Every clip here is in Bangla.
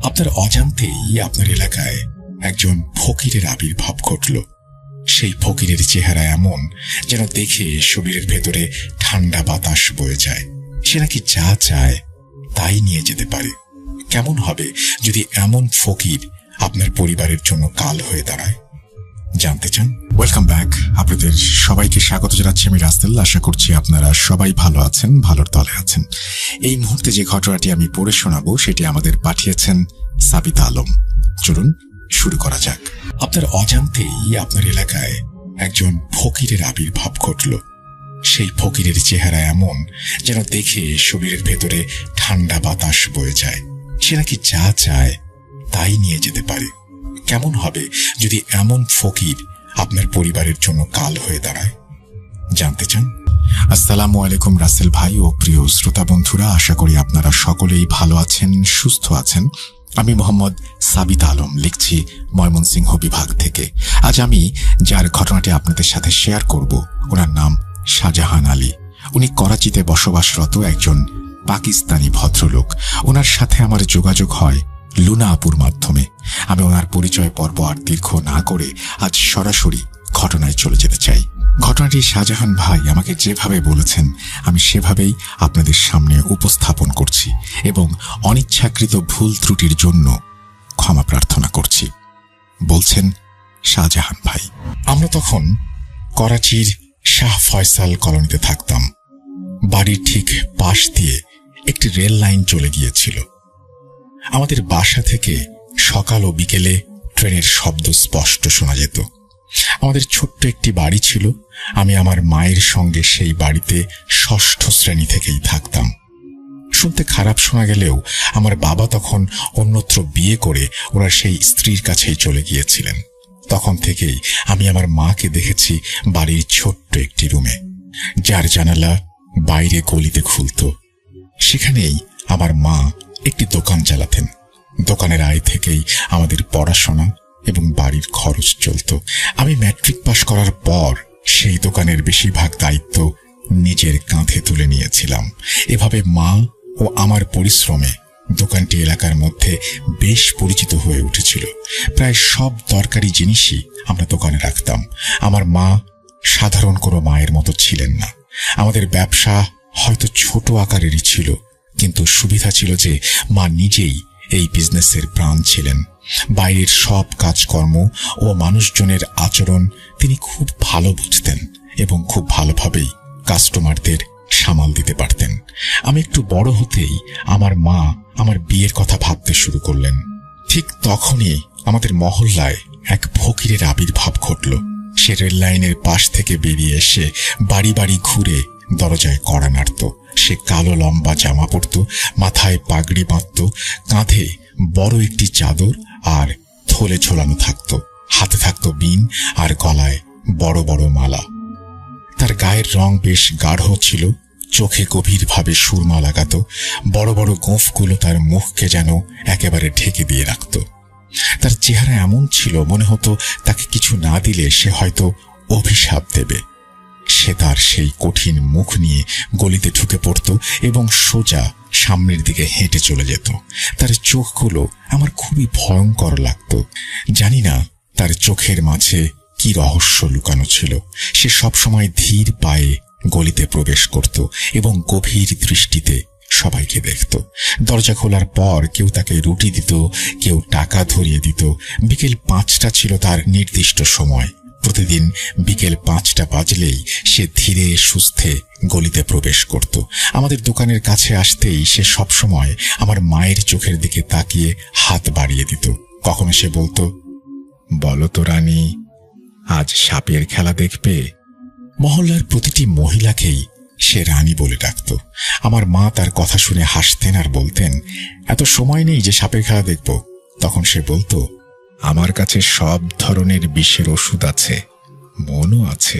আপনার অজান্তেই আপনার এলাকায় একজন ফকিরের আবির্ভাব ঘটল। সেই ফকিরের চেহারা এমন যেন দেখে শরীরের ভেতরে ঠান্ডা বাতাস বয়ে যায়। সে নাকি যা চায় তাই নিয়ে যেতে পারে। কেমন হবে যদি এমন ফকির আপনার পরিবারের জন্য কাল হয়ে দাঁড়ায়? জানতে চান? Welcome back. আপনাদের সবাইকে স্বাগত জানাচ্ছি আমি রাসেল। আশা করছি আপনারা সবাই ভালো আছেন, ভালোর তলে আছেন। এই মুহূর্তে যে ঘটনাটি আমি পড়ে শোনাবো সেটি আমাদের পাঠিয়েছেন সাবিতা আলম। চলুন শুরু করা যাক। আপনার অজান্তেই আপনার এলাকায় একজন ফকিরের আবির্ভাব ঘটল। সেই ফকিরের চেহারা এমন যেন দেখে শরীরের ভেতরে ঠান্ডা বাতাস বয়ে যায়। সে নাকি যা চায় তাই নিয়ে যেতে পারে। কেমন হবে যদি এমন ফকির আপনার পরিবারের জন্য কাল হয়ে দাঁড়ায়? জানতে চান? আসসালামু আলাইকুম রাসেল ভাই ও প্রিয় শ্রোতা বন্ধুরা, আশা করি আপনারা সকলেই ভালো আছেন, সুস্থ আছেন। আমি মোহাম্মদ সাবিতা আলম, লিখছি ময়মনসিংহ বিভাগ থেকে। আজ আমি যার ঘটনাটি আপনাদের সাথে শেয়ার করব ওনার নাম শাহজাহান আলী। উনি করাচিতে বসবাসরত একজন পাকিস্তানি ভদ্রলোক। ওনার সাথে আমার যোগাযোগ হয় লুনা আপুর মাধ্যমে। আমি ওনার পরিচয় পর্ব আর দীর্ঘ না করে আজ সরাসরি ঘটনায় চলে যেতে চাই। ঘটনাটি শাহজাহান ভাই আমাকে যেভাবে বলেছেন আমি সেভাবেই আপনাদের সামনে উপস্থাপন করছি এবং অনিচ্ছাকৃত ভুল ত্রুটির জন্য ক্ষমা প্রার্থনা করছি। বলছেন শাহজাহান ভাই, আমরা তখন করাচির শাহ ফয়সাল কলোনিতে থাকতাম। বাড়ির ঠিক পাশ দিয়ে একটি রেল লাইন চলে গিয়েছিল। আমাদের বাসা থেকে সকাল ও বিকেলে ট্রেনের শব্দ স্পষ্ট শোনা যেত। আমাদের ছোট্ট একটি বাড়ি ছিল। আমি আমার মায়ের সঙ্গে সেই বাড়িতে ষষ্ঠ শ্রেণী থেকেই থাকতাম। শুনতে খারাপ শোনা গেলেও আমার বাবা তখন অন্যত্র বিয়ে করে ওরা সেই স্ত্রীর কাছেই চলে গিয়েছিলেন। তখন থেকেই আমি আমার মাকে দেখেছি বাড়ির ছোট্ট একটি রুমে, যার জানালা বাইরে গলিতে খুলত। সেখানেই আমার মা একটি দোকান চালাতেন। দোকানের আয় থেকেই আমাদের পড়াশোনা এবং বাড়ির খরচ চলত। আমি ম্যাট্রিক পাশ করার পর সেই দোকানের বেশিরভাগ দায়িত্ব নিজের কাঁধে তুলে নিয়েছিলাম। এভাবে মা ও আমার পরিশ্রমে দোকানটি এলাকার মধ্যে বেশ পরিচিত হয়ে উঠেছিল। প্রায় সব দরকারি জিনিসই আমরা দোকানে রাখতাম। আমার মা সাধারণ কোনো মায়ের মতো ছিলেন না। আমাদের ব্যবসা হয়তো ছোট আকারেরই ছিল, কিন্তু সুবিধা ছিল যে মা নিজেই এই বিজনেসের প্রাণ ছিলেন। বাইরের সব কাজকর্ম ও মানুষজনের আচরণ তিনি খুব ভালো বুঝতেন এবং খুব ভালোভাবেই কাস্টমারদের সামাল দিতে পারতেন। আমি একটু বড় হতেই আমার মা আমার বিয়ের কথা ভাবতে শুরু করলেন। ঠিক তখনই আমাদের মহল্লায় এক ফকিরের আবির্ভাব ঘটল। সে রেল লাইনের পাশ থেকে বেরিয়ে এসে বাড়ি বাড়ি ঘুরে দরজায় কড়া নাড়ত। সে কালো লম্বা জামা পরত, মাথায় পাগড়ি বাঁধত, কাঁধে বড় একটি চাদর আর থলে ঝোলানো থাকত, হাতে থাকত বিন আর গলায় বড় বড় মালা। তার গায়ের রং বেশ গাঢ় ছিল, চোখে গভীরভাবে সুরমা লাগাত। বড় বড় গোঁফগুলো তার মুখকে যেন একেবারে ঢেকে দিয়ে রাখত। তার চেহারা এমন ছিল মনে হতো তাকে কিছু না দিলে সে হয়তো অভিশাপ দেবে। সে তার সেই কঠিন মুখ নিয়ে গলিতে ঢুকে পড়ত এবং সোজা সামনের দিকে হেঁটে চলে যেত। তার চোখগুলো আমার খুবই ভয়ঙ্কর লাগত। জানি না তার চোখের মাঝে কি রহস্য লুকানো ছিল। সে সবসময় ধীর পায়ে গলিতে প্রবেশ করত এবং গভীর দৃষ্টিতে সবাইকে দেখত। দরজা খোলার পর কেউ তাকে রুটি দিত, কেউ টাকা ধরিয়ে দিত। বিকেল 5টা ছিল তার নির্দিষ্ট সময়। প্রতিদিন বিকেল 5টা বাজলেই সে ধীরে সুস্থে গলিতে প্রবেশ করত। আমাদের দোকানের কাছে আসতেই সে সবসময় আমার মায়ের চোখের দিকে তাকিয়ে হাত বাড়িয়ে দিত। কখনো সে বলতো, বলো তো রানী, আজ সাপের খেলা দেখবে? মহল্লার প্রতিটি মহিলাকেই সে রানী বলে ডাকত। আমার মা তার কথা শুনে হাসতেন আর বলতেন, এত সময় নেই যে সাপের খেলা দেখব। তখন সে বলতো, আমার কাছে সব ধরনের বিষের ওষুধ আছে, মনও আছে।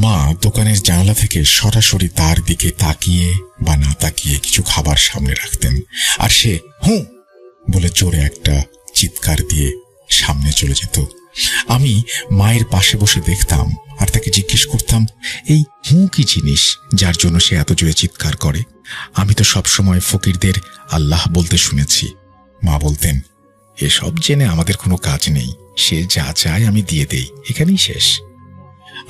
মা দোকানের জানালা থেকে সরাসরি তার দিকে তাকিয়ে বা না তাকিয়ে কিছু খাবার সামনে রাখতেন, আর সে হুঁ বলে জোরে একটা চিৎকার দিয়ে সামনে চলে যেত। আমি মায়ের পাশে বসে দেখতাম আর তাকে জিজ্ঞেস করতাম, এই হুঁ কি জিনিস যার জন্য সে এত জোরে চিৎকার করে? আমি তো সবসময় ফকিরদের আল্লাহ বলতে শুনেছি। মা বলতেন, এসব জেনে আমাদের কোনো কাজ নেই, সে যা চায় আমি দিয়ে দেই, এখানেই শেষ।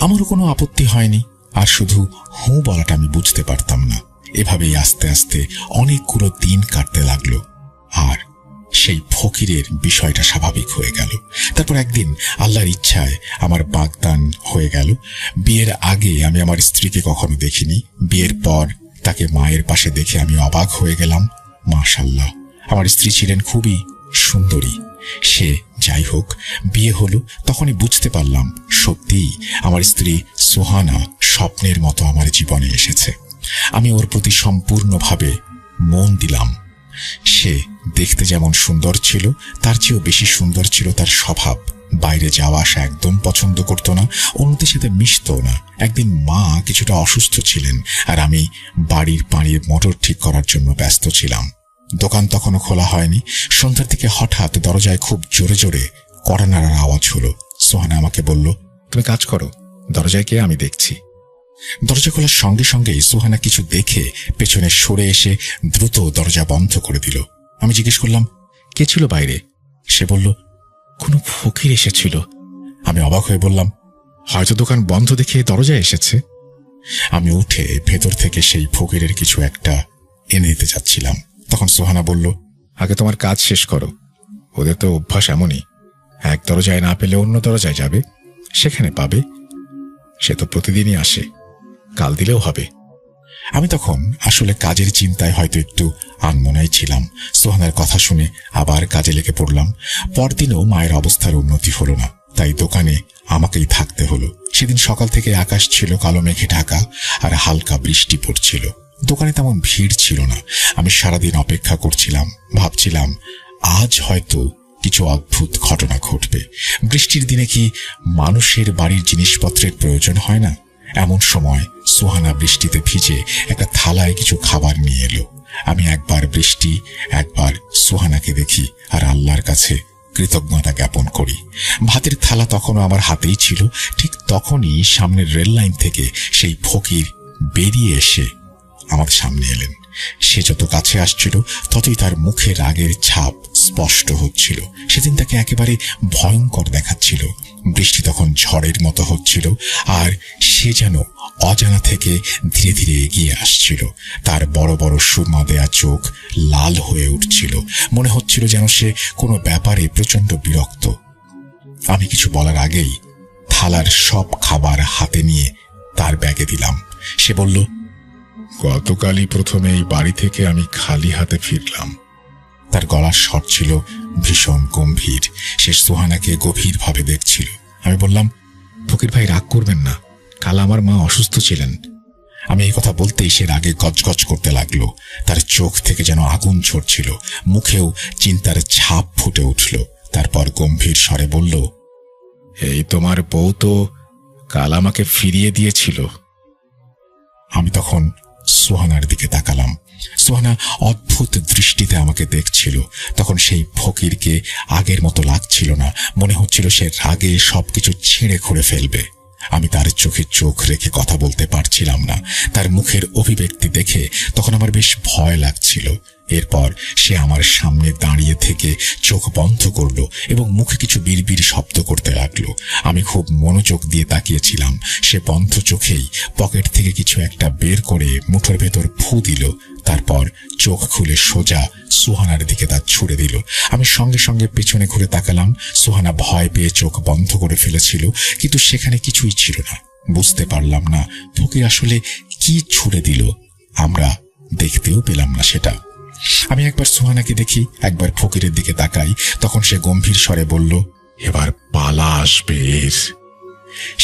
আমারও কোনো আপত্তি হয়নি, আর শুধু হু বলাটা আমি বুঝতে পারতাম না। এভাবেই আস্তে আস্তে অনেকগুলো দিন কাটতে লাগলো, আর সেই ফকিরের বিষয়টা স্বাভাবিক হয়ে গেল। তারপর একদিন আল্লাহর ইচ্ছায় আমার বাগদান হয়ে গেল। বিয়ের আগে আমি আমার স্ত্রীকে কখনো দেখিনি, বিয়ের পর তাকে মায়ের পাশে দেখে আমি অবাক হয়ে গেলাম। মাশাআল্লাহ, আমার স্ত্রী ছিলেন খুবই সুন্দরী। সে যাই হোক, বিয়ে হলো, তখনই বুঝতে পারলাম সত্যিই আমার স্ত্রী সুহানা স্বপ্নের মতো আমার জীবনে এসেছে। আমি ওর প্রতি সম্পূর্ণভাবে মন দিলাম। সে দেখতে যেমন সুন্দর ছিল, তার চেয়েও বেশি সুন্দর ছিল তার স্বভাব। বাইরে যাওয়া আসা একদম পছন্দ করত না, অন্যদের সাথে মিশতও না। একদিন মা কিছুটা অসুস্থ ছিলেন, আর আমি বাড়ির পানির মোটর ঠিক করার জন্য ব্যস্ত ছিলাম। দোকান তখনও খোলা হয়নি। সন্ধ্যার দিকে হঠাৎ দরজায় খুব জোরে জোরে কড়া নাড়ার আওয়াজ হলো। সোহানা আমাকে বলল, তুমি কাজ করো, দরজায় কে আমি দেখছি। দরজা খোলার সঙ্গে সঙ্গেই সোহানা কিছু দেখে পেছনে সরে এসে দ্রুত দরজা বন্ধ করে দিল। আমি জিজ্ঞেস করলাম, কে ছিল বাইরে? সে বলল, কোনো ফকির এসেছিল। আমি অবাক হয়ে বললাম, হয়তো দোকান বন্ধ দেখে দরজায় এসেছে। আমি উঠে ভেতর থেকে সেই ফকিরের কিছু একটা এনে দিতে যাচ্ছিলাম, তখন সোহানা বলল, আগে তোমার কাজ শেষ করো। ওদের তো অভ্যাস এমনই, এক দরজায় না পেলে অন্য দরজায় যাবে, সেখানে পাবে। সে তো প্রতিদিনই আসে, কাল দিলেও হবে। আমি তখন আসলে কাজের চিন্তায় হয়তো একটু আনমনাই ছিলাম। সোহানার কথা শুনে আবার কাজে লেগে পড়লাম। পরদিনও মায়ের অবস্থার উন্নতি হলো না, তাই দোকানে আমাকেই থাকতে হলো। সেদিন সকাল থেকে আকাশ ছিল কালো মেঘে ঢাকা, আর হালকা বৃষ্টি পড়ছিল। দোকানে তেমন ভিড় ছিল না। আমি সারাদিন অপেক্ষা করছিলাম, ভাবছিলাম আজ হয়তো কিছু অদ্ভুত ঘটনা ঘটবে। বৃষ্টির দিনে কি মানুষের বাড়ির জিনিসপত্রের প্রয়োজন হয় না? এমন সময় সোহানা বৃষ্টিতে ভিজে একটা থালায় কিছু খাবার নিয়ে এলো। আমি একবার বৃষ্টি, একবার সোহানাকে দেখি, আর আল্লাহর কাছে কৃতজ্ঞতা জ্ঞাপন করি। ভাতের থালা তখনও আমার হাতেই ছিল। ঠিক তখনই সামনের রেল লাইন থেকে সেই ফকির বেরিয়ে এসে আমার সামনে এলেন। সে যত কাছে আসছিল ততই তার মুখে রাগের ছাপ স্পষ্ট হচ্ছিল। সেদিন তাকে একেবারে ভয়ঙ্কর দেখাচ্ছিল। বৃষ্টি তখন ঝড়ের মতো হচ্ছিল, আর সে যেন অজানা থেকে ধীরে ধীরে এগিয়ে আসছিল। তার বড় বড় সুরমা দেয়া চোখ লাল হয়ে উঠছিল। মনে হচ্ছিল যেন সে কোনো ব্যাপারে প্রচন্ড বিরক্ত। আমি কিছু বলার আগেই থালার সব খাবার হাতে নিয়ে তার ব্যাগে দিলাম। সে বলল, গতকালই প্রথমে এই বাড়ি থেকে আমি খালি হাতে ফিরলাম। তার গলার স্বর ছিল ভীষণ গম্ভীর। সে সোহানাকে গভীরভাবে দেখছিল। আমি বললাম, ফকির ভাই রাগ করবেন না, কাল আমার মা অসুস্থ ছিলেন। আমি এই কথা বলতেই সে রাগে গজগজ করতে লাগলো। তার চোখ থেকে যেন আগুন ঝরছিল, মুখেও চিন্তার ছাপ ফুটে উঠল। তারপর গম্ভীর স্বরে বলল, এই তোমার বউ তো কাল আমাকে ফিরিয়ে দিয়েছিল। আমি তখন সোহানার দিকে তাকালাম। সোহানা অদ্ভুত দৃষ্টিতে আমাকে দেখছিল। তখন সেই ফকিরকে আগের মতো লাগছিল না, মনে হচ্ছিল সে রাগে সবকিছু ছিঁড়ে খুঁড়ে ফেলবে। আমি তার চোখে চোখ রেখে কথা বলতে পারছিলাম না। তার মুখের অভিব্যক্তি দেখে তখন আমার বেশ ভয় লাগছিল। এরপর সে আমার সামনে দাঁড়িয়ে থেকে চোখ বন্ধ করলো এবং মুখে কিছু বিড়বিড় শব্দ করতে লাগলো। আমি খুব মনোযোগ দিয়ে তাকিয়েছিলাম। সে বন্ধ চোখেই পকেট থেকে কিছু একটা বের করে মুঠোর ভেতর ফু দিল। তারপর চোখ খুলে সোজা সুহানার দিকে তা ছুড়ে দিল। আমি সঙ্গে সঙ্গে পেছনে ঘুরে তাকালাম। সুহানা ভয় পেয়ে চোখ বন্ধ করে ফেলেছিল, কিন্তু সেখানে কিছুই ছিল না। বুঝতে পারলাম না ফকির আসলে কি ছুড়ে দিল। আমরা দেখতেও পেলাম না সেটা। আমি একবার সুহানাকে দেখি, একবার ফকিরের দিকে তাকাই। তখন সে গম্ভীর স্বরে বলল, এবার পালা আসবে।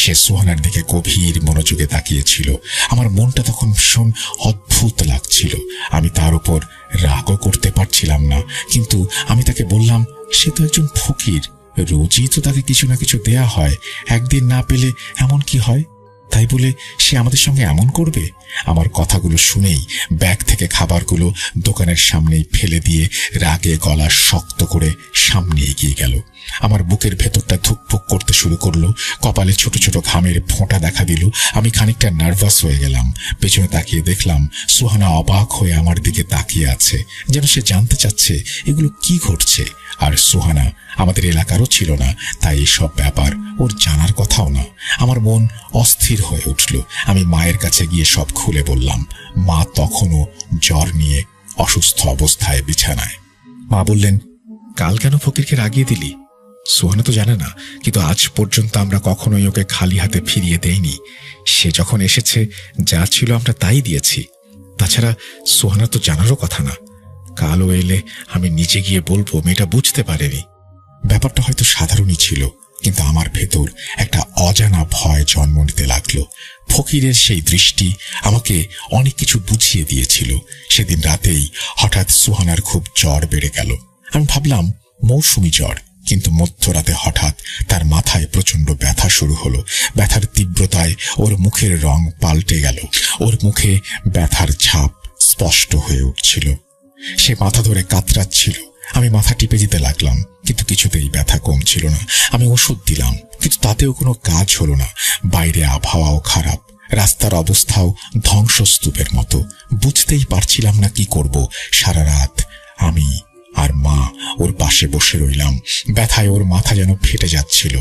সে সুহানার দিকে গভীর মনোযোগে তাকিয়েছিল। আমার মনটা তখন ভীষণ অদ্ভুত লাগছিল। আমি তার উপর রাগও করতে পারছিলাম না, কিন্তু আমি তাকে বললাম, সে তো একজন ফকির, রোজই তো তাকে কিছু না কিছু দেয়া হয়, একদিন না পেলে এমন কি হয়? তাই বলে সে আমাদের সঙ্গে এমন করবে? আমার কথাগুলো শুনেই ব্যাগ থেকে খাবারগুলো দোকানের সামনেই ফেলে দিয়ে রাগে গলা শক্ত করে সামনে এগিয়ে গেল। আমার বুকের ভেতরটা ধুকপুক করতে শুরু করলো, কপালে ছোট ছোট ঘামের ফোঁটা দেখা দিল। আমি খানিকটা নার্ভাস হয়ে গেলাম। পেছনে তাকিয়ে দেখলাম সুহানা অবাক হয়ে আমার দিকে তাকিয়ে আছে, যেন সে জানতে চাচ্ছে এগুলো কি ঘটছে। আর সুহানা আমাদের এলাকারও ছিল না, তাই এসব ব্যাপার ওর জানার কথাও না। আমার মন অস্থির হয়ে উঠল। আমি মায়ের কাছে গিয়ে সব খুলে বললাম। মা তখনও জ্বর নিয়ে অসুস্থ অবস্থায় বিছানায়। মা বললেন, কাল কেন ফকিরকে রাগিয়ে দিলি? সুহানা তো জানে না, কিন্তু আজ পর্যন্ত আমরা কখনোই ওকে খালি হাতে ফিরিয়ে দেইনি। সে যখন এসেছে যা ছিল আমরা তাই দিয়েছি। তাছাড়া সুহানা তো জানারও কথা না। কালও এলে আমি নিজে গিয়ে বলবো মেয়েটা বুঝতে পারেনি। ব্যাপারটা হয়তো সাধারণই ছিল, কিন্তু আমার ভেতর একটা অজানা ভয় জন্ম নিতে লাগলো। ফকিরের সেই দৃষ্টি আমাকে অনেক কিছু বুঝিয়ে দিয়েছিল। সেদিন রাতেই হঠাৎ সুহানার খুব জ্বর বেড়ে গেল। আমি ভাবলাম মৌসুমি জ্বর, কিন্তু মধ্যরাতে হঠাৎ তার মাথায় প্রচন্ড ব্যথা শুরু হলো। ব্যথার তীব্রতায় ওর মুখের রং পাল্টে গেল। ওর মুখে ব্যথার ছাপ স্পষ্ট হয়ে উঠছিল। সে মাথা ধরে কাতরাচ্ছিল। আমি মাথা টিপে দিতে লাগলাম, কিন্তু কিছুতেই ব্যথা কমছিল না। আমি ওষুধ দিলাম, কিন্তু তাতেও কোনো কাজ হলো না। বাইরে আবহাওয়াও খারাপ, রাস্তার অবস্থাও ধ্বংসস্তূপের মতো। বুঝতেই পারছিলাম না কি করব। সারা রাত আমি আর মা ওর পাশে বসে রইলাম। ব্যথায় ওর মাথা যেন ফেটে যাচ্ছিল।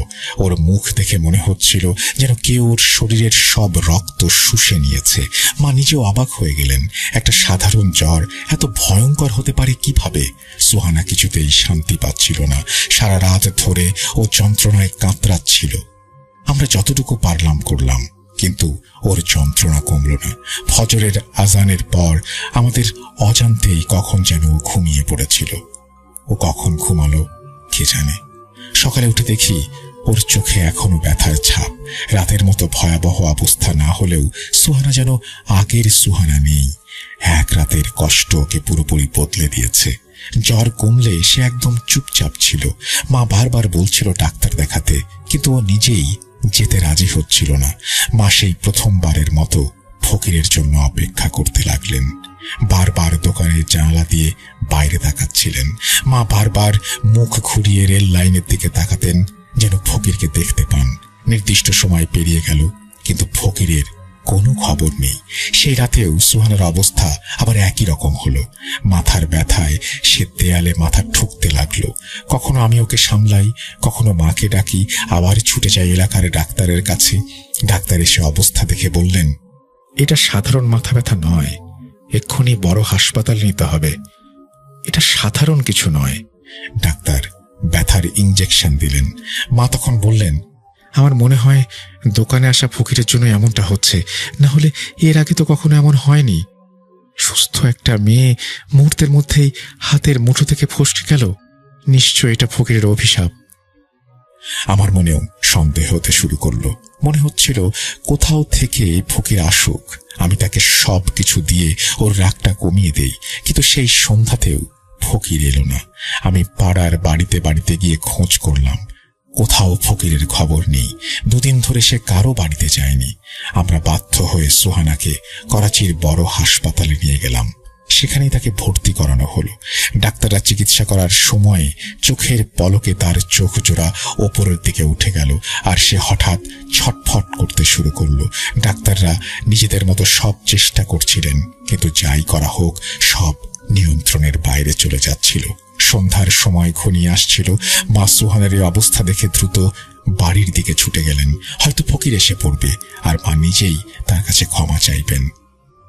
ওর মুখ দেখে মনে হচ্ছিল যেন কেউ ওর শরীরের সব রক্ত শুষে নিয়েছে। মা নিজেও অবাক হয়ে গেলেন। একটা সাধারণ জ্বর এত ভয়ঙ্কর হতে পারে কিভাবে? সুহানা কিছুতেই শান্তি পাচ্ছিল না। সারা রাত ধরে ও যন্ত্রণায় কাতরাচ্ছিল। আমরা যতটুকু পারলাম করলাম, কিন্তু ওর যন্ত্রণা কমল না। ফজরের আজানের পর আমাদের অজান্তেই কখন যেন ঘুমিয়ে পড়েছিল। ও কখন ঘুমালো কে জানে। সকালে উঠে দেখি ওর চোখে এখনো ব্যথার ছাপ। রাতের মতো ভয়াবহ অবস্থা না হলেও সুহানা যেন আগের সুহানা নেই। এক রাতের কষ্ট ওকে পুরোপুরি বদলে দিয়েছে। জ্বর কমলে সে একদম চুপচাপ ছিল। মা বারবার বলছিল ডাক্তার দেখাতে, কিন্তু ও নিজেই যেতে রাজি হচ্ছিল না। মা সেই প্রথমবারের মতো ফকিরের জন্য অপেক্ষা করতে লাগলেন। বারবার দোকানের জানালা দিয়ে বাইরে তাকাচ্ছিলেন। মা বারবার মুখ ঘুরিয়ে রেল লাইনের দিকে তাকাতেন, যেন ফকিরকে দেখতে পান। নির্দিষ্ট সময় পেরিয়ে গেল, কিন্তু ফকিরের কোনো খবর নেই। সেই রাতেও সুহানার অবস্থা আবার একই রকম হলো। মাথার ব্যথায় সে দেয়ালে মাথা ঠুকতে লাগলো। কখনো আমি ওকে সামলাই, কখনো মাকে ডাকি, আবার ছুটে যাই এলাকার ডাক্তারের কাছে। ডাক্তার এসে অবস্থা দেখে বললেন, এটা সাধারণ মাথা ব্যথা নয়, এক্ষুনি বড় হাসপাতাল নিতে হবে। এটা সাধারণ কিছু নয়। ডাক্তার ব্যথার ইঞ্জেকশন দিলেন। মা তখন বললেন, আমার মনে হয় দোকানে আসা ফকিরের জন্য এমনটা হচ্ছে, না হলে এর আগে তো কখনো এমন হয়নি। সুস্থ একটা মেয়ে মুহূর্তের মধ্যেই হাতের মুঠো থেকে ফসকে গেল। নিশ্চয় এটা ফকিরের অভিশাপ। আমার মনেও সন্দেহ হতে শুরু করলো। মনে হচ্ছিল কোথাও থেকে ফকির আসুক, আমি তাকে সব কিছু দিয়ে ওর রাগটা কমিয়ে দেই। কিন্তু সেই সন্ধ্যাতেও ফকির এলো না। আমি পাড়ার বাড়িতে বাড়িতে গিয়ে খোঁজ করলাম, কোথাও ফকিরের খবর নেই। দুদিন ধরে সে কারো বাড়িতে যায়নি। আমরা বাধ্য হয়ে সুহানাকে করাচির বড় হাসপাতালে নিয়ে গেলাম। সেখানেই তাকে ভর্তি করানো হলো। ডাক্তাররা চিকিৎসা করার সময়ে চোখের পলকে তার চোখ জোড়া ওপরের দিকে উঠে গেল, আর সে হঠাৎ ছটফট করতে শুরু করলো। ডাক্তাররা নিজেদের মতো সব চেষ্টা করছিলেন, কিন্তু যাই করা হোক সব নিয়ন্ত্রণের বাইরে চলে যাচ্ছিল। সন্ধ্যার সময় ঘনিয়ে আসছিল। মা সুহানের এই অবস্থা দেখে দ্রুত বাড়ির দিকে ছুটে গেলেন। হয়তো ফকির এসে পড়বে, আর মা নিজেই তার কাছে ক্ষমা চাইবেন।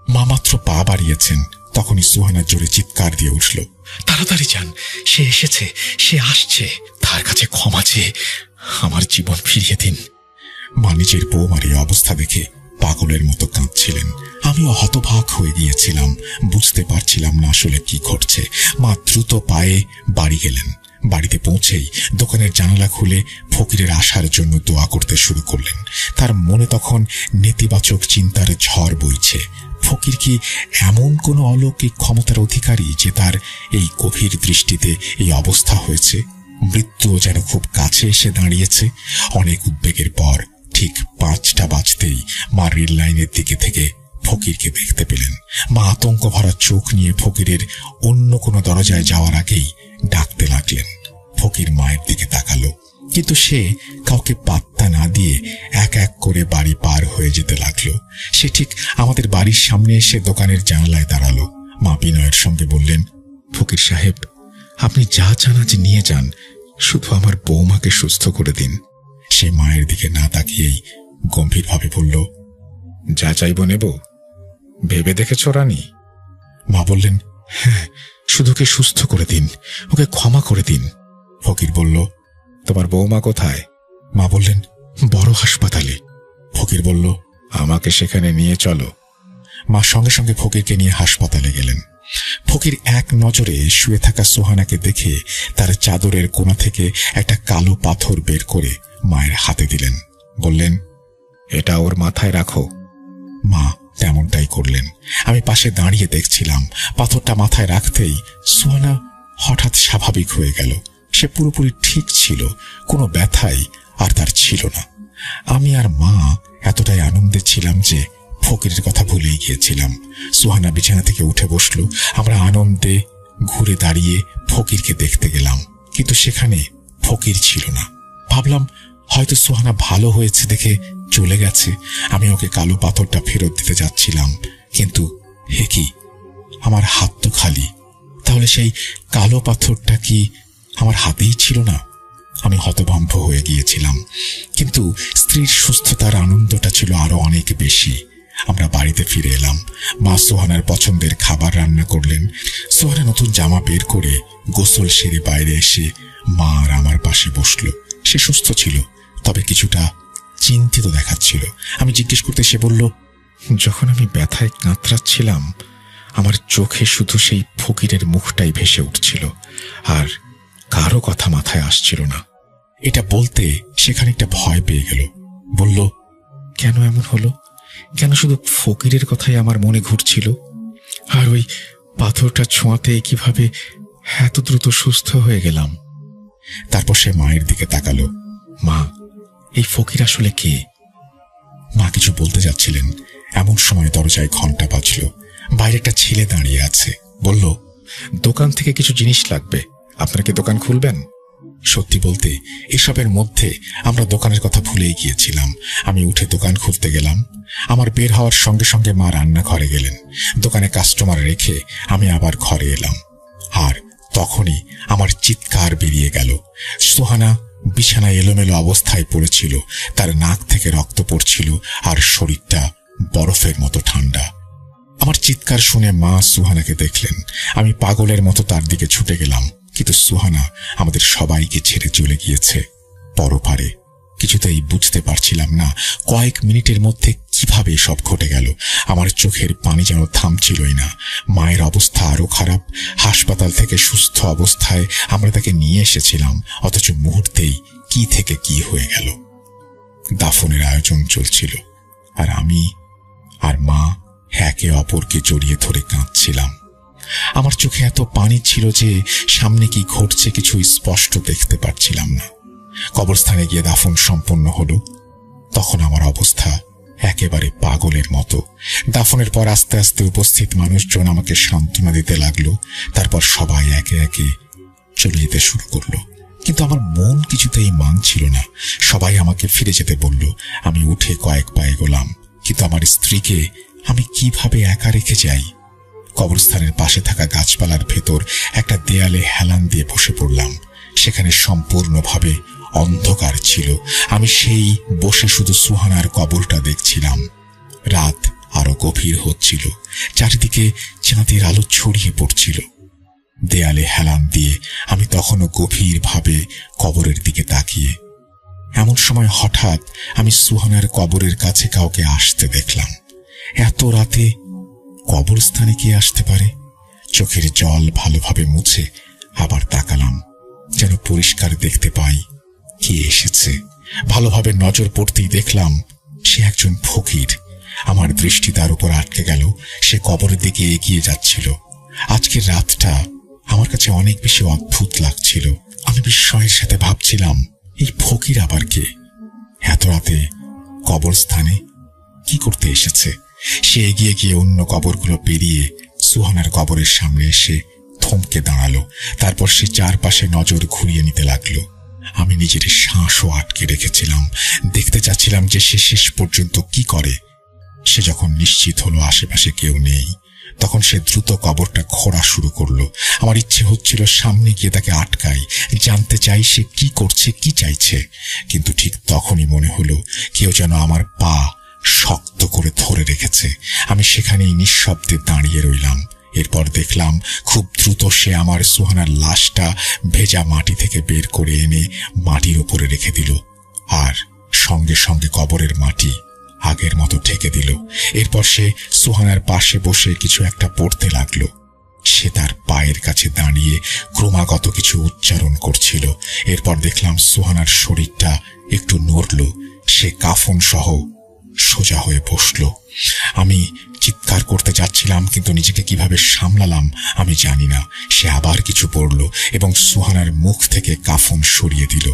মা মাত্র পা বাড়িয়েছেন, তখনই সুহানা জোরে চিৎকার দিয়ে উঠল, তাড়াতাড়ি যান, সে এসেছে, সে আসছে, তার কাছে ক্ষমা চেয়ে আমার জীবন ফিরিয়ে দিন। মা নিজের বৌমার এই অবস্থা দেখে পাগলের মতো কাঁদছিলেন। আমিও হতবাক হয়ে গিয়েছিলাম, বুঝতে পারছিলাম না আসলে কি ঘটছে। মা দ্রুত পায়ে বাড়ি গেলেন। বাড়িতে পৌঁছেই দোকানের জানালা খুলে ফকিরের আসার জন্য দোয়া করতে শুরু করলেন। তার মনে তখন নেতিবাচক চিন্তার ঝড় বইছে। ফকির কি এমন কোনো অলৌকিক ক্ষমতার অধিকারী যে তার এই গভীর দৃষ্টিতে এই অবস্থা হয়েছে? মৃত্যু যেন খুব কাছে এসে দাঁড়িয়েছে। অনেক উদ্বেগের পর ঠিক 5টা বাজতেই মা রেল লাইনের দিকে থেকে ফকিরকে দেখতে পেলেন। মা আতঙ্ক ভরা চোখ নিয়ে ফকিরের অন্য কোনো দরজায় যাওয়ার আগেই ডাকতে লাগলেন। ফকির মায়ের দিকে তাকালো, কিন্তু সে কাউকে পাত্তা না দিয়ে এক এক করে বাড়ি পার হয়ে যেতে লাগলো। সে ঠিক আমাদের বাড়ির সামনে এসে দোকানের জানালায় দাঁড়ালো। মা বিনয়ের সঙ্গে বললেন, ফকির সাহেব, আপনি যা চান আজ নিয়ে যান, শুধু আমার বৌমাকে সুস্থ করে দিন। সে মায়ের দিকে না তাকিয়েই গম্ভীরভাবে বলল, যা চাইব নেব, ভেবে দেখেছ রানী? মা বললেন, হ্যাঁ, শুধু ওকে সুস্থ করে দিন, ওকে ক্ষমা করে দিন। ফকির বলল, তোমার বৌমা কোথায়? মা বললেন, বড় হাসপাতালে। ফকির বলল, আমাকে সেখানে নিয়ে চলো। মা সঙ্গে সঙ্গে ফকিরকে নিয়ে হাসপাতালে গেলেন। ফকির এক নজরে শুয়ে থাকা সোহানাকে দেখে তার চাদরের কোণা থেকে একটা কালো পাথর বের করে মায়ের হাতে দিলেন। বললেন, এটা ওর মাথায় রাখো। মা তেমনটাই করলেন। আমি পাশে দাঁড়িয়ে দেখছিলাম। পাথরটা মাথায় রাখতেই সোহানা হঠাৎ স্বাভাবিক হয়ে গেল। সে পুরোপুরি ঠিক ছিল, কোনো ব্যথাই আর তার ছিল না। আমি আর মা এতটাই আনন্দে ছিলাম যে ফকিরের কথা ভুলেই গিয়েছিলাম। সোহানা বিছানা থেকে উঠে বসলো। আমরা আনন্দে ঘুরে দাঁড়িয়ে ফকিরকে দেখতে গেলাম, কিন্তু সেখানে ফকির ছিল না। ভাবলাম হয়তো সোহানা ভালো হয়েছে দেখে চলে গেছে। আমি ওকে কালো পাথরটা ফেরত দিতে যাচ্ছিলাম, কিন্তু হে কি, আমার হাত তো খালি। তাহলে সেই কালো পাথরটা কি আমার হাতেই ছিল না? আমি হতভম্ব হয়ে গিয়েছিলাম, কিন্তু স্ত্রীর সুস্থতার আনন্দটা ছিল আরো অনেক বেশি। আমরা বাড়িতে ফিরে এলাম। মা সোহানার পছন্দের খাবার রান্না করলেন। সোহানা নতুন জামা বের করে গোসল সেরে বাইরে এসে মা আর আমার পাশে বসল। সে সুস্থ ছিল, তবে কিছুটা চিন্তিত দেখাচ্ছিল। আমি জিজ্ঞেস করতে সে বলল, যখন আমি ব্যথায় কাতরাচ্ছিলাম, আমার চোখে শুধু সেই ফকিরের মুখটাই ভেসে উঠছিল, আর কারো কথা মাথায় আসছিল না। এটা বলতে সে খানিকটা ভয় পেয়ে গেল। বলল, কেন এমন হলো? কেন শুধু ফকিরের কথাই আমার মনে ঘুরছিল? আর ওই পাথরটা ছোঁয়াতে কিভাবে এত দ্রুত সুস্থ হয়ে গেলাম? তারপর সে মায়ের দিকে তাকালো। মা, এই ফকির আসলে কে? মা কিছু বলতে যাচ্ছিলেন, এমন সময় দরজায় ঘন্টা বাজল। বাইরে একটা ছেলে দাঁড়িয়ে আছে। বলল, দোকান থেকে কিছু জিনিস লাগবে, আপনারা কি দোকান খুলবেন? সত্যি বলতে এসবের মধ্যে আমরা দোকানের কথা ভুলেই গিয়েছিলাম। আমি উঠে দোকান খুলতে গেলাম। আমার বের হওয়ার সঙ্গে সঙ্গে মা রান্নাঘরে গেলেন। দোকানে কাস্টমার রেখে আমি আবার ঘরে এলাম, আর তখনই আমার চিৎকার বেরিয়ে গেল। সোহানা বিছানায় এলোমেলো অবস্থায় পড়েছিল। তার নাক থেকে রক্ত পড়ছিল, আর শরীরটা বরফের মতো ঠান্ডা। আমার চিৎকার শুনে মা সুহানাকে দেখলেন। আমি পাগলের মতো তার দিকে ছুটে গেলাম, কিন্তু সুহানা আমাদের সবাইকে ছেড়ে চলে গিয়েছে পরপারে। কিছুতেই বুঝতে পারছিলাম না কয়েক মিনিটের মধ্যে কিভাবে সব ঘটে গেল। আমার চোখের পানি যেন থামছিলই না। মায়ের অবস্থা আরো খারাপ। হাসপাতাল থেকে সুস্থ অবস্থায় আমরা তাকে নিয়ে এসেছিলাম, অথচ মুহূর্তেই কি থেকে কি হয়ে গেল। দাফনের আয়োজন চলছিল, আর আমি আর মা একে অপরকে জড়িয়ে ধরে কাঁদছিলাম। আমার চোখে এত পানি ছিল যে সামনে কি ঘটছে কিছু স্পষ্ট দেখতে পারছিলাম না। কবরস্থানে গিয়ে দাফন সম্পন্ন হলো। তখন আমার অবস্থা একেবারে পাগলের মতো। দাফনের পর আস্তে আস্তে উপস্থিত মানুষজন আমাকে সান্ত্বনা দিতে লাগলো। তারপর সবাই একে একে চলে যেতে শুরু করলো, কিন্তু আমার মন কিছুতেই মানছিল না। সবাই আমাকে ফিরে যেতে বলল। আমি উঠে কয়েক পা এগোলাম, কিন্তু আমার স্ত্রীকে আমি কিভাবে একা রেখে যাই? কবরস্থানের পাশে থাকা গাছপালার ভেতর একটা দেয়ালে হেলান দিয়ে বসে পড়লাম। সেখানে সম্পূর্ণভাবে অন্ধকার ছিল। আমি সেই বসে শুধু সুহানার কবরটা দেখছিলাম। রাত আরো গভীর হচ্ছিল, চারিদিকে চাঁদের আলো ছড়িয়ে পড়ছিল। দেয়ালে হেলান দিয়ে আমি তখনও গভীরভাবে কবরের দিকে তাকিয়ে। এমন সময় হঠাৎ আমি সুহানার কবরের কাছে কাউকে আসতে দেখলাম। এত রাতে কবরস্থানে কে আসতে পারে? চোখের জল ভালোভাবে মুছে আবার তাকালাম, যেন পরিষ্কার দেখতে পাই কে এসেছে। ভালোভাবে নজর পড়তেই দেখলাম সে একজন ফকির। আমার দৃষ্টি তার উপর আটকে গেল। সে কবরের দিকে এগিয়ে যাচ্ছিল। আজকের রাতটা আমার কাছে অনেক বেশি অদ্ভুত লাগছিল। আমি বিস্ময়ের সাথে ভাবছিলাম, এই ফকির আবার কে? এত রাতে কবরস্থানে কি করতে এসেছে? সে এগিয়ে গিয়ে অন্য কবরগুলো পেরিয়ে সুহানার কবরের সামনে এসে থমকে দাঁড়ালো। তারপর সে চারপাশে নজর ঘুরিয়ে নিতে লাগলো। আমি নিজের শ্বাসও আটকে রেখেছিলাম, দেখতে চাচ্ছিলাম যে সে শেষ পর্যন্ত কি করে। সে যখন নিশ্চিত হলো আশেপাশে কেউ নেই, তখন সে দ্রুত কবরটা খোঁড়া শুরু করলো। আমার ইচ্ছে হচ্ছিল সামনে গিয়ে তাকে আটকাই, জানতে চাই সে কি করছে, কি চাইছে। কিন্তু ঠিক তখনই মনে হলো কেউ যেন আমার পা শক্ত করে ধরে রেখেছে। আমি সেখানেই নিঃশব্দে দাঁড়িয়ে রইলাম। এরপর দেখলাম খুব দ্রুত সে আমার সুহানার লাশটা ভেজা মাটি থেকে বের করে এনে মাটির ওপরে রেখে দিল, আর সঙ্গে সঙ্গে কবরের মাটি আগের মতো ঢেকে দিল। এরপর সে সুহানার পাশে বসে কিছু একটা পড়তে লাগলো। সে তার পায়ের কাছে দাঁড়িয়ে ক্রমাগত কিছু উচ্চারণ করছিল। এরপর দেখলাম সুহানার শরীরটা একটু নড়ল। সে কাফন সহ সোজা হয়ে বসল। আমি চিৎকার করতে যাচ্ছিলাম, কিন্তু নিজেকে কিভাবে সামলালাম আমি জানি না। সে আবার কিছু পড়ল এবং সুহানার মুখ থেকে কাফন সরিয়ে দিল।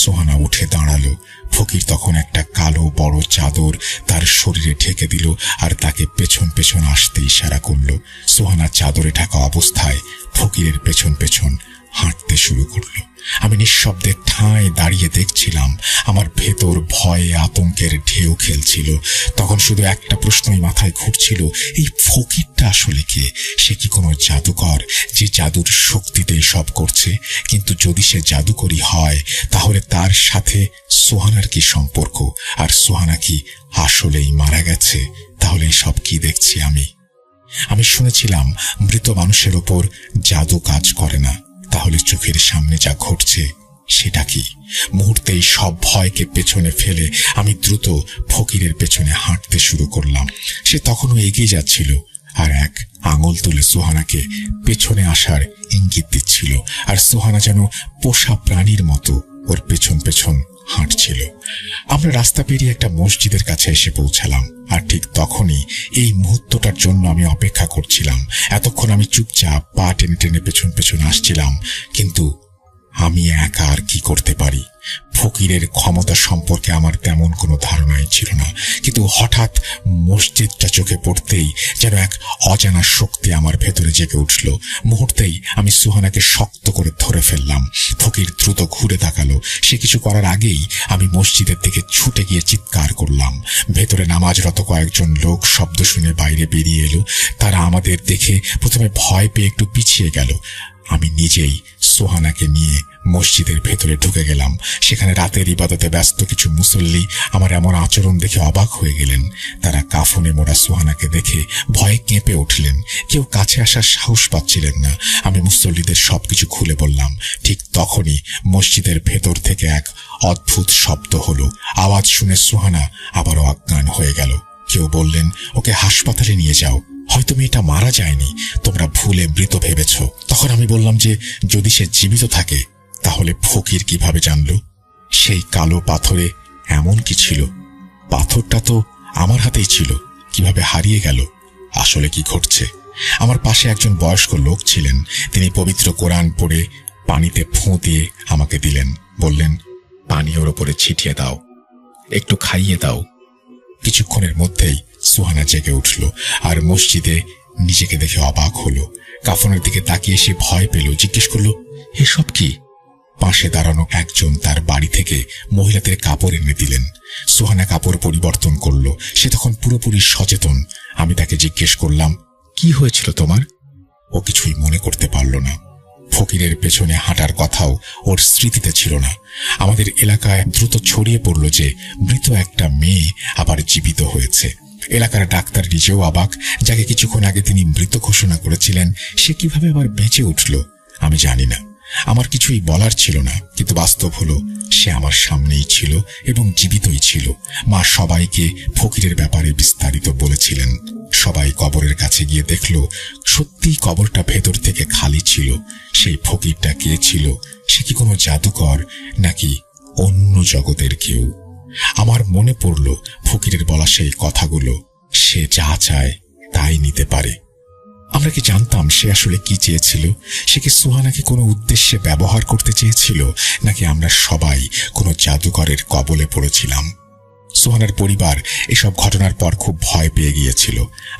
সুহানা উঠে দাঁড়ালো। ফকির তখন একটা কালো বড় চাদর তার শরীরে ঢেকে দিল আর তাকে পেছন পেছন আসতে ইশারা করল। সুহানা চাদরে ঢাকা অবস্থায় ফকিরের পেছন পেছন হাঁটতে শুরু করলো। আমি নিঃশব্দে ঠাঁই দাঁড়িয়ে দেখছিলাম। আমার ভেতর ভয়ে আতঙ্কের ঢেউ খেলছিল। তখন শুধু একটা প্রশ্নই মাথায় ঘুরছিল, এই ফকিরটা আসলে কে? সে কি কোনো জাদুকর যে জাদুর শক্তিতে সব করছে? কিন্তু যদি সে জাদুকরই হয়, তাহলে তার সাথে সুহানার কি সম্পর্ক? আর সুহানা কি আসলেই মারা গেছে? তাহলে সব কি দেখছি আমি শুনেছিলাম মৃত মানুষের ওপর জাদু কাজ করে না। তাহলে চোখের সামনে যা ঘটছে সেটা কি? মুহূর্তেই সব ভয়কে পেছনে ফেলে আমি দ্রুত ফকিরের পেছনে হাঁটতে শুরু করলাম। সে তখনও এগিয়ে যাচ্ছিল আর এক আঙুল তুলে সুহানাকে পেছনে আসার ইঙ্গিত দিচ্ছিল। আর সুহানা যেন পোষা প্রাণীর মতো ওর পেছন পেছন হাঁটছিল। আমরা রাস্তা পেরিয়ে একটা মসজিদের কাছে এসে পৌঁছালাম। আর ঠিক তখনই এই মুহূর্তটার জন্য আমি অপেক্ষা করছিলাম। এতক্ষণ আমি চুপচাপ পা টেনে টেনে পেছন পেছন আসছিলাম, কিন্তু আমি একা আর কি করতে পারি? ফকিরের ক্ষমতা সম্পর্কে আমার তেমন কোনো ধারণাই ছিল না, কিন্তু হঠাৎ মসজিদটা চোখে পড়তেই যেন এক অজানা শক্তি আমার ভেতরে জেগে উঠল। মুহূর্তেই আমি সুহানাকে শক্ত করে ধরে ফেললাম। ফকির দ্রুত ঘুরে তাকালো। সে কিছু করার আগেই আমি মসজিদের দিকে ছুটে গিয়ে চিৎকার করলাম। ভেতরে নামাজরত কয়েকজন লোক শব্দ শুনে বাইরে বেরিয়ে এলো। তারা আমাদের দেখে প্রথমে ভয় পেয়ে একটু পিছিয়ে গেল। আমি নিজেই সুহানাকে নিয়ে মসজিদের ভেতরে ঢুকে গেলাম। সেখানে রাতের ইবাদতে ব্যস্ত কিছু মুসল্লি আমার এমন আচরণ দেখে অবাক হয়ে গেলেন। তারা কাফনে মোড়া সুহানাকে দেখে ভয়ে কেঁপে উঠলেন। কেউ কাছে আসার সাহস পাচ্ছিলেন না। আমি মুসল্লিদের সবকিছু খুলে বললাম। ঠিক তখনই মসজিদের ভেতর থেকে এক অদ্ভুত শব্দ হলো। আওয়াজ শুনে সুহানা আবারও অজ্ঞান হয়ে গেল। কেউ বললেন, ওকে হাসপাতালে নিয়ে যাও, হয়তো মেয়েটা মারা যায়নি, তোমরা ভুলে মৃত ভেবেছ। তখন আমি বললাম যে যদি সে জীবিত থাকে তাহলে ফকির কিভাবে জানল সেই কালো পাথরে এমন কি ছিল? পাথরটা তো আমার হাতেই ছিল, কিভাবে হারিয়ে গেল? আসলে কি ঘটছে? আমার পাশে একজন বয়স্ক লোক ছিলেন। তিনি পবিত্র কোরআন পড়ে পানিতে ফোঁ দিয়ে আমাকে দিলেন। বললেন, পানি ওর ওপরে ছিটিয়ে দাও, একটু খাইয়ে দাও। কিছুক্ষণের মধ্যেই সুহানা জেগে উঠল আর মসজিদে নিজেকে দেখে অবাক হলো। কাফনের দিকে তাকিয়ে সে ভয় পেল। জিজ্ঞেস করলো, এসব কি? পাশে দাঁড়ানো একজন তার বাড়ি থেকে মহিলাদের কাপড় এনে দিলেন। সুহানা কাপড় পরিবর্তন করলো। সে তখন পুরোপুরি সচেতন। আমি তাকে জিজ্ঞেস করলাম, কি হয়েছিল তোমার? ও কিছুই মনে করতে পারল না। ফকিরের পেছনে হাঁটার কথাও ওর স্মৃতিতে ছিল না। আমাদের এলাকায় দ্রুত ছড়িয়ে পড়ল যে মৃত একটা মেয়ে আবার জীবিত হয়েছে। এলাকার ডাক্তার নিজেও অবাক। যাকে কিছুক্ষণ আগে তিনি মৃত ঘোষণা করেছিলেন, সে কিভাবে আবার বেঁচে উঠল আমি জানি না। আমার কিছুই বলার ছিল না, কিন্তু বাস্তব হলো সে আমার সামনেই ছিল এবং জীবিতই ছিল। মা সবাইকে ফকিরের ব্যাপারে বিস্তারিত বলেছিলেন। সবাই কবরের কাছে গিয়ে দেখল সত্যিই কবরটা ভেতর থেকে খালি ছিল। সেই ফকিরটা কে ছিল? সে কি কোনো জাদুকর নাকি অন্য জগতের কেউ? আমার মনে পড়ল ফকিরের বলা সেই কথাগুলো, সে যা চায় তাই নিতে পারে। আমরা কি জানতাম সে আসলে কি চেয়েছিল? সে কি সুহানাকে কোনো উদ্দেশ্যে ব্যবহার করতে চেয়েছিল, নাকি আমরা সবাই কোনো জাদুকরের কবলে পড়েছিলাম? সুহানার পরিবার এসব ঘটনার পর খুব ভয় পেয়ে গিয়েছিল।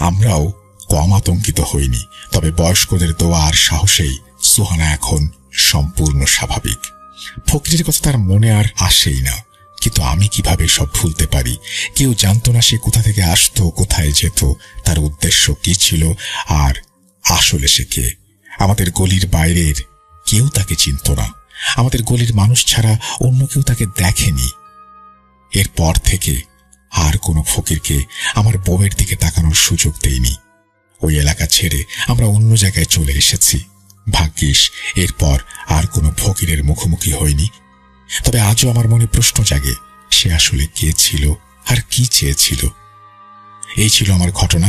আমরাও কম আতঙ্কিত হইনি। তবে বয়স্কদের দোয়া আর সাহসেই সুহানা এখন সম্পূর্ণ স্বাভাবিক। ফকিরের কথা তার মনে আর আসেই না, কিন্তু আমি কিভাবে সব ভুলতে পারি? কেউ জানতো না সে কোথা থেকে আসতো, কোথায় যেত, তার উদ্দেশ্য কি ছিল, আর আসলে সে কে। আমাদের গলির বাইরের কেউ তাকে চিনত না। আমাদের গলির মানুষ ছাড়া অন্য কেউ তাকে দেখেনি। এরপর থেকে আর কোনো ফকিরকে আমার বউয়ের দিকে তাকানোর সুযোগ দেইনি। ওই এলাকা ছেড়ে আমরা অন্য জায়গায় চলে এসেছি। ভাগ্যিস এরপর আর কোনো ফকিরের মুখোমুখি হয়নি। তবে আজও আমার মনে প্রশ্ন জাগে, সে আসলে কে ছিল আর কি চেয়েছিল? এই ছিল আমার ঘটনা।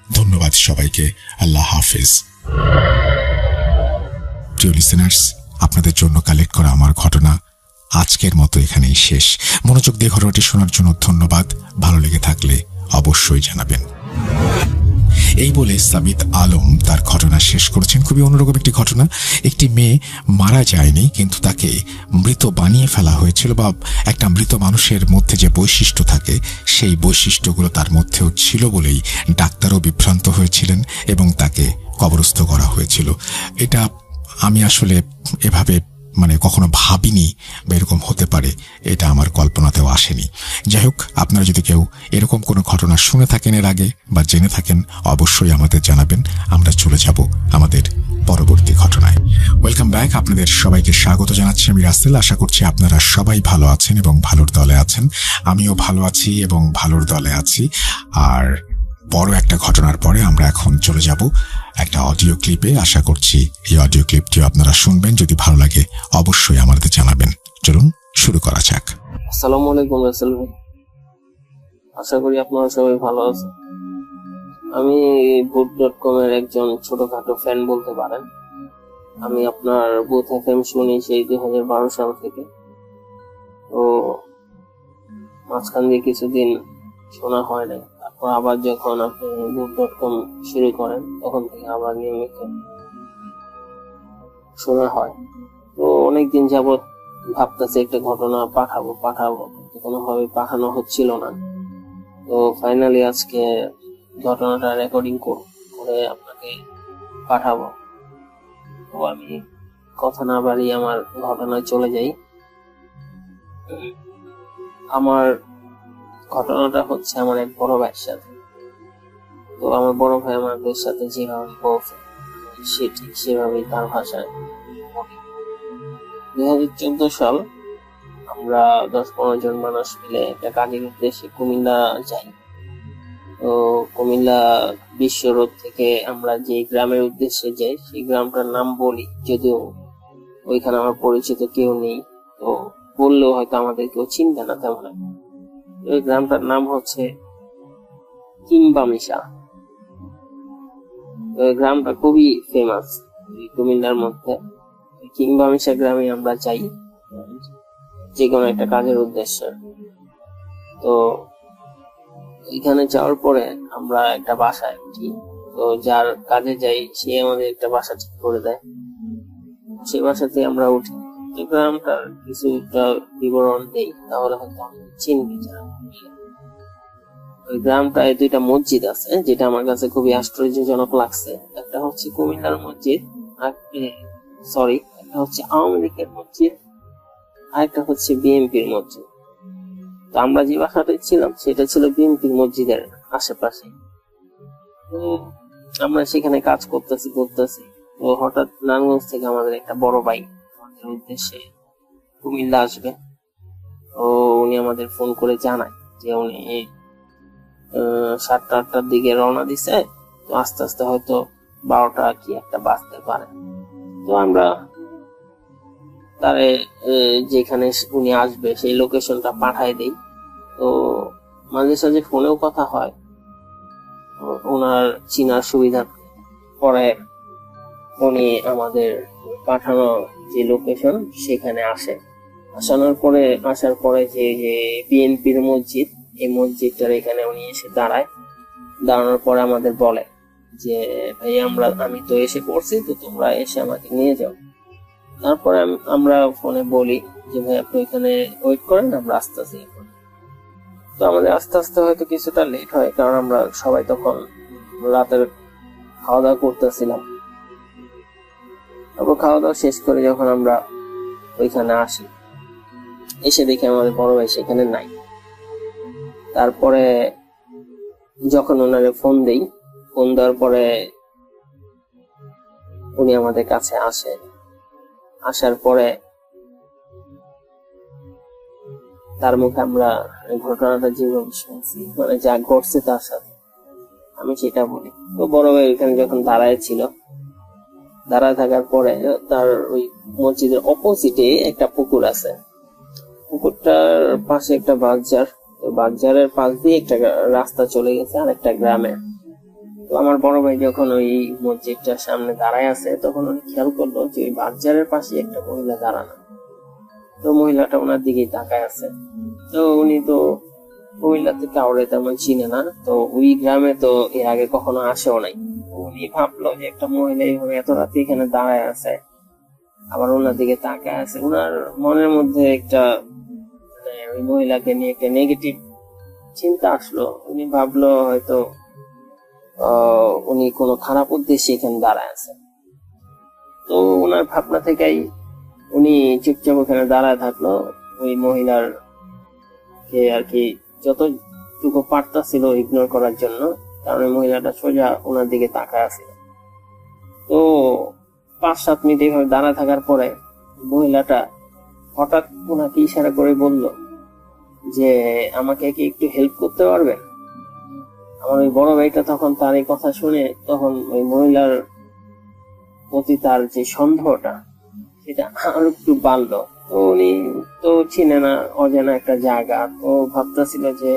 ধন্যবাদ সবাইকে। আল্লাহ হাফেজ। প্রিয় লিসেনার্স, আপনাদের জন্য কালেক্ট করা আমার ঘটনা আজকের মতো এখানেই শেষ। মনোযোগ দিয়ে ঘটনাটি শোনার জন্য ধন্যবাদ। ভালো লেগে থাকলে অবশ্যই জানাবেন। এই বলে সাবিত আলম তার ঘটনা শেষ করেছেন। খুবই অন্যরকম একটি ঘটনা। একটি মেয়ে মারা যায়নি, কিন্তু তাকে মৃত বানিয়ে ফেলা হয়েছিল, বা একটা মৃত মানুষের মধ্যে যে বৈশিষ্ট্য থাকে সেই বৈশিষ্ট্যগুলো তার মধ্যেও ছিল বলেই ডাক্তারও বিভ্রান্ত হয়েছিলেন এবং তাকে কবরস্থ করা হয়েছিল। এটা আমি আসলে এভাবে কখনো ভাবিনি বা এরকম হতে পারে, এটা আমার কল্পনাতেও আসেনি। যাই হোক, আপনারা যদি কেউ এরকম কোনো ঘটনা শুনে থাকেন এর আগে বা জেনে থাকেন, অবশ্যই আমাদের জানাবেন। আমরা চলে যাব আমাদের পরবর্তী ঘটনায়। Welcome back. আপনাদের সবাইকে স্বাগত জানাচ্ছি আমি রাসেল। আশা করছি আপনারা সবাই ভালো আছেন এবং ভালোর দলে আছেন। আমিও ভালো আছি এবং ভালোর দলে আছি। আর বড় একটা ঘটনার পরে আমরা এখন চলে যাব একটা অডিও ক্লিপে। আশা করছি এই অডিও ক্লিপটিও আপনারা শুনবেন। যদি ভালো লাগে অবশ্যই আমাদের জানাবেন। চলুন শুরু করা যাক। আসসালামু আলাইকুম রাসেল ভাই, আশা করি আপনারা সবাই ভালো আছেন। আমি বুট.com এর একজন ছোটখাটো ফ্যান বলতে পারেন। আমি আপনার বুথ এফএম শুনি সেই 2012 সাল থেকে। তো মাঝখান দিয়ে কিছুদিন শোনা হয় না, তারপর আবার যখন আপনি বুট.com শুরু করেন তখন থেকে আবার নিয়মিত শোনা হয়। তো অনেকদিন যাবৎ ভাবতেছি একটা ঘটনা পাঠাবো কিন্তু কোনোভাবে পাঠানো হচ্ছিল না। তো ফাইনালি আজকে ঘটনাটা রেকর্ডিং করে আপনাকে পাঠাবো। তো আমি কথা না বাড়িয়ে আমার ঘটনায় চলে যাই। আমার ঘটনাটা হচ্ছে আমার এক বড় ভাইয়ের সাথে। তো আমার বড় ভাই আমাদের সাথে যেভাবে বলছে ঠিক সেভাবেই তার ভাষায়। 2014 সাল আমরা 10-15 জন মানুষ মিলে একটা কাজের উদ্দেশ্যে কুমিল্লা যাই। তো কুমিল্লা বিশ্ব রোড থেকে আমরা যে গ্রামের উদ্দেশ্যে যাই সেই গ্রামটার নাম বলি, যদিও ওইখানে আমার পরিচিত কেউ নেই, তো বললেও হয়তো আমাদের কেউ চিনবে না তেমন। ওই গ্রামটার নাম হচ্ছে কিংবামিশা। ওই গ্রামটা খুবই ফেমাস কুমিল্লার মধ্যে। কিংবামিশা গ্রামে আমরা যাই যে কোনো একটা কাজের উদ্দেশ্যে। তো এখানে যাওয়ার পরে আমরা একটা বাসায় উঠি। তো যার কাজে যাই সে আমাদের একটা বাসা ঠিক করে দেয়, সেই বাসাতে আমরা উঠি। গ্রামটার কিছুটা বিবরণ দেই, তাহলে হয়তো আমি চিনবি। ওই গ্রামটায় 2টা মসজিদ আছে, যেটা আমার কাছে খুবই আশ্চর্যজনক লাগছে। একটা হচ্ছে কুমিল্লার মসজিদ, একটা হচ্ছে আওয়ামী লীগের মসজিদ, আর একটা হচ্ছে বিএনপির মসজিদ। তো আমরা যে বাসাটায় ছিলাম সেটা ছিল বিএনপির মসজিদের আশেপাশে। তো আমরা সেখানে কাজ করতেছি। তো হঠাৎ নারায়ণগঞ্জ থেকে আমাদের একটা বড় ভাই আমাদের উদ্দেশ্যে কুমিল্লা আসবে। তো উনি আমাদের ফোন করে জানায় যে উনি 7টা-8টার দিকে রওনা দিছে। তো আস্তে আস্তে হয়তো 12টা কি একটা বাজতে পারে। তো আমরা তারে যেখানে উনি আসবে সেই লোকেশনটা পাঠায় দেই। তো মাঝে সাঝে ফোনেও কথা হয় ওনার চিনার সুবিধা। পরে উনি আমাদের পাঠানো যে লোকেশন সেখানে আসার পরে যে বিএনপির মসজিদ, এই মসজিদটার এখানে উনি এসে দাঁড়ানোর পরে আমাদের বলে যে ভাই আমি তো এসে পড়ছি, তো তোমরা এসে আমাকে নিয়ে যাও। তারপরে আমরা ফোনে বলি যে ভাই আপনি এখানে ওয়েট করেন, আমরা আসতেছি। তো তো আমাদের আস্তে আস্তে হয়তো কিছুটা লেট হয়, কারণ আমরা সবাই তখন রাতের খাওয়া দাওয়া করতেছিলাম। তারপর খাওয়া দাওয়া শেষ করে যখন আমরা ওইখানে আসি, এসে দেখি আমাদের বড় ভাই সেখানে নাই। তারপরে যখন ওনারে ফোন দেই, ফোন দেওয়ার পরে উনি আমাদের কাছে আসে। আসার পরে তার মুখে আমরা ঘটনাটা যেভাবে শুনছি, মানে যা ঘটছে তার সাথে, আমি সেটা বলি। তো বড় ভাই এখানে যখন দাঁড়ায় ছিল, দাঁড়ায় থাকার পরে তার ওই মসজিদের অপোজিটে একটা পুকুর আছে, পুকুরটার পাশে একটা বাজার, বাজারের পাশ দিয়ে একটা রাস্তা চলে গেছে আর একটা গ্রামে। তো আমার বড় ভাই যখন ওই মসজিদটার সামনে দাঁড়ায় আছে, তখন উনি খেয়াল করলো যে ওই বাজারের পাশে একটা মহিলা দাঁড়ানো। তো মহিলাটা ওনার দিকেই তাকায় আছে। তো উনি তো মহিলাতে কাউরে তেমন চিনে না, তো ওই গ্রামে তো এর আগে কখনো আসেও নাই। উনি ভাবলো যে একটা মহিলা এইভাবে এত রাতে এখানে দাঁড়ায় আছে, আবার ওনার দিকে তাকায় আছে। ওনার মনের মধ্যে একটা ওই মহিলাকে নিয়ে একটা নেগেটিভ চিন্তা আসলো। উনি ভাবলো হয়তো উনি কোনো খারাপ উদ্দেশ্যে এখানে দাঁড়ায় আছে। তো ওনার ভাবনা থেকেই উনি চুপচাপ ওখানে দাঁড়ায় থাকলো, ওই মহিলার কে আর কি যতটুকু পারতাছিল ইগনোর করার জন্য, কারণ ওই মহিলাটা সোজা ওনার দিকে তাকায় আছে। তো 5-7 মিনিট এইভাবে দাঁড়ায় থাকার পরে মহিলাটা হঠাৎ ওনাকে ইশারা করে বলল যে আমাকে কি একটু হেল্প করতে পারবেন। আমার ওই বড় ভাইটা তখন তার এই কথা শুনে তখন ওই মহিলার প্রতি তার যে সন্দেহটা সেটা আরো একটু বাড়লো। তো উনি তো চিনে না, অজানা একটা জায়গা, তো ভাবতেছিল যে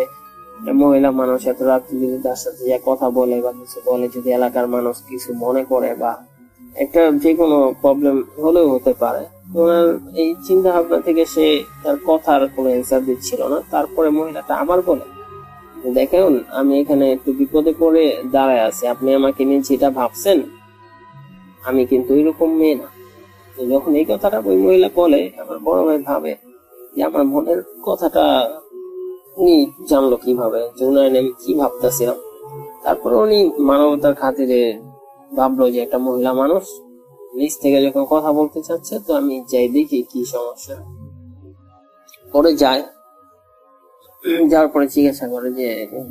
মহিলা মানুষ এত রাত্রি যদি তার সাথে যা কথা বলে বা কিছু বলে, যদি এলাকার মানুষ কিছু মনে করে বা একটা যে কোনো প্রবলেম হলেও হতে পারে। ওনার এই চিন্তা ভাবনা থেকে সে তার কথার কোনো অ্যান্সার দিচ্ছিল না। তারপরে মহিলাটা আবার বলে, দেখেন আমি এখানে একটু বিপদে পড়ে দাঁড়ায় আছি, আপনি আমাকে নিয়ে যেটা ভাবছেন আমি কিন্তু এরকম মেয়ে না। তো যখন এই কথাটা ওই মহিলা বলে, আমার বড় ভাই ভাবে যে আমার মনের কথাটা উনি জানলো কিভাবে, যে উনার আমি কি ভাবতেছিলাম। তারপরে উনি মানবতার খাতিরে ভাবলো যে একটা মহিলা মানুষ নিজ থেকে যখন কথা বলতে চাচ্ছে, তো আমি যাই দেখি কি সমস্যা। পরে যাওয়ার পরে জিজ্ঞাসা করে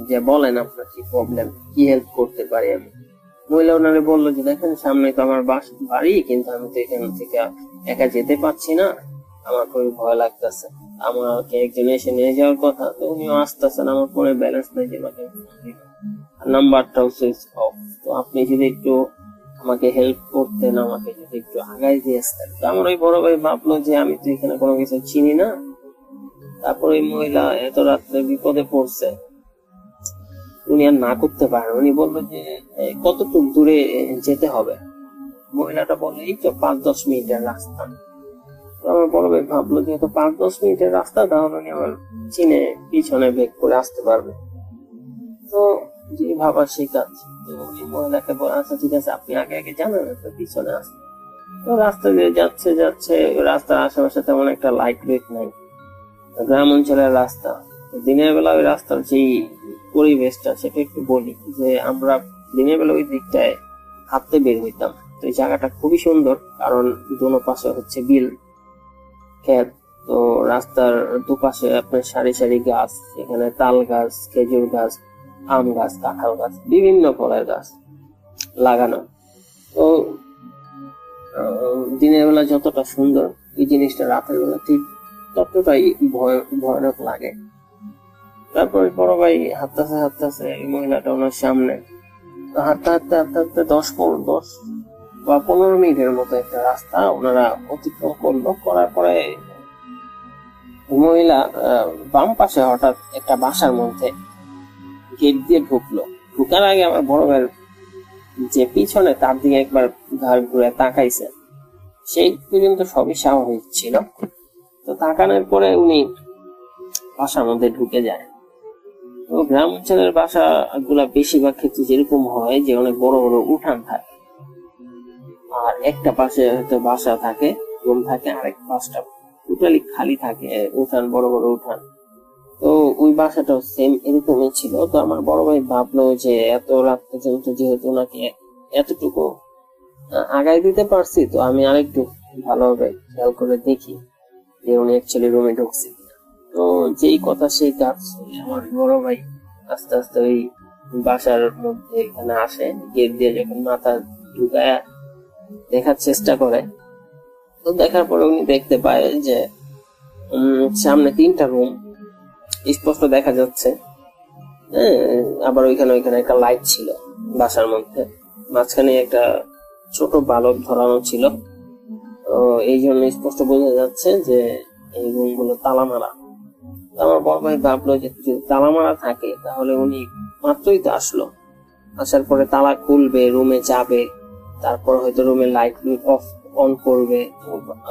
যে বলেন আপনার কি প্রবলেম, কি হেল্প করতে পারি আমি। মহিলা ওনারে বললো যে দেখেন সামনে তো আমার বাড়ি, কিন্তু আমি তো এখান থেকে একা যেতে পারছি না, আমার খুবই ভয় লাগতেছে, আমাকে একজন এসে নিয়ে যাওয়ার কথা, তো উনিও আসতেছেন, আমার ফোনে ব্যালেন্স নেই যে নাম্বারটাও সুইচ অফ। তো আপনি যদি একটু আমাকে হেল্প করতেন, আমাকে যদি একটু আগায় দিয়ে আসতেন। তো আমার ওই বড় ভাই ভাবলো যে আমি তো এখানে কোনো কিছু চিনি না। তারপর ওই মহিলা এত রাত্রে বিপদে পড়ছে, উনি আর না করতে পারেন। উনি বললো যে কতটুকু দূরে যেতে হবে। মহিলাটা বললো এই তো 5-10 মিনিটের রাস্তা। তো আমার বড় ভাই ভাবলো যে 5-10 মিনিটের রাস্তা, তাহলে উনি আমার চিনে পিছনে বেগ করে আসতে পারবে। তো যে ভাবার সেই কাজ। তো উনি মহিলাকে বলে আচ্ছা ঠিক আছে, আপনি আগে আগে জানেন, পিছনে আসেন। তো রাস্তা দিয়ে যাচ্ছে রাস্তার আশেপাশে তেমন একটা লাইট ওয়েট নাই, গ্রাম অঞ্চলের রাস্তা। দিনের বেলা ওই রাস্তার যেই পরিবেশটা সেটা একটু বলি, যে আমরা দিনের বেলা ওই দিকটায় হাঁটতে বের হইতাম। তো এই জায়গাটা খুবই সুন্দর, কারণ দোনো পাশে হচ্ছে বিল ক্ষেত। তো রাস্তার দুপাশে আপনার সারি সারি গাছ, এখানে তাল গাছ, খেজুর গাছ, আম গাছ, কাঁঠাল গাছ, বিভিন্ন ফলের গাছ লাগানো। তো দিনের বেলা যতটা সুন্দর এই জিনিসটা রাতের বেলা ঠিক ততটাই ভয়ানক লাগে। তারপরে বড় ভাই হাঁটতেছে এই মহিলাটা ওনার সামনে। তো হাঁটতে 10 বা 15 মিনিটের মতো একটা রাস্তা ওনারা অতিক্রম করার পরে মহিলা বাম পাশে হঠাৎ একটা বাসার মধ্যে গেট দিয়ে ঢুকার আগে আমার বড় ভাইয়ের যে পিছনে তার দিকে একবার ঘাড় ঘুরে তাকাইছে, সেই পর্যন্ত সবই স্বাভাবিক ছিল। তো তাকানোর পরে উনি বাসার মধ্যে ঢুকে যায়। তো গ্রাম অঞ্চলের বাসা গুলা বেশিরভাগ ক্ষেত্রে যেরকম হয় যে অনেক বড় বড় উঠান থাকে, আর একটা পাশে হয়তো বাসা থাকে, রুম থাকে, আরেক পাশটা টোটালি খালি থাকে, উঠান, বড় বড় উঠান। তো ওই বাসাটাও সেম এরকমই ছিল। তো আমার বড় ভাই ভাবলো যে এত রাত পর্যন্ত যেহেতু ওনাকে এতটুকু আগায় দিতে পারছি, তো আমি আরেকটু ভালোভাবে খেয়াল করে দেখি যে উনি অ্যাকচুয়ালি রুমে ঢুকছে কিনা। তো যেই কথা সেই কাজ, আমার বড় ভাই আস্তে আস্তে ওই বাসার মধ্যে এখানে আসে, গেট দিয়ে যখন মাথা ঢুকায় দেখার চেষ্টা করে, তো দেখার পরে উনি দেখতে পায় যে সামনে 3টা রুম স্পষ্ট দেখা যাচ্ছে। হ্যাঁ, আবার ওইখানে একটা লাইট ছিল বাসার মধ্যে, মাঝখানে একটা ছোট বালক ধরানো ছিল। তো এই জন্য স্পষ্ট বোঝা যাচ্ছে যে এই রুম গুলো তালা মারা। আমার বড় ভাই ভাবলো যে যদি তালা মারা থাকে তাহলে উনি মাত্রই তো আসলো, আসার পরে তালা খুলবে, রুমে যাবে, তারপর হয়তো রুমের লাইট অফ অন করবে,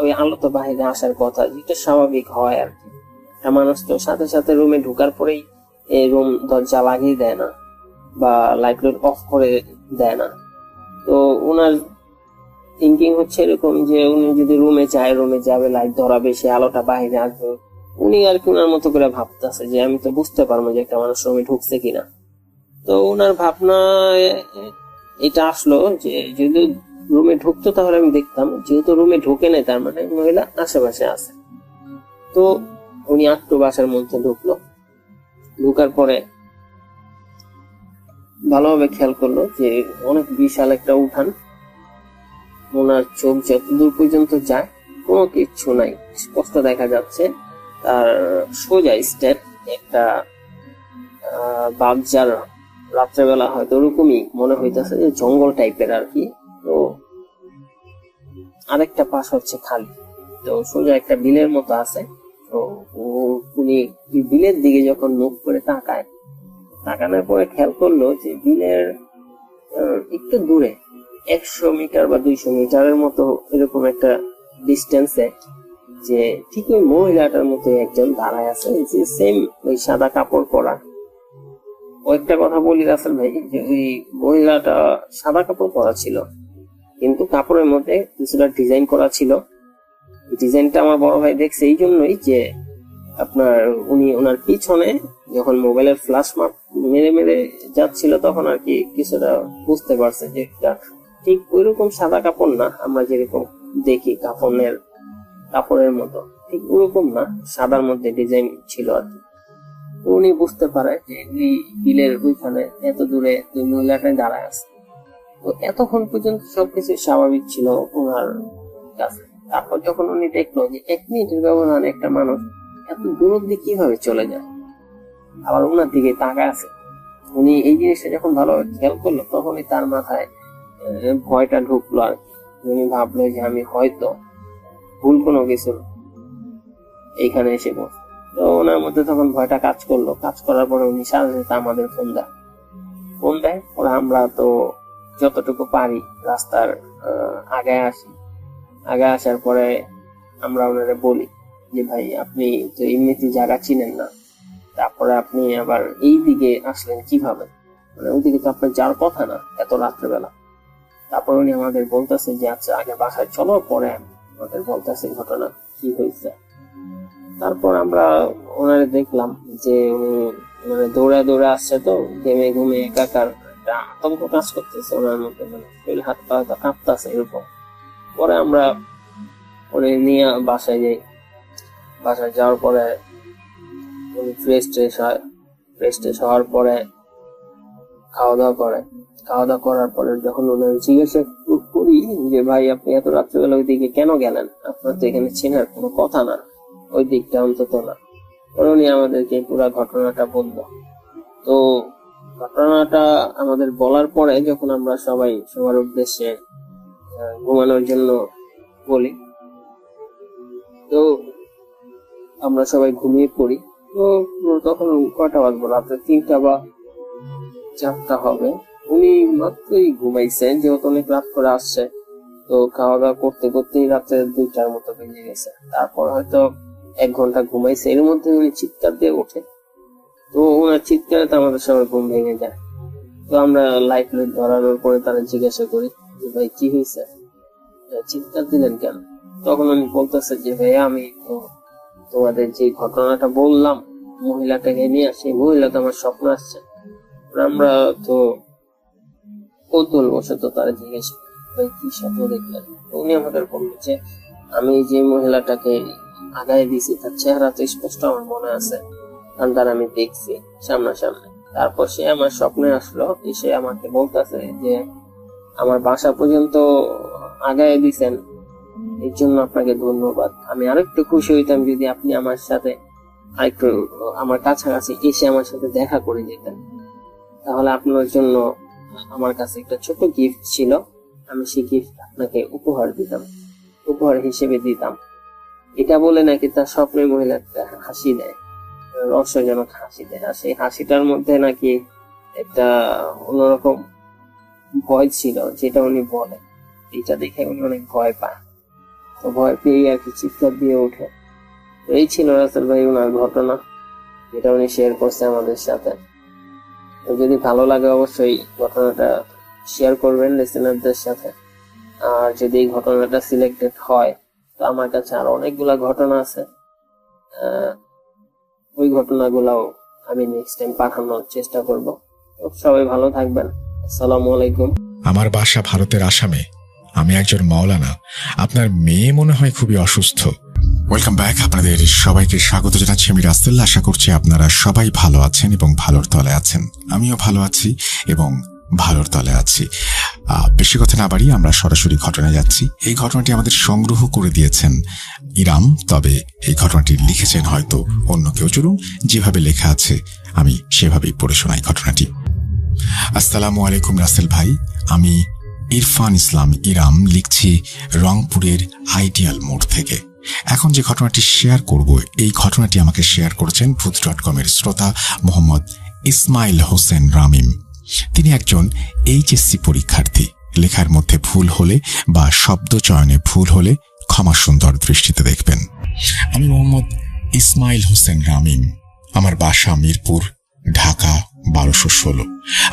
ওই আলো তো বাইরে আসার কথা, যেটা স্বাভাবিক হয় আর কি। মানুষ তো সাথে সাথে রুমে ঢুকার পরেই এই রুম দরজা লাগিয়ে দেয় না বা লাইট অফ করে দেয় না। তো ওনার থিঙ্কিং হচ্ছে এরকম যে উনি যদি রুমে যায়, রুমে যাবে, লাইট ধরাবে, সে আলোটা বাইরে আসবে, উনি আর কি ওনার মতো করে ভাবতেছে যে আমি তো বুঝতে পারবো যে একটা মানুষ রুমে ঢুকছে কিনা। তো ওনার ভাবনা এটা আসলো যে যদি রুমে ঢুকতো তাহলে আমি দেখতাম, যেহেতু রুমে ঢুকে নেই তার মানে মহিলা আশেপাশে আছে। তো উনি একটু বাসার মধ্যে ঢুকলো, ঢুকার পরে ভালোভাবে খেয়াল করলো যে অনেক বিশাল একটা উঠান, ওনার চোখ যতদূর পর্যন্ত যায় কোনো কিচ্ছু নাই, স্পষ্ট দেখা যাচ্ছে তার সোজা স্টেপ একটা বাগজার, রাত্রেবেলা হয়তো ওরকমই মনে হইতেছে যে জঙ্গল টাইপের আর কি। তো আরেকটা পাশ হচ্ছে খালি, তো সোজা একটা বিলের মতো আছে। তো উনি বিলের দিকে যখন মুখ করে তাকায়, তাকানোর পরে খেয়াল করলো যে বিলের একটু দূরে 100 মিটার বা 200 মিটারের মতো এরকম একটা ডিস্টেন্সে যে ঠিক ওই মহিলাটার মতো একজন দাঁড়ায় আছে, যে সেম ওই সাদা কাপড় পরা। ও একটা কথা বলি রাসেল ভাই, যে ওই মহিলাটা সাদা কাপড় পরা ছিল, কিন্তু কাপড়ের মধ্যে কিছুটা ডিজাইন করা ছিল। ডিজাইনটা আমার বড় ভাই দেখছে এই জন্যই যে আপনার উনি ওনার পিছনে যখন মোবাইলের ফ্ল্যাশ মেরে মেরে যাচ্ছিল তখন আর কি কিছুটা বুঝতে পারছে যে ঠিক ওইরকম সাদা কাপড় না, আমরা যেরকম দেখি কাপড়ের মতো ঠিক ওরকম না, সাদার মধ্যে ডিজাইন ছিল আর কি। উনি বুঝতে পারে যে ওই বিলের ওইখানে এত দূরে ওই মহিলাটাই দাঁড়ায় আছে। তো এতক্ষণ পর্যন্ত সবকিছু স্বাভাবিক ছিল ওনার কাছে। তারপর যখন উনি দেখলো যে 1 মিনিটের ব্যবধানে একটা মানুষ এত দূর অব্দি কিভাবে চলে যায়, আবার ওনার দিকে তাকায় আছে, উনি এই জিনিসটা যখন ভালো খেয়াল করলো তখনই তার মাথায় ভয়টা ঢুকলো আর কি। উনি ভাবলো যে আমি হয়তো ভুল কোনো কিছু এইখানে এসে বসে। তো ওনার মধ্যে তখন ভয়টা কাজ করলো, কাজ করার পরে উনি সাথে সাথে আমাদের ফোন দেয়। পরে আমরা তো যতটুকু পারি রাস্তার আগে আসার পরে আমরা ওনারে বলি যে ভাই আপনি তো এমনিতে জায়গা চিনেন না, তারপরে আপনি আবার এই দিকে আসলেন কিভাবে, মানে ওইদিকে তো আপনার যাওয়ার কথা না এত রাত্রেবেলা। তারপর উনি আমাদের বলতেছে যে আচ্ছা আগে বাসায় চলো, পরে আমাদের বলতেছে ঘটনা কি হয়েছে। তারপর আমরা ওনারে দেখলাম যে উনি মানে দৌড়ে আসছে, তো ঘেমে ঘুমে একাকার একটা আতঙ্ক কাজ করতেছে ওনার মধ্যে, মানে শরীর হাত পা কাঁপতেছে এরকম। পরে আমরা উনি নিয়ে বাসায় যাই। বাসায় যাওয়ার পরে উনি ফ্রেশ ট্রেশ হওয়ার পরে খাওয়া দাওয়া করার পরে যখন ওনার জিজ্ঞাসা করি যে ভাই আপনি এত রাত্রেবেলা ওই দিকে কেন গেলেন, আপনার তো এখানে চেনার কোনো কথা না, ওই দিকটা অন্তত না। উনি আমাদেরকে পুরো ঘটনাটা বলল। তো ঘটনাটা আমাদের বলার পরে যখন আমরা সবার উদ্দেশ্যে ঘুমানোর জন্য বলি, তো আমরা সবাই ঘুমিয়ে পড়ি। তো তখন কয়টা বাজবো, রাত্রে 3টা বা 4টা হবে। উনি মাত্রই ঘুমাইছেন, যেহেতু অনেক রাত করে আসছে। তো খাওয়া দাওয়া করতে করতেই রাত্রে 2টার মতো বেজে গেছে। তারপর হয়তো 1 ঘন্টা ঘুমাইছে, এর মধ্যে উনি চিৎকার দিয়ে ওঠে। তো ওনার চিৎকারে তো আমাদের সবার ঘুম ভেঙে যায়। তো আমরা লাইট ধরানোর পরে তারা জিজ্ঞাসা করি যে ভাই কি হয়েছে, চিৎকার দিলেন কেন? তখন উনি বলতেছে যে ভাই আমি তো তোমাদের যে ঘটনাটা বললাম মহিলাটাকে নিয়ে, সেই মহিলা তো আমার স্বপ্ন আসছে। আমরা তো কৌতূহল বশত তারা জিজ্ঞেস করি কি স্বপ্ন দেখলেন। উনি আমাদের বলল যে আমি যে মহিলাটাকে আগায় দিয়েছি তার চেহারা তো স্পষ্ট আমার মনে আছে, কারণ তার আমি দেখছি সামনাসামনি। তারপর সে আমার স্বপ্নে আসলো, সে আমাকে বলতেছে যে আমার বাসা পর্যন্ত আগায় দিছেন, এর জন্য আপনাকে ধন্যবাদ। আমি আরেকটু খুশি হইতাম যদি আপনি আমার সাথে আরেকটু আমার কাছাকাছি এসে আমার সাথে দেখা করে যেতেন, তাহলে আপনার জন্য আমার কাছে একটা ছোট গিফট ছিল, আমি সেই গিফট আপনাকে উপহার হিসেবে দিতাম। এটা বলে নাকি তার স্বপ্নের মহিলা একটা হাসি দেয়, রহস্যজনক হাসি দেয়। আর সেই হাসিটার মধ্যে নাকি একটা অন্যরকম ভয় ছিল, যেটা উনি বলে। এটা দেখে উনি অনেক ভয় পায়, তো ভয় পেয়ে আর কি চিৎকার দিয়ে ওঠে। তো এই ছিল রাসেল ভাই ওনার ঘটনা, যেটা উনি শেয়ার করছে আমাদের সাথে। তো যদি ভালো লাগে অবশ্যই ঘটনাটা শেয়ার করবেন লিসেনারদের সাথে। আর যদি এই ঘটনাটা সিলেক্টেড হয়, তো আমার কাছে আরো অনেকগুলা ঘটনা আছে, ওই ঘটনাগুলাও আমি নেক্সট টাইম পাঠানোর চেষ্টা করব। সবাই ভালো থাকবেন। আসসালামু আলাইকুম। আমার বাসা ভারতের আসামে। আমি একজন মাওলানা। আপনার মেয়ে মনে হয় খুবই অসুস্থ। Welcome back. আপনাদের সবাইকে স্বাগত জানাচ্ছি আমি রাসেল। আশা করছি আপনারা সবাই ভালো আছেন এবং ভালোর তলে আছেন। আমিও ভালো আছি এবং ভালোর তলে আছি। বেশি কথা না বাড়িয়ে আমরা সরাসরি ঘটনায় যাচ্ছি। এই ঘটনাটি আমাদের সংগ্রহ করে দিয়েছেন ইরাম, তবে এই ঘটনাটি লিখেছেন হয়তো অন্য কেউ। চলুন যেভাবে লেখা আছে আমি সেভাবেই পড়ে শোনাই ঘটনাটি। আসসালামু আলাইকুম রাসেল ভাই, আমি ইরফান ইসলাম ইরাম লিখছি রংপুরের আইডিয়াল মোড় থেকে। এখন যে ঘটনাটি শেয়ার করব, এই ঘটনাটি আমাকে শেয়ার করেছেন ভূত.com এর শ্রোতা মোহাম্মদ ইসমাইল হোসেন রামিম। তিনি একজন এইচএসসি পরীক্ষার্থী। লেখার মধ্যে ভুল হলে বা শব্দ চয়নে ভুল হলে ক্ষমা সুন্দর দৃষ্টিতে দেখবেন। আমি মোহাম্মদ ইসমাইল হোসেন রামিম। আমার বাসা মিরপুর, ঢাকা 1216।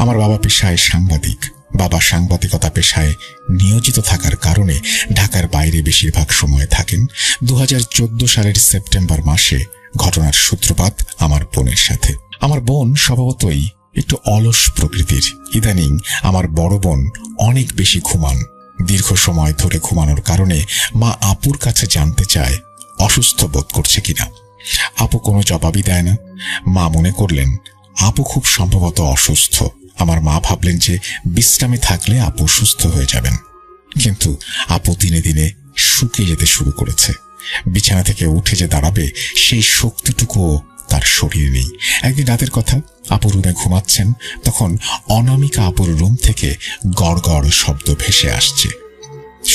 আমার বাবা পেশায় সাংবাদিক। বাবা সাংবাদিকতা পেশায় নিয়োজিত থাকার কারণে ঢাকার বাইরে বেশিরভাগ সময় থাকেন। 2014 সালের সেপ্টেম্বর মাসে ঘটনার সূত্রপাত আমার বোনের সাথে। আমার বোন স্বভাবতই একটু অলস প্রকৃতির। ইদানিং আমার বড় বোন অনেক বেশি ঘুমান। দীর্ঘ সময় ধরে ঘুমানোর কারণে মা আপুর কাছে জানতে চায় অসুস্থ বোধ করছে কিনা। আপু কোনো জবাবই দেয় না। মা মনে করলেন আপু খুব সম্ভবত অসুস্থ। আমার মা ভাবলেন যে বিশ্রামে থাকলে আপু সুস্থ হয়ে যাবেন, কিন্তু আপু দিনে দিনে শুকিয়ে যেতে শুরু করেছে। বিছানা থেকে উঠে যে দাঁড়াবে সেই শক্তিটুকুও তার শরীরে নেই। একদিন রাতের কথা, আপু রুমে ঘুমাচ্ছেন, তখন অনামিকা আপুর রুম থেকে গড় গড় শব্দ ভেসে আসছে।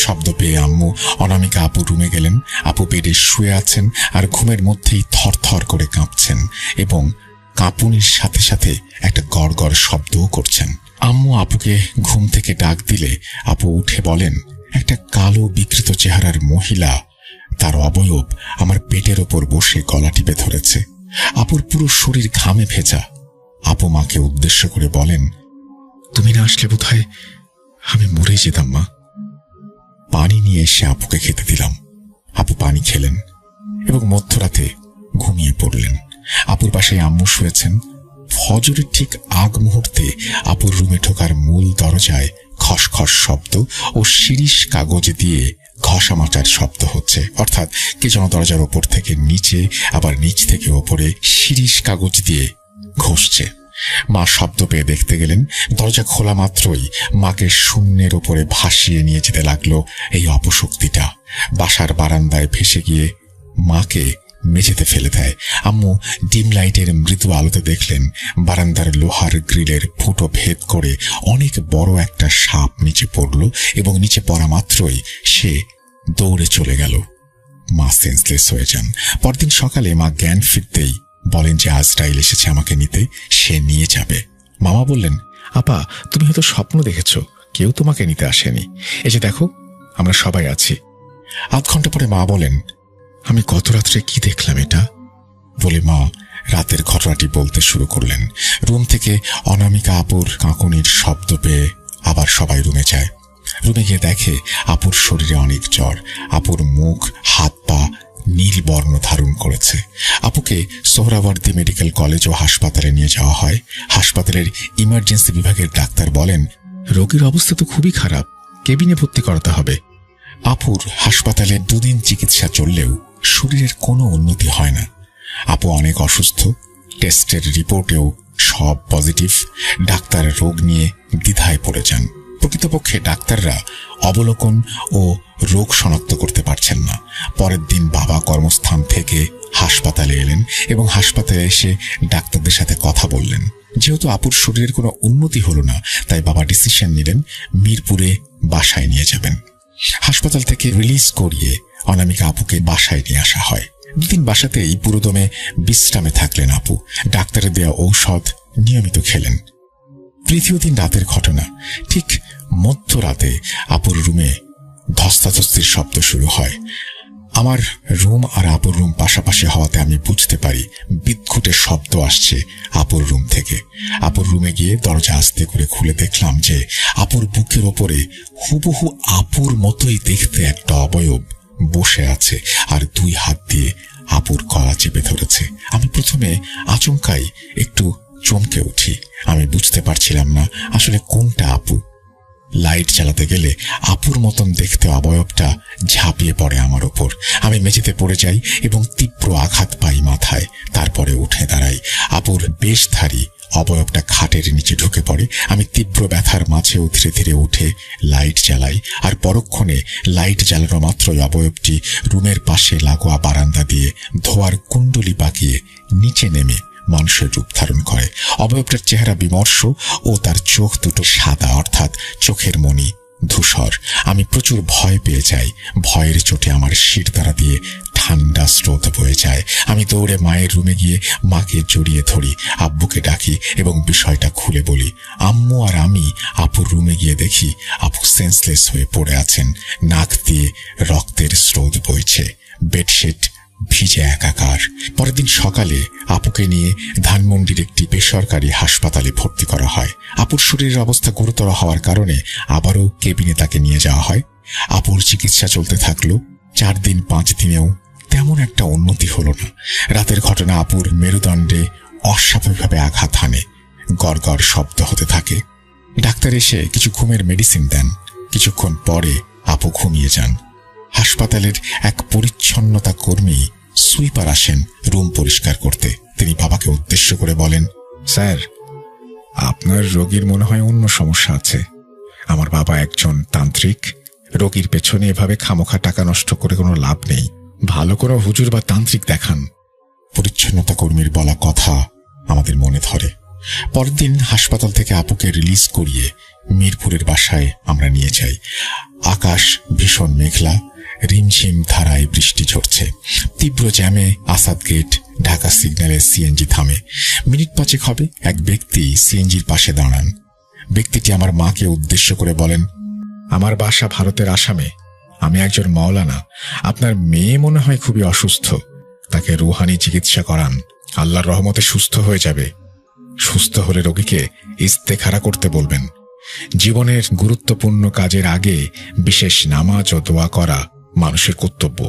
শব্দ পেয়ে আম্মু অনামিকা আপুর রুমে গেলেন। আপু বেডে শুয়ে আছেন আর ঘুমের মধ্যেই থরথর করে কাঁপছেন এবং কাঁপুনির সাথে সাথে একটা গড় গড় শব্দও করছেন। আম্মু আপুকে ঘুম থেকে ডাক দিলে আপু উঠে বলেন, একটা কালো বিকৃত চেহারার মহিলা তার অবয়ব আমার পেটের ওপর বসে গলা টিপে ধরেছে। আপুর পুরো শরীর ঘামে ভেজা। আপু মাকে উদ্দেশ্য করে বলেন, তুমি না আসলে বোধহয় আমি মরে যেতাম মা। পানি নিয়ে এসে আপুকে খেতে দিলাম। আপু পানি খেলেন এবং মধ্যরাতে ঘুমিয়ে পড়লেন। আপুর পাশে আম্মু শুয়েছেন। ফজরের ঠিক আগ মুহূর্তে আপুর রুমে ঢোকার মূল দরজায় খসখস শব্দ ও শিরিষ কাগজ দিয়ে ঘষা মাটার শব্দ হচ্ছে, অর্থাৎ কে যেন দরজার ওপর থেকে নিচে আবার নিচ থেকে ওপরে শিরিষ কাগজ দিয়ে ঘষছে। মা শব্দ পেয়ে দেখতে গেলেন। দরজা খোলা মাত্রই মাকে শূন্যের ওপরে ভাসিয়ে নিয়ে যেতে লাগলো এই অপশক্তিটা। বাসার বারান্দায় ভেসে গিয়ে মাকে মেঝেতে ফেলে দেয়। আম্মু ডিম লাইটের মৃদু আলোতে দেখলেন বারান্দার লোহার গ্রিলের ফুটো ভেদ করে অনেক বড় একটা সাপ নিচে পড়ল এবং নিচে পড়া মাত্রই সে দৌড়ে চলে গেল। মা সেন্সলেস হয়ে যান। পরদিন সকালে মা জ্ঞান ফিরতেই বলেন যে আজরাইল এসেছে আমাকে নিতে, সে নিয়ে যাবে। মামা বললেন, আপা তুমি হয়তো স্বপ্ন দেখেছ, কেউ তোমাকে নিতে আসেনি, এই যে দেখো আমরা সবাই আছি। আধ ঘন্টা পরে মা বলেন, আমি গত রাত্রে কি দেখলাম এটা বলে মা রাতের ঘটনাটি বলতে শুরু করলেন। রুম থেকে অনামিকা আপুর কাঁকুনির শব্দ পেয়ে আবার সবাই রুমে যায়। রুমে গিয়ে দেখে আপুর শরীরে অনেক জ্বর। আপুর মুখ, হাত পা নীল বর্ণ ধারণ করেছে। আপুকে সোহরাওয়ার্দী মেডিকেল কলেজ ও হাসপাতালে নিয়ে যাওয়া হয়। হাসপাতালের ইমার্জেন্সি বিভাগের ডাক্তার বলেন, রোগীর অবস্থা তো খুবই খারাপ, কেবিনে ভর্তি করাতে হবে। আপুর হাসপাতালে 2 দিন চিকিৎসা চললেও শরীরের কোনো উন্নতি হয় না। আপু অনেক অসুস্থ, টেস্টের রিপোর্টেও সব পজিটিভ। ডাক্তার রোগ নিয়ে দ্বিধায় পড়ে যান। প্রকৃতপক্ষে ডাক্তাররা অবলোকন ও রোগ শনাক্ত করতে পারছেন না। পরের দিন বাবা কর্মস্থান থেকে হাসপাতালে এলেন এবং হাসপাতালে এসে ডাক্তারদের সাথে কথা বললেন। যেহেতু আপুর শরীরের কোনো উন্নতি হলো না, তাই বাবা ডিসিশন নিলেন মিরপুরে বাসায় নিয়ে যাবেন। হাসপাতাল থেকে রিলিজ করিয়ে অনামিকা আপুকে বাসায় নিয়ে আসা হয়। 2 দিন বাসাতেই পুরোদমে বিশ্রামে থাকলেন আপু। ডাক্তারের দেওয়া ঔষধ নিয়মিত খেলেন। 3য় দিন রাতের ঘটনা। ঠিক মধ্যরাতে আপুর রুমে ধস্তাধস্তির শব্দ শুরু হয়। আমার রুম আর আপুর রুম পাশাপাশি হওয়াতে আমি বুঝতে পারি বিদ্ঘুটের শব্দ আসছে আপুর রুম থেকে। আপুর রুমে গিয়ে দরজা আস্তে করে খুলে দেখলাম যে আপুর বুকের ওপরে হুবহু আপুর মতোই দেখতে একটা অবয়ব বসে আছে আর 2 হাত দিয়ে আপুর গলা চেপে ধরেছে। আমি প্রথমে আচমকাই একটু চমকে উঠি। আমি বুঝতে পারছিলাম না আসলে কোনটা আপু। লাইট জ্বালাতে গেলে আপুর মতন দেখতে অবয়বটা ঝাঁপিয়ে পড়ে আমার ওপর। আমি মেঝেতে পড়ে যাই এবং তীব্র আঘাত পাই মাথায়। তারপরে উঠে দাঁড়াই। আপুর বেশধারী অবয়বটা খাটের নিচে ঢুকে পড়ে। আমি তীব্র ব্যথার মাঝেও ধীরে ধীরে উঠে লাইট জ্বালাই, আর পরক্ষণে লাইট জ্বালানো মাত্রই অবয়বটি রুমের পাশে লাগোয়া বারান্দা দিয়ে ধোয়ার কুণ্ডলি পাকিয়ে নিচে নেমে মানুষের রূপ ধারণ করে। অবয়বটার চেহারা বিমর্ষ ও তার চোখ দুটো সাদা, অর্থাৎ চোখের মণি ধূসর। আমি প্রচুর ভয় পেয়ে যাই। ভয়ের চোটে আমার শিরদাঁড়া দিয়ে ঠান্ডা স্রোত বয়ে যায়। আমি দৌড়ে মায়ের রুমে গিয়ে মাকে জড়িয়ে ধরি, আব্বুকে ডাকি এবং বিষয়টা খুলে বলি। আম্মু আর আমি আপুর রুমে গিয়ে দেখি আপু সেন্সলেস হয়ে পড়ে আছেন। নাক দিয়ে রক্তের স্রোত বইছে, বেডশিট ভিজে একাকার। পরের দিন সকালে আপুকে নিয়ে ধানমন্ডির একটি বেসরকারি হাসপাতালে ভর্তি করা হয়। আপুর শরীরের অবস্থা গুরুতর হওয়ার কারণে আবারও কেবিনে তাকে নিয়ে যাওয়া হয়। আপুর চিকিৎসা চলতে থাকলো। 4 দিন 5 দিনেও তেমন একটা উন্নতি হলো না। রাতের ঘটনা, আপুর মেরুদণ্ডে অস্বাভাবিকভাবে আঘাত হানে, গড়গড় শব্দ হতে থাকে। ডাক্তার এসে কিছু ঘুমের মেডিসিন দেন। কিছুক্ষণ পরে আপু ঘুমিয়ে যান। হাসপাতালের এক পরিচ্ছন্নতা কর্মী সুইপার আসেন রুম পরিষ্কার করতে। তিনি বাবাকে উদ্দেশ্য করে বলেন, স্যার, আপনার রোগীর মনে হয় অন্য সমস্যা আছে। আমার বাবা একজন তান্ত্রিক। রোগীর পেছনে এভাবে খামোখা টাকা নষ্ট করে কোনো লাভ নেই। ভালো কোনো হুজুর বা তান্ত্রিক দেখান। পরিচ্ছন্নতা কর্মীর বলা কথা আমাদের মনে ধরে। পরের দিন হাসপাতাল থেকে আপুকে রিলিজ করিয়ে মিরপুরের বাসায় আমরা নিয়ে যাই। আকাশ ভীষণ মেঘলা, রিমঝিম ধারায় বৃষ্টি ঝরছে। তীব্র জ্যামে আসাদ গেট, ঢাকা সিগন্যালে সিএনজি থামে। মিনিট 5 হবে এক ব্যক্তি সিএনজির পাশে দাঁড়ান। ব্যক্তিটি আমার মাকে উদ্দেশ্য করে বলেন, আমার বাসা ভারতের আসামে। আমি একজন মাওলানা। আপনার মেয়ে মনে হয় খুবই অসুস্থ। তাকে রুহানি চিকিৎসা করান, আল্লাহর রহমতে সুস্থ হয়ে যাবে। সুস্থ হলে রোগীকে ইস্তেখারা করতে বলবেন। জীবনের গুরুত্বপূর্ণ কাজের আগে বিশেষ নামাজ ও দোয়া করা মানুষের কর্তব্য,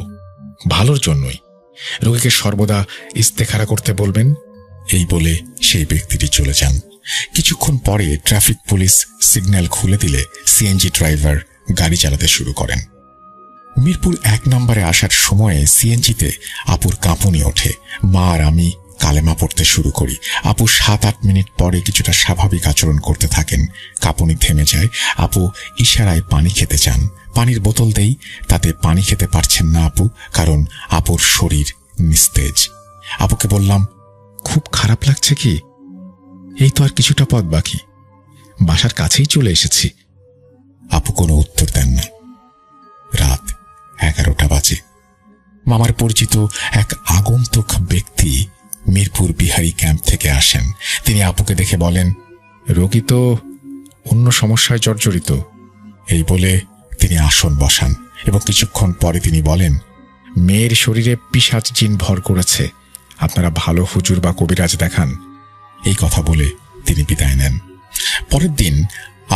ভালোর জন্যই। রোগীকে সর্বদা ইস্তেখারা করতে বলবেন। এই বলে সেই ব্যক্তিটি চলে যান। কিছুক্ষণ পরে ট্রাফিক পুলিশ সিগন্যাল খুলে দিলে সিএনজি ড্রাইভার গাড়ি চালাতে শুরু করেন। মিরপুর 1 নম্বরে আসার সময়ে সিএনজিতে আপুর কাঁপুনি ওঠে। মা আর আমি কালেমা পড়তে শুরু করি। আপু 7-8 মিনিট পরে কিছুটা স্বাভাবিক আচরণ করতে থাকেন। কাঁপুনি থেমে যায়। আপু ইশারায় পানি খেতে চান। পানির বোতল দেই, তাতে পানি খেতে পারছেন না আপু, কারণ আপুর শরীর নিস্তেজ। আপুকে বললাম, খুব খারাপ লাগছে কি? এই তো আর কিছুটা পথ বাকি, বাসার কাছেই চলে এসেছি। আপু কোনো উত্তর দেন না। রাত 11টা বাজে। মামার পরিচিত এক আগন্তুক ব্যক্তি মিরপুর বিহারি ক্যাম্প থেকে আসেন। তিনি আপুকে দেখে বলেন, রোগী তো অন্য সমস্যায় জর্জরিত। এই বলে তিনি আসন বসান এবং কিছুক্ষণ পরে তিনি বলেন, মেয়ের শরীরে পিশাচ জিন ভর করেছে, আপনারা ভালো হুজুর বা কবিরাজ দেখান। এই কথা বলে তিনি বিদায় নেন। পরের দিন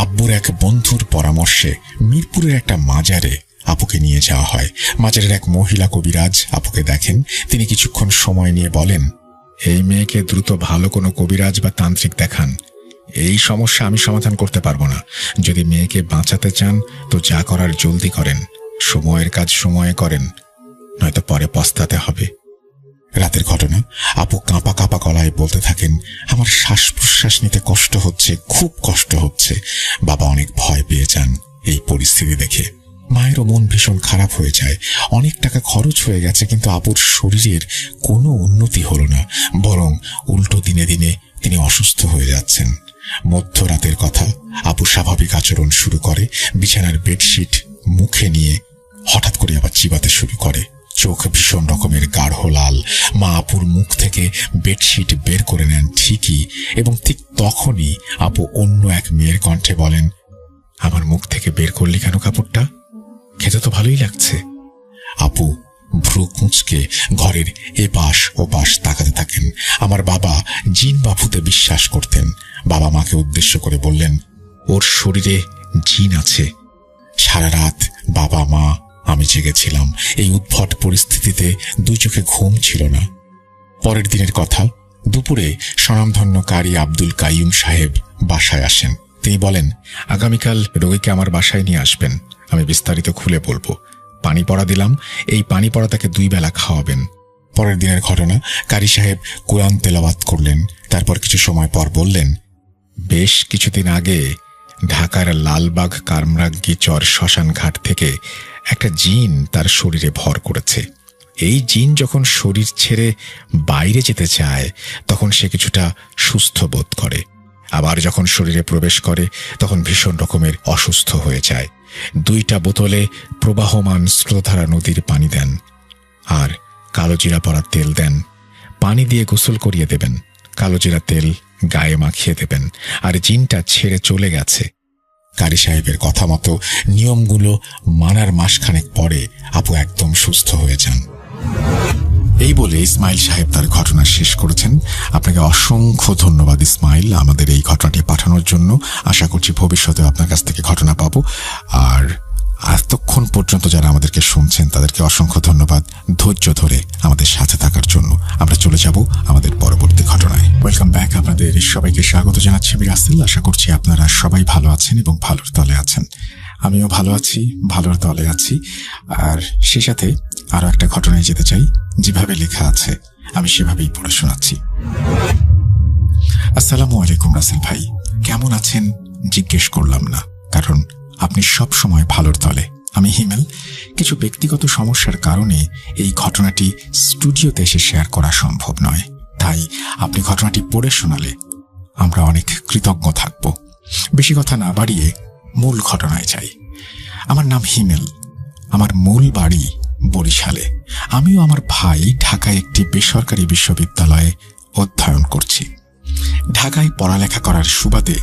আব্বুর এক বন্ধুর পরামর্শে মিরপুরের একটা মাজারে আপুকে নিয়ে যাওয়া হয়। মাজারের এক মহিলা কবিরাজ আপুকে দেখেন। তিনি কিছুক্ষণ সময় নিয়ে বলেন, এই মেয়েকে দ্রুত ভালো কোনো কবিরাজ বা তান্ত্রিক দেখান। এই সমস্যা আমি সমাধান করতে পারবো না। যদি মেয়েকে বাঁচাতে চান তো যা করার জলদি করেন, সময়ের কাজ সময়ে করেন, নয়তো পরে পস্তাতে হবে। রাতের ঘটনা। আপু কাঁপা কাঁপা গলায় বলতে থাকেন, আমার শ্বাস প্রশ্বাস নিতে কষ্ট হচ্ছে, খুব কষ্ট হচ্ছে। বাবা অনেক ভয় পেয়ে যান এই পরিস্থিতি দেখে। মায়েরও মন ভীষণ খারাপ হয়ে যায়। অনেক টাকা খরচ হয়ে গেছে, কিন্তু আপুর শরীরের কোনো উন্নতি হলো না, বরং উল্টো দিনে দিনে তিনি অসুস্থ হয়ে যাচ্ছেন। মধ্যরাতের কথা। আপু স্বাভাবিক আচরণ শুরু করে। বিছানার বেডশিট মুখে নিয়ে হঠাৎ করে আবার চিবাতে শুরু করে। চোখ ভীষণ রকমের গাঢ় লাল। মা আপুর মুখ থেকে বেডশিট বের করে নেন ঠিকই, এবং ঠিক তখনই আপু অন্য এক মেয়ের কণ্ঠে বলেন, আমার মুখ থেকে বের করলি কেন কাপড়টা? খেতে তো ভালোই লাগছে। আপু ভ্রু কুঁচকে ঘরের এপাশ ওপাশ তাকাতে থাকেন। আমার বাবা জিন বা ভূতে বিশ্বাস করতেন। বাবা মাকে উদ্দেশ্য করে বললেন, ওর শরীরে জিন আছে। সারা রাত বাবা মা আমি জেগেছিলাম। এই উদ্ভট পরিস্থিতিতে দুই চোখে ঘুম ছিল না। পরের দিনের কথা। দুপুরে স্বনামধন্য কারি আব্দুল কাইয়ুম সাহেব বাসায় আসেন। তিনি বলেন, আগামীকাল রোগীকে আমার বাসায় নিয়ে আসবেন, আমি বিস্তারিত খুলে বলবো। পানি পড়া দিলাম, এই পানি পড়া তাকে 2 বেলা খাওয়াবেন। পরের দিনের ঘটনা। কারি সাহেব কোরআন তেলাওয়াত করলেন। তারপর কিছু সময় পর বললেন, বেশ কিছুদিন আগে ঢাকার লালবাগ কামরাঙ্গী চর শ্মশান ঘাট থেকে একটা জিন তার শরীরে ভর করেছে। এই জিন যখন শরীর ছেড়ে বাইরে যেতে চায় তখন সে কিছুটা সুস্থ বোধ করে, আবার যখন শরীরে প্রবেশ করে তখন ভীষণ রকমের অসুস্থ হয়ে যায়। 2টা বোতলে প্রবাহমান স্রোতধারা নদীর পানি দেন আর কালোজিরা পড়া তেল দেন। পানি দিয়ে গোসল করিয়ে দেবেন, কালোজিরা তেল গায়ে মাখিয়ে দেবেন, আর জিনটা ছেড়ে চলে গেছে। কারি সাহেবের কথা মতো নিয়মগুলো মানার মাসখানেক পরে আপু একদম সুস্থ হয়ে যান। এই বলে ইসমাইল সাহেব তার ঘটনা শেষ করেছেন। আপনাকে অসংখ্য ধন্যবাদ ইসমাইল আমাদের এই ঘটনাটি পাঠানোর জন্য। আশা করছি ভবিষ্যতে আপনার কাছ থেকে ঘটনা পাবো। আর এতক্ষণ পর্যন্ত যারা আমাদেরকে শুনছেন তাদেরকে অসংখ্য ধন্যবাদ ধৈর্য ধরে আমাদের সাথে থাকার জন্য। আমরা চলে যাব আমাদের পরবর্তী ঘটনায়। Welcome back. আপনাদের সবাইকে স্বাগত জানাচ্ছি আমি রাসেল। আশা করছি আপনারা সবাই ভালো আছেন এবং ভালোর তলে আছেন। আমিও ভালো আছি, ভালোর তলে আছি। আর সে সাথে আরো একটা ঘটনায় যেতে চাই। যেভাবে লেখা আছে আমি সেভাবেই পড়ে শোনাচ্ছি। আসসালামু আলাইকুম রাসেল ভাই, কেমন আছেন জিজ্ঞেস করলাম না, কারণ আপনি সব সময় ভালোর তলে। আমি হিমেল। কিছু ব্যক্তিগত সমস্যার কারণে এই ঘটনাটি স্টুডিওতে এসে শেয়ার করা সম্ভব নয়, তাই আপনি ঘটনাটি পড়ে শোনালে আমরা অনেক কৃতজ্ঞ থাকব। বেশি কথা না বাড়িয়ে মূল ঘটনায় যাই। আমার নাম হিমেল। আমার মূল বাড়ি বরিশালে। আমিও আমার ভাই ঢাকায় একটি বেসরকারি বিশ্ববিদ্যালয়ে অধ্যয়ন করছি। ঢাকায় পড়ালেখা করার সুবাদে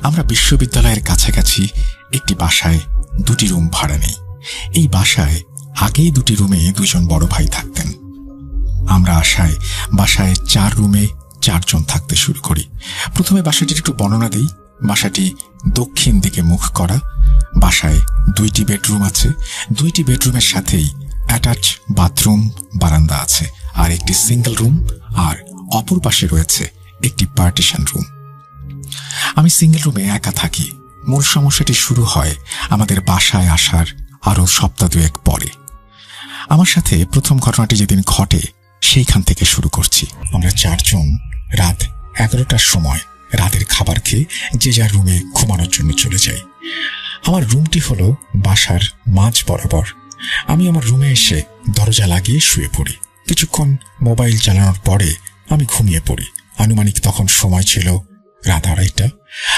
আমরা বিশ্ববিদ্যালয়ের কাছাকাছি একটি বাসায় 2টি রুম ভাড়া নেই। এই বাসায় আগেই 2টি রুমে 2 জন বড় ভাই থাকতেন। আমরা আসায় বাসায় 4 রুমে 4 জন থাকতে শুরু করি। প্রথমে বাসাটির একটু বর্ণনা দিই। বাসাটি দক্ষিণ দিকে মুখ করা। বাসায় 2টি বেডরুম আছে। 2টি বেডরুমের সাথেই অ্যাটাচ বাথরুম, বারান্দা আছে, আর একটি সিঙ্গেল রুম, আর অপর পাশে রয়েছে একটি পার্টিশন রুম। আমি সিঙ্গেল রুমে একা থাকি। মূল সমস্যাটি শুরু হয় আমাদের বাসায় আসার আরো সপ্তাহ 2 পরে। আমার সাথে প্রথম ঘটনাটি যেদিন ঘটে সেইখান থেকে শুরু করছি। আমরা 4 জন রাত 11টার সময় রাতের খাবার খেয়ে যে যার রুমে ঘুমানোর জন্য চলে যাই। আমার রুমটি হলো বাসার মাঝ বরাবর। আমি আমার রুমে এসে দরজা লাগিয়ে শুয়ে পড়ি। কিছুক্ষণ মোবাইল চালানোর পরে আমি ঘুমিয়ে পড়ি। আনুমানিক তখন সময় ছিল রাত 2:30।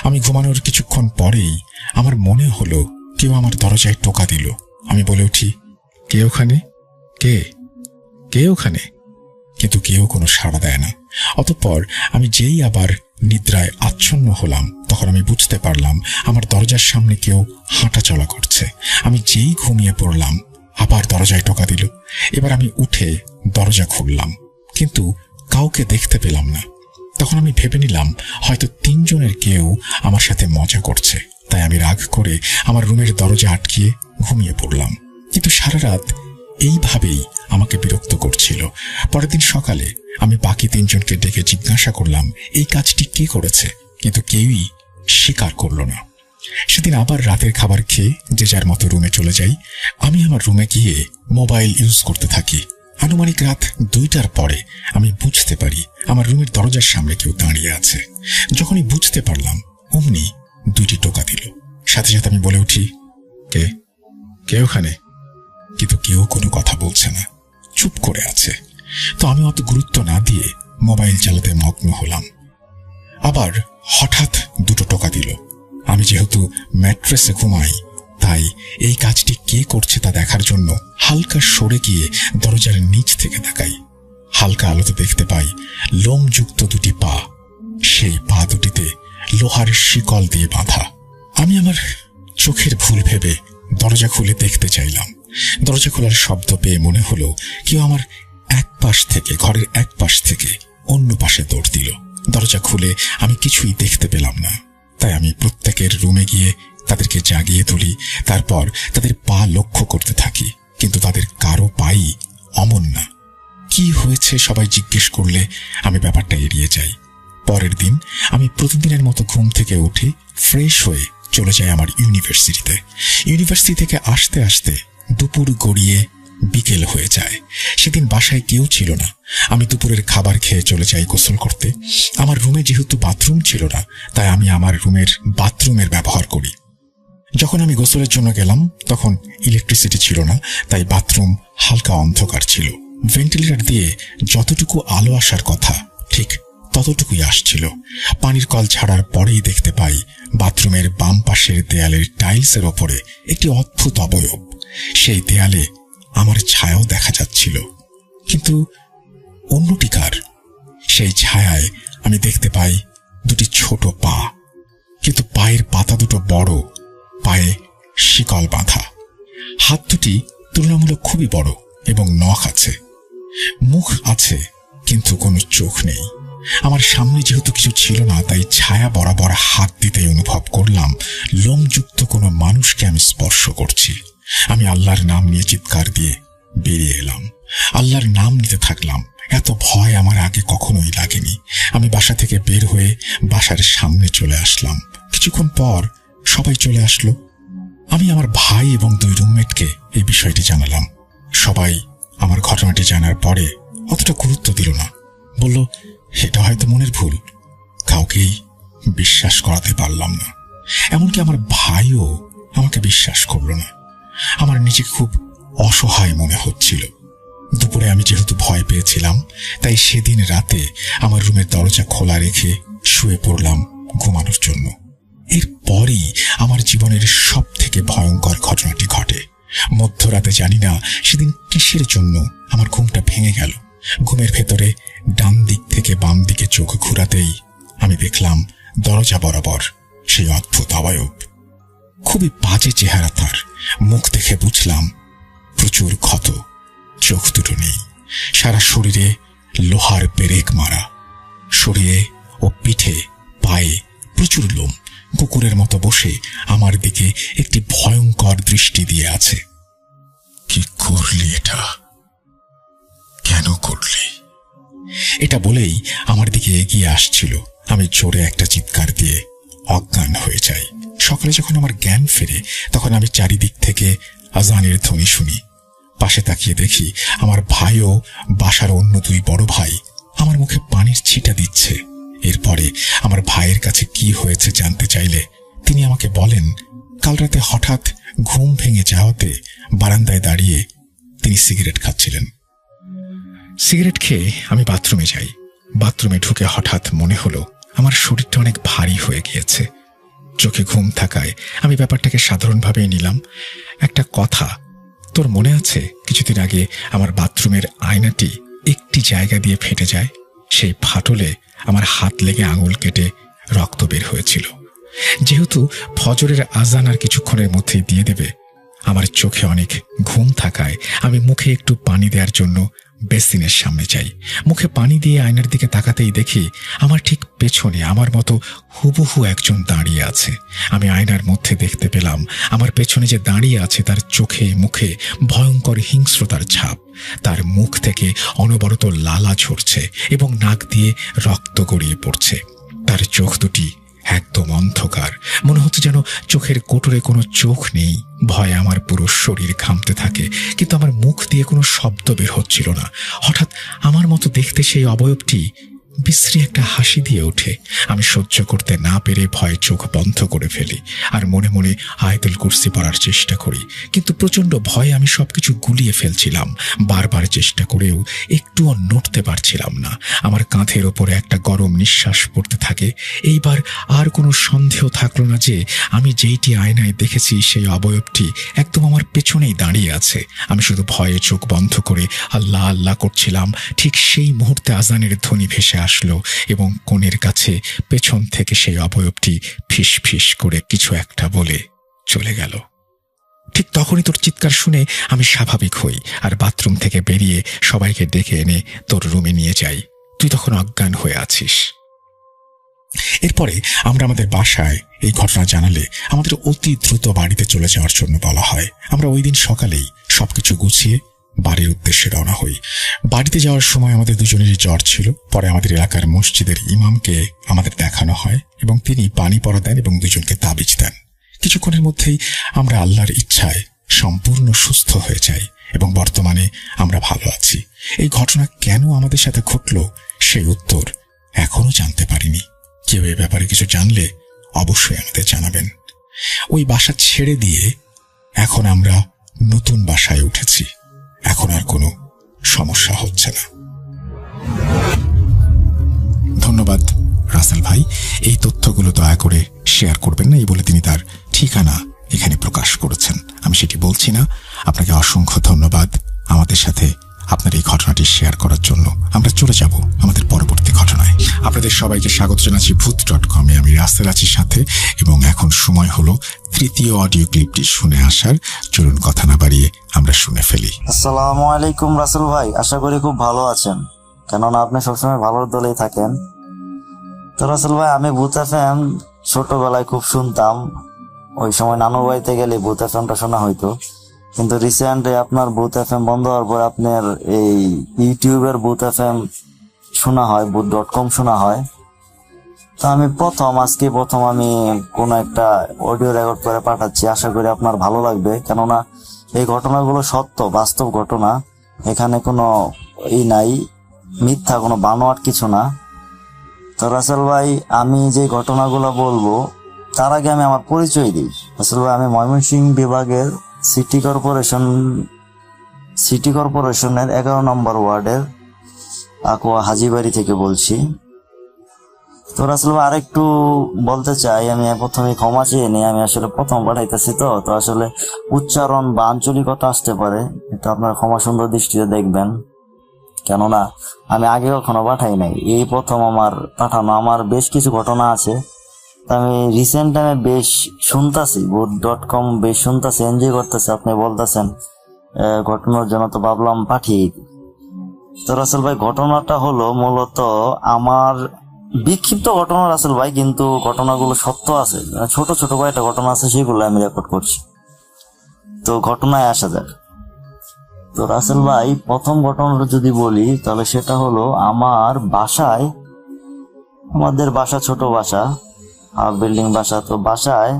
আমি ঘুমানোর কিছুক্ষণ পরেই আমার মনে হলো কেউ আমার দরজায় টোকা দিল। আমি বলে উঠি, কে ওখানে? কে কে ওখানে? কিন্তু কেউ কোনো সাড়া দেয় না। অতঃপর আমি যেই আবার নিদ্রায় আচ্ছন্ন হলাম তখন আমি বুঝতে পারলাম আমার দরজার সামনে কেউ হাঁটা চলা করছে। আমি যেই ঘুমিয়ে পড়লাম আবার দরজায় টোকা দিল। এবার আমি উঠে দরজা খুললাম, কিন্তু কাউকে দেখতে পেলাম না। তখন আমি ভেবে নিলাম হয়তো 3 জনের কেউ আমার সাথে মজা করছে, তাই আমি রাগ করে আমার রুমের দরজা আটকিয়ে ঘুমিয়ে পড়লাম। কিন্তু সারা রাত এইভাবেই আমাকে বিরক্ত করছিল। পরের দিন সকালে আমি বাকি 3 জনকে ডেকে জিজ্ঞাসা করলাম এই কাজটি কে করেছে, কিন্তু কেউই স্বীকার করল না। সেদিন আবার রাতের খাবার খেয়ে যে যার মতো রুমে চলে যাই। আমি আমার রুমে গিয়ে মোবাইল ইউজ করতে থাকি। আনুমানিক রাত 2টার পরে আমি বুঝতে পারি আমার রুমের দরজার সামনে কেউ দাঁড়িয়ে আছে। যখনই বুঝতে পারলাম অমনি 2টি টোকা দিল। সাথে সাথে আমি বলে উঠি, কে কে ওখানে? কিন্তু কেউ কোনো কথা বলছে না, চুপ করে আছে। তো আমি অত গুরুত্ব না দিয়ে মোবাইল চালাতে মগ্ন হলাম। আবার হঠাৎ 2টো টোকা দিল। আমি যেহেতু ম্যাট্রেসে ঘুমাই, তাই এই কাজটি কে করছে তা দেখার জন্য হালকা সরে গিয়ে দরজার নিচ থেকে তাকাই। হালকা আলোতে দেখতে পাই লোমযুক্ত 2টি পা। সেই পা দুটিতে লোহার শিকল দিয়ে বাঁধা। আমি আমার চোখের ভুল ভেবে দরজা খুলে দেখতে চাইলাম। দরজা খোলার শব্দ পেয়ে মনে হলো কেউ আমার ঘরের এক পাশ থেকে অন্য পাশে দৌড় দিল। দরজা খুলে আমি কিছুই দেখতে পেলাম না, তাই আমি প্রত্যেকের রুমে গিয়ে তাদেরকে জাগিয়ে তুলি। তারপর তাদের পা লক্ষ্য করতে থাকি, কিন্তু তাদের কারো পাই অমন না। কি হয়েছে সবাই জিজ্ঞেস করলে আমি ব্যাপারটা এড়িয়ে যাই। পরের দিন আমি প্রতিদিনের মতো ঘুম থেকে উঠে ফ্রেশ হয়ে চলে যাই আমার ইউনিভার্সিটিতে। ইউনিভার্সিটি থেকে আসতে আসতে দুপুর গড়িয়ে বিকেল হয়ে যায়। সেদিন বাসায় কেউ ছিল না। আমি দুপুরের খাবার খেয়ে চলে যাই গোসল করতে। আমার রুমে যেহেতু বাথরুম ছিল না, তাই আমি আমার রুমের বাথরুমের ব্যবহার করি। যখন আমি গোসলের জন্য গেলাম তখন ইলেকট্রিসিটি ছিল না, তাই বাথরুম হালকা অন্ধকার ছিল। ভেন্টিলেটর দিয়ে যতটুকু আলো আসার কথা ঠিক ততটুকুই আসছিল। পানির কল ছাড়ার পরেই দেখতে পাই বাথরুমের বাম পাশের দেয়ালের টাইলসের ওপরে একটি অদ্ভুত অবয়ব। সেই দেয়ালে আমার ছায়াও দেখা যাচ্ছিল, কিন্তু অন্যটি কার? সেই ছায়ায় আমি দেখতে পাই 2টি ছোট পা, কিন্তু পায়ের পাতা দুটো বড়, পায়ে শিকল বাঁধা। হাত দুটি তুলনামূলক খুবই বড় এবং নখ আছে। মুখ আছে কিন্তু কোনো চোখ নেই। আমার সামনে যেহেতু কিছু ছিল না, তাই ছায়া বরাবর হাত দিতেই অনুভব করলাম লোমযুক্ত কোনো মানুষকে আমি স্পর্শ করছি। আমি আল্লাহর নাম নিয়ে চিৎকার দিয়ে বেরিয়ে এলাম। আল্লাহর নাম নিতে থাকলাম। এত ভয় আমার আগে কখনোই লাগেনি। আমি বাসা থেকে বের হয়ে বাসার সামনে চলে আসলাম। কিছুক্ষণ পর সবাই চলে আসলো। আমি আমার ভাই এবং 2 রুমমেটকে এই বিষয়টি জানালাম। সবাই আমার ঘটনাটি জানার পরে অতটা গুরুত্ব দিল না। বলল এটা হয়তো মনের ভুল। কাউকেই বিশ্বাস করাতে পারলাম না। এমনকি আমার ভাইও আমাকে বিশ্বাস করলো না। আমার নিজেকে খুব অসহায় মনে হচ্ছিল। দুপুরে আমি যেহেতু ভয় পেয়েছিলাম, তাই সেদিন রাতে আমার রুমের দরজা খোলা রেখে শুয়ে পড়লাম ঘুমানোর জন্য। এরপরই আমার জীবনের সব থেকে ভয়ঙ্কর ঘটনাটি ঘটে। মধ্যরাতে জানি না সেদিন কিসের জন্য আমার ঘুমটা ভেঙে গেল। ঘুমের ভেতরে ডান দিক থেকে বাম দিকে চোখ ঘুরাতেই আমি দেখলাম দরজা বরাবর সেই অদ্ভুত অবয়ব। খুবই বাজে চেহারা তার। মুখ দেখে বুঝলাম প্রচুর ক্ষত। চোখ দুটো নেই। সারা শরীরে লোহার পেরেক মারা। শরীরে ও পিঠে পায়ে প্রচুর লোম। কুকুরের মতো বসে আমার দিকে একটি ভয়ঙ্কর দৃষ্টি দিয়ে আছে। কি করলি এটা? কেন করলি? এটা বলেই আমার দিকে এগিয়ে আসছিল। আমি জোরে একটা চিৎকার দিয়ে অজ্ঞান হয়ে যাই। সকালে যখন আমার জ্ঞান ফেরে তখন আমি চারিদিক থেকে আজানের ধ্বনি শুনি। পাশে তাকিয়ে দেখি আমার ভাই ও বাসার অন্য 2 বড় ভাই আমার মুখে পানির ছিটা দিচ্ছে। এরপরে আমার ভাইয়ের কাছে কি হয়েছে জানতে চাইলে তিনি আমাকে বলেন কাল রাতে হঠাৎ ঘুম ভেঙে যাওয়াতে বারান্দায় দাঁড়িয়ে তিনি সিগারেট খাচ্ছিলেন। সিগারেট খেয়ে আমি বাথরুমে যাই। বাথরুমে ঢুকে হঠাৎ মনে হলো আমার শরীরটা অনেক ভারী হয়ে গিয়েছে। চোখে ঘুম থাকায় আমি ব্যাপারটাকে সাধারণভাবেই নিলাম। একটা কথা, তোর মনে আছে কিছুদিন আগে আমার বাথরুমের আয়নাটি একটি জায়গা দিয়ে ফেটে যায়? সেই ফাটলে আমার হাত লেগে আঙুল কেটে রক্ত বের হয়েছিল। যেহেতু ফজরের আজান আর কিছুক্ষণের মধ্যেই দিয়ে দেবে, আমার চোখে অনেক ঘুম থাকায় আমি মুখে একটু পানি দেওয়ার জন্য বেসিনের সামনে যাই। মুখে পানি দিয়ে আয়নার দিকে তাকাতেই দেখি আমার ঠিক পেছনে আমার মতো হুবহু একজন দাঁড়িয়ে আছে। আমি আয়নার মধ্যে দেখতে পেলাম আমার পেছনে যে দাঁড়িয়ে আছে তার চোখে মুখে ভয়ঙ্কর হিংস্রতার ছাপ। তার মুখ থেকে অনবরত লালা ঝরছে এবং নাক দিয়ে রক্ত গড়িয়ে পড়ছে। তার চোখ দুটি একদম অন্ধকার, মনে হচ্ছে যেন চোখের কোটরে কোনো চোখ নেই। ভয়ে আমার পুরো শরীর ঘামতে থাকে, কিন্তু আমার মুখ দিয়ে কোনো শব্দ বের হচ্ছিল না। হঠাৎ আমার মতো দেখতে সেই অবয়বটি বিশ্রী একটা হাসি দিয়ে ওঠে। আমি সহ্য করতে না পেরে ভয়ে চোখ বন্ধ করে ফেলি আর মনে মনে আয়াতুল কুরসি পড়ার চেষ্টা করি, কিন্তু প্রচন্ড ভয়ে আমি সবকিছু গুলিয়ে ফেলছিলাম। বারবার চেষ্টা করেও একটুও নড়তে পারছিলাম না। আমার কাঁধের ওপরে একটা গরম নিঃশ্বাস পড়তে থাকে। এইবার আর কোনো সন্দেহ থাকলো না যে আমি যেইটি আয়নায় দেখেছি সেই অবয়বটি একদম আমার পেছনেই দাঁড়িয়ে আছে। আমি শুধু ভয়ে চোখ বন্ধ করে আল্লাহ আল্লাহ করছিলাম। ঠিক সেই মুহূর্তে আজানের ধ্বনি ভেসে আসলো এবং কোণের কাছে পেছন থেকে সেই অবয়বটি ফিস ফিস করে কিছু একটা বলে চলে গেল। ঠিক তখনই তোর চিৎকার শুনে আমি স্বাভাবিক হই আর বাথরুম থেকে বেরিয়ে সবাইকে ডেকে এনে তোর রুমে নিয়ে যাই। তুই তখন অজ্ঞান হয়ে আছিস। এরপরে আমরা আমাদের বাসায় এই ঘটনা জানালে আমাদের অতি দ্রুত বাড়িতে চলে যাওয়ার জন্য বলা হয়। আমরা ওই দিন সকালেই সবকিছু গুছিয়ে বাড়ির উদ্দেশ্যে রওনা হই। বাড়িতে যাওয়ার সময় আমাদের দুজনেরই জ্বর ছিল। পরে আমাদের এলাকার মসজিদের ইমামকে আমাদের দেখানো হয় এবং তিনি পানি পড়া দেন এবং দুজনকে তাবিজ দেন। কিছুক্ষণের মধ্যেই আমরা আল্লাহর ইচ্ছায় সম্পূর্ণ সুস্থ হয়ে যাই এবং বর্তমানে আমরা ভালো আছি। এই ঘটনা কেন আমাদের সাথে ঘটল সেই উত্তর এখনো জানতে পারিনি। কেউ এ ব্যাপারে কিছু জানলে অবশ্যই আমাদের জানাবেন। ওই বাসা ছেড়ে দিয়ে এখন আমরা নতুন বাসায় উঠেছি। এখন আর কোনো সমস্যা হচ্ছে না। ধন্যবাদ রাসেল ভাই। এই তথ্যগুলো দয়া করে শেয়ার করবেন না, এই বলে তিনি তার ঠিকানা এখানে প্রকাশ করেছেন। আমি সেটি বলছি না। আপনাকে অসংখ্য ধন্যবাদ আমাদের সাথে আপনার এই ঘটনাটি শেয়ার করার জন্য। আমরা চলে যাব আমাদের পরবর্তী ঘটনায়। আপনাদের সবাইকে স্বাগত জানাচ্ছি ভূত.com-এ। আমি রাসেল আছি সাথে, এবং এখন সময় হলো তৃতীয় অডিও ক্লিপটি শুনে আসার। চলুন কথা না বাড়িয়ে আমরা শুনে ফেলি। আসসালামু আলাইকুম রাসেল ভাই, আশা করি খুব ভালো আছেন, কেননা আপনি সবসময় ভালোর দলেই থাকেন। তো রাসেল ভাই, আমি ভূত এফএম ছোটবেলায় খুব শুনতাম। ওই সময় নানুর বাড়িতে গেলে ভূত এফএমটা শোনা হইতো, কিন্তু রিসেন্টলি আপনার ভূত এফএম বন্ধ হওয়ার পর আপনার এই ইউটিউবের ভূত এফএম শোনা হয়, ভূত.com শোনা হয়। তো আমি আজকে প্রথম আমি কোনো একটা অডিও রেকর্ড করে পাঠাচ্ছি। আশা করি আপনার ভালো লাগবে, কেননা এই ঘটনাগুলো সত্য, বাস্তব ঘটনা। এখানে কোনো নাই, মিথ্যা কোনো বানোয়াট কিছু না। তো রাসেল ভাই, আমি যে ঘটনাগুলো বলবো তার আগে আমি আমার পরিচয় দিই। রাসেল ভাই, আমি ময়মনসিংহ বিভাগের সিটি কর্পোরেশনের 11 নম্বর ওয়ার্ডের আকুয়া হাজিবাড়ি থেকে বলছি। তো রাসেল ভাই, আরেকটু বলতে চাই, আমি প্রথমে ক্ষমা চেয়ে নিই। আমি আসলে প্রথম পাঠাইতেছি, তো আসলে উচ্চারণ বা আঞ্চলিকতা আসতে পারে, এটা আপনার ক্ষমা সুন্দর দৃষ্টিতে দেখবেন, কেননা আমি আগে কখনো পাঠাই নাই, এই প্রথম আমার পাঠানো। আমার বেশ কিছু ঘটনা আছে, আমি রিসেন্ট টাইমে বেশ শুনতাছি, ভূত.com বেশ শুনতাছি, এনজয় করতেছি। আপনি বলতেছেন ঘটনার জন্য, তো ভাবলাম পাঠিয়ে দিই। তো রাসেল ভাই, ঘটনাটা হলো মূলত আমার বিক্ষিপ্ত ঘটনা রাসেল ভাই, কিন্তু ঘটনাগুলো সত্য আছে। ছোট ছোট কয়েকটা ঘটনা আছে, সেগুলো আমি রেকর্ড করছি। তো ঘটনায় আসা যাক। তো রাসেল ভাই, প্রথম ঘটনাটা যদি বলি তাহলে সেটা হলো আমার বাসায়, আমাদের বাসা ছোট বাসা, বিল্ডিং বাসা। তো বাসায়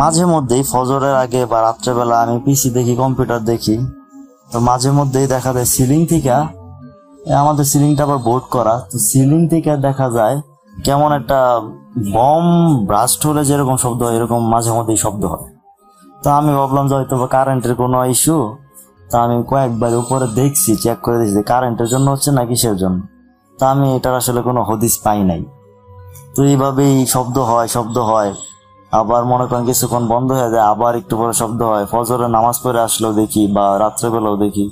মাঝে মধ্যেই ফজরের আগে বা রাত্রেবেলা আমি পিসি দেখি, কম্পিউটার দেখি। তো মাঝে মধ্যেই দেখা যায় সিলিং থেকে, আমাদের সিলিংটা আবার বোর্ড করা, তো সিলিং থেকে দেখা যায় কেমন একটা বম ব্রাস্ট হলে যেরকম শব্দ হয়, এরকম মাঝে মধ্যেই শব্দ হয়। তো আমি ভাবলাম যে হয়তো কারেন্টের কোনো ইস্যু। তা আমি কয়েকবার উপরে দেখছি, চেক করে দেখছি কারেন্টের জন্য হচ্ছে না কিসের জন্য। তা আমি এটার আসলে কোনো হদিস পাই নাই। তো এইভাবেই শব্দ হয়, আবার মনে করেন কিছুক্ষণ বন্ধ হয়ে যায়, আবার একটু পরে শব্দ হয়। ফজরে নামাজ পড়ে আসলেও দেখি বা রাত্রেবেলাও দেখি,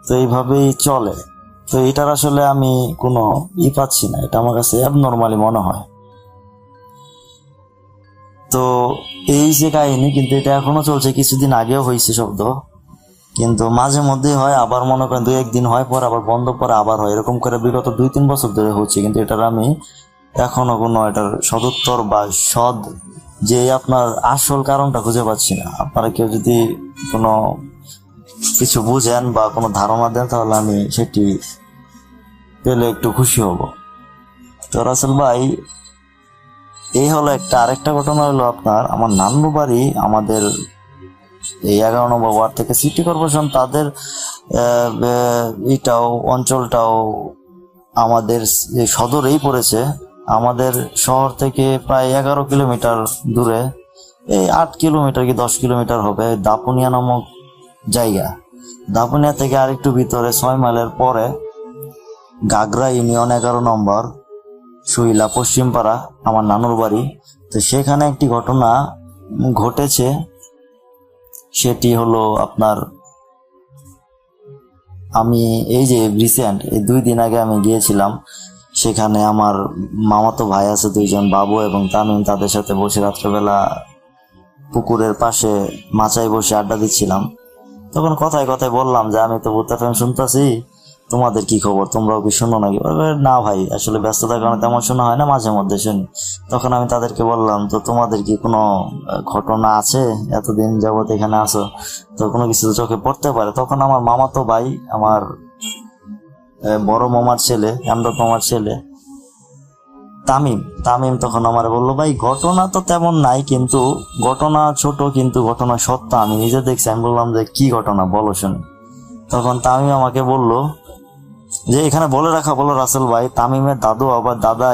তো এইভাবেই চলে। তো এটার আসলে আমি কোনো পাচ্ছি না, এটা আমার কাছে অ্যাবনর্মালি মনে হয়। তো এই যে কাহিনী, কিন্তু এটা এখনো চলছে, কিছুদিন আগেও হয়েছে শব্দ, কিন্তু মাঝে মধ্যেই হয়, আবার মনে করেন 2-1 দিন হয়, পর আবার বন্ধ, পরে আবার হয়, এরকম করে বিগত 2-3 বছর ধরে হচ্ছে। কিন্তু এটার আমি এখনো কোনো এটার সদুত্তর বা সদ যে আপনার আসল কারণটা খুঁজে পাচ্ছি না। আপনারা কেউ যদি কোনো কিছু বুঝেন বা কোনো ধারণা দেন তাহলে আমি সেটি পেলে একটু খুশি হব। তো রাসেল ভাই, এই হলো একটা। আরেকটা ঘটনা হলো আপনার, আমার নান্নু বাড়ি আমাদের এই 11 নম্বর ওয়ার্ড থেকে সিটি কর্পোরেশন, তাদের এটাও অঞ্চলটাও আমাদের সদরেই পড়েছে। আমাদের শহর থেকে প্রায় 11 কিলোমিটার দূরে, এই 8 কিলোমিটার কি 10 কিলোমিটার হবে, দাপুনিয়া নামক জায়গা। দাপুনিয়া থেকে আরেকটু ভিতরে 6 মাইলের পরে গাগরা ইউনিয়ন 11 নম্বর সুইলা পশ্চিমপাড়া আমার নানুর বাড়ি। তো সেখানে একটি ঘটনা ঘটেছে, সেটি হলো আপনার, আমি এই যে রিসেন্ট এই 2 দিন আগে আমি গিয়েছিলাম সেখানে। আমার মামাতো ভাই আছে 2 জন, বাবু এবং তামিম, তাদের সাথে বসে রাত্রেবেলা পুকুরের পাশে মাচায় বসে আড্ডা দিচ্ছিলাম। তখন কথায় কথায় বললাম যে আমি তো ভূত FM শুনতেছি, তোমাদের কি খবর, তোমরাও কি শুনো নাকি? না ভাই, আসলে ব্যস্ততার কারণে তেমন শোনা হয় না, মাঝে মধ্যে শুনি। তখন আমি তাদেরকে বললাম, তো তোমাদের কি কোনো ঘটনা আছে, এতদিন যাবত এখানে আসো, তো কোনো কিছু চোখে পড়তে পারে? তখন আমার মামাতো ভাই, আমার বড় মামার ছেলে, আমরাত মামার ছেলে তামিম তখন আমার বললো, ভাই ঘটনা তো তেমন নাই, কিন্তু ঘটনা ছোট, কিন্তু ঘটনা সত্য, আমি নিজে দেখছি। আমি বললাম যে কি ঘটনা, বলো শুনি। তখন তামিম আমাকে বললো যে এখানে বলে রাখা বলো রাসেল ভাই, তামিমের দাদু আবার দাদা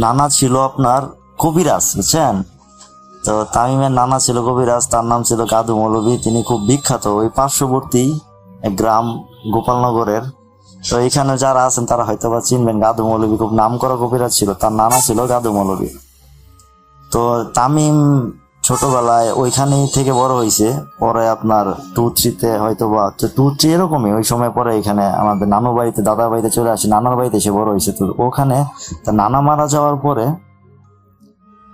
নানা ছিল আপনার কবিরাজ, বুঝছেন? তো তামিমের নানা ছিল কবিরাজ, তার নাম ছিল গাদু মৌলভী। তিনি খুব বিখ্যাত ওই পার্শ্ববর্তী গ্রাম গোপালনগরের। তো এখানে যারা আছেন তারা হয়তো বা চিনবেন, গাদু মৌলভী খুব নাম করা কবিরাজ ছিল, তার নানা ছিল গাদু মৌলভী। তো তামিম ছোটবেলায় ওইখানেই থেকে বড় হয়েছে। পরে আপনার 2-3-তে হয়তো বা 2-3 এরকমই ওই সময় পরে এখানে আমাদের নানু বাড়িতে, দাদার বাড়িতে চলে আসে, নানার বাড়িতে এসে বড় হয়েছে। তো ওখানে তার নানা মারা যাওয়ার পরে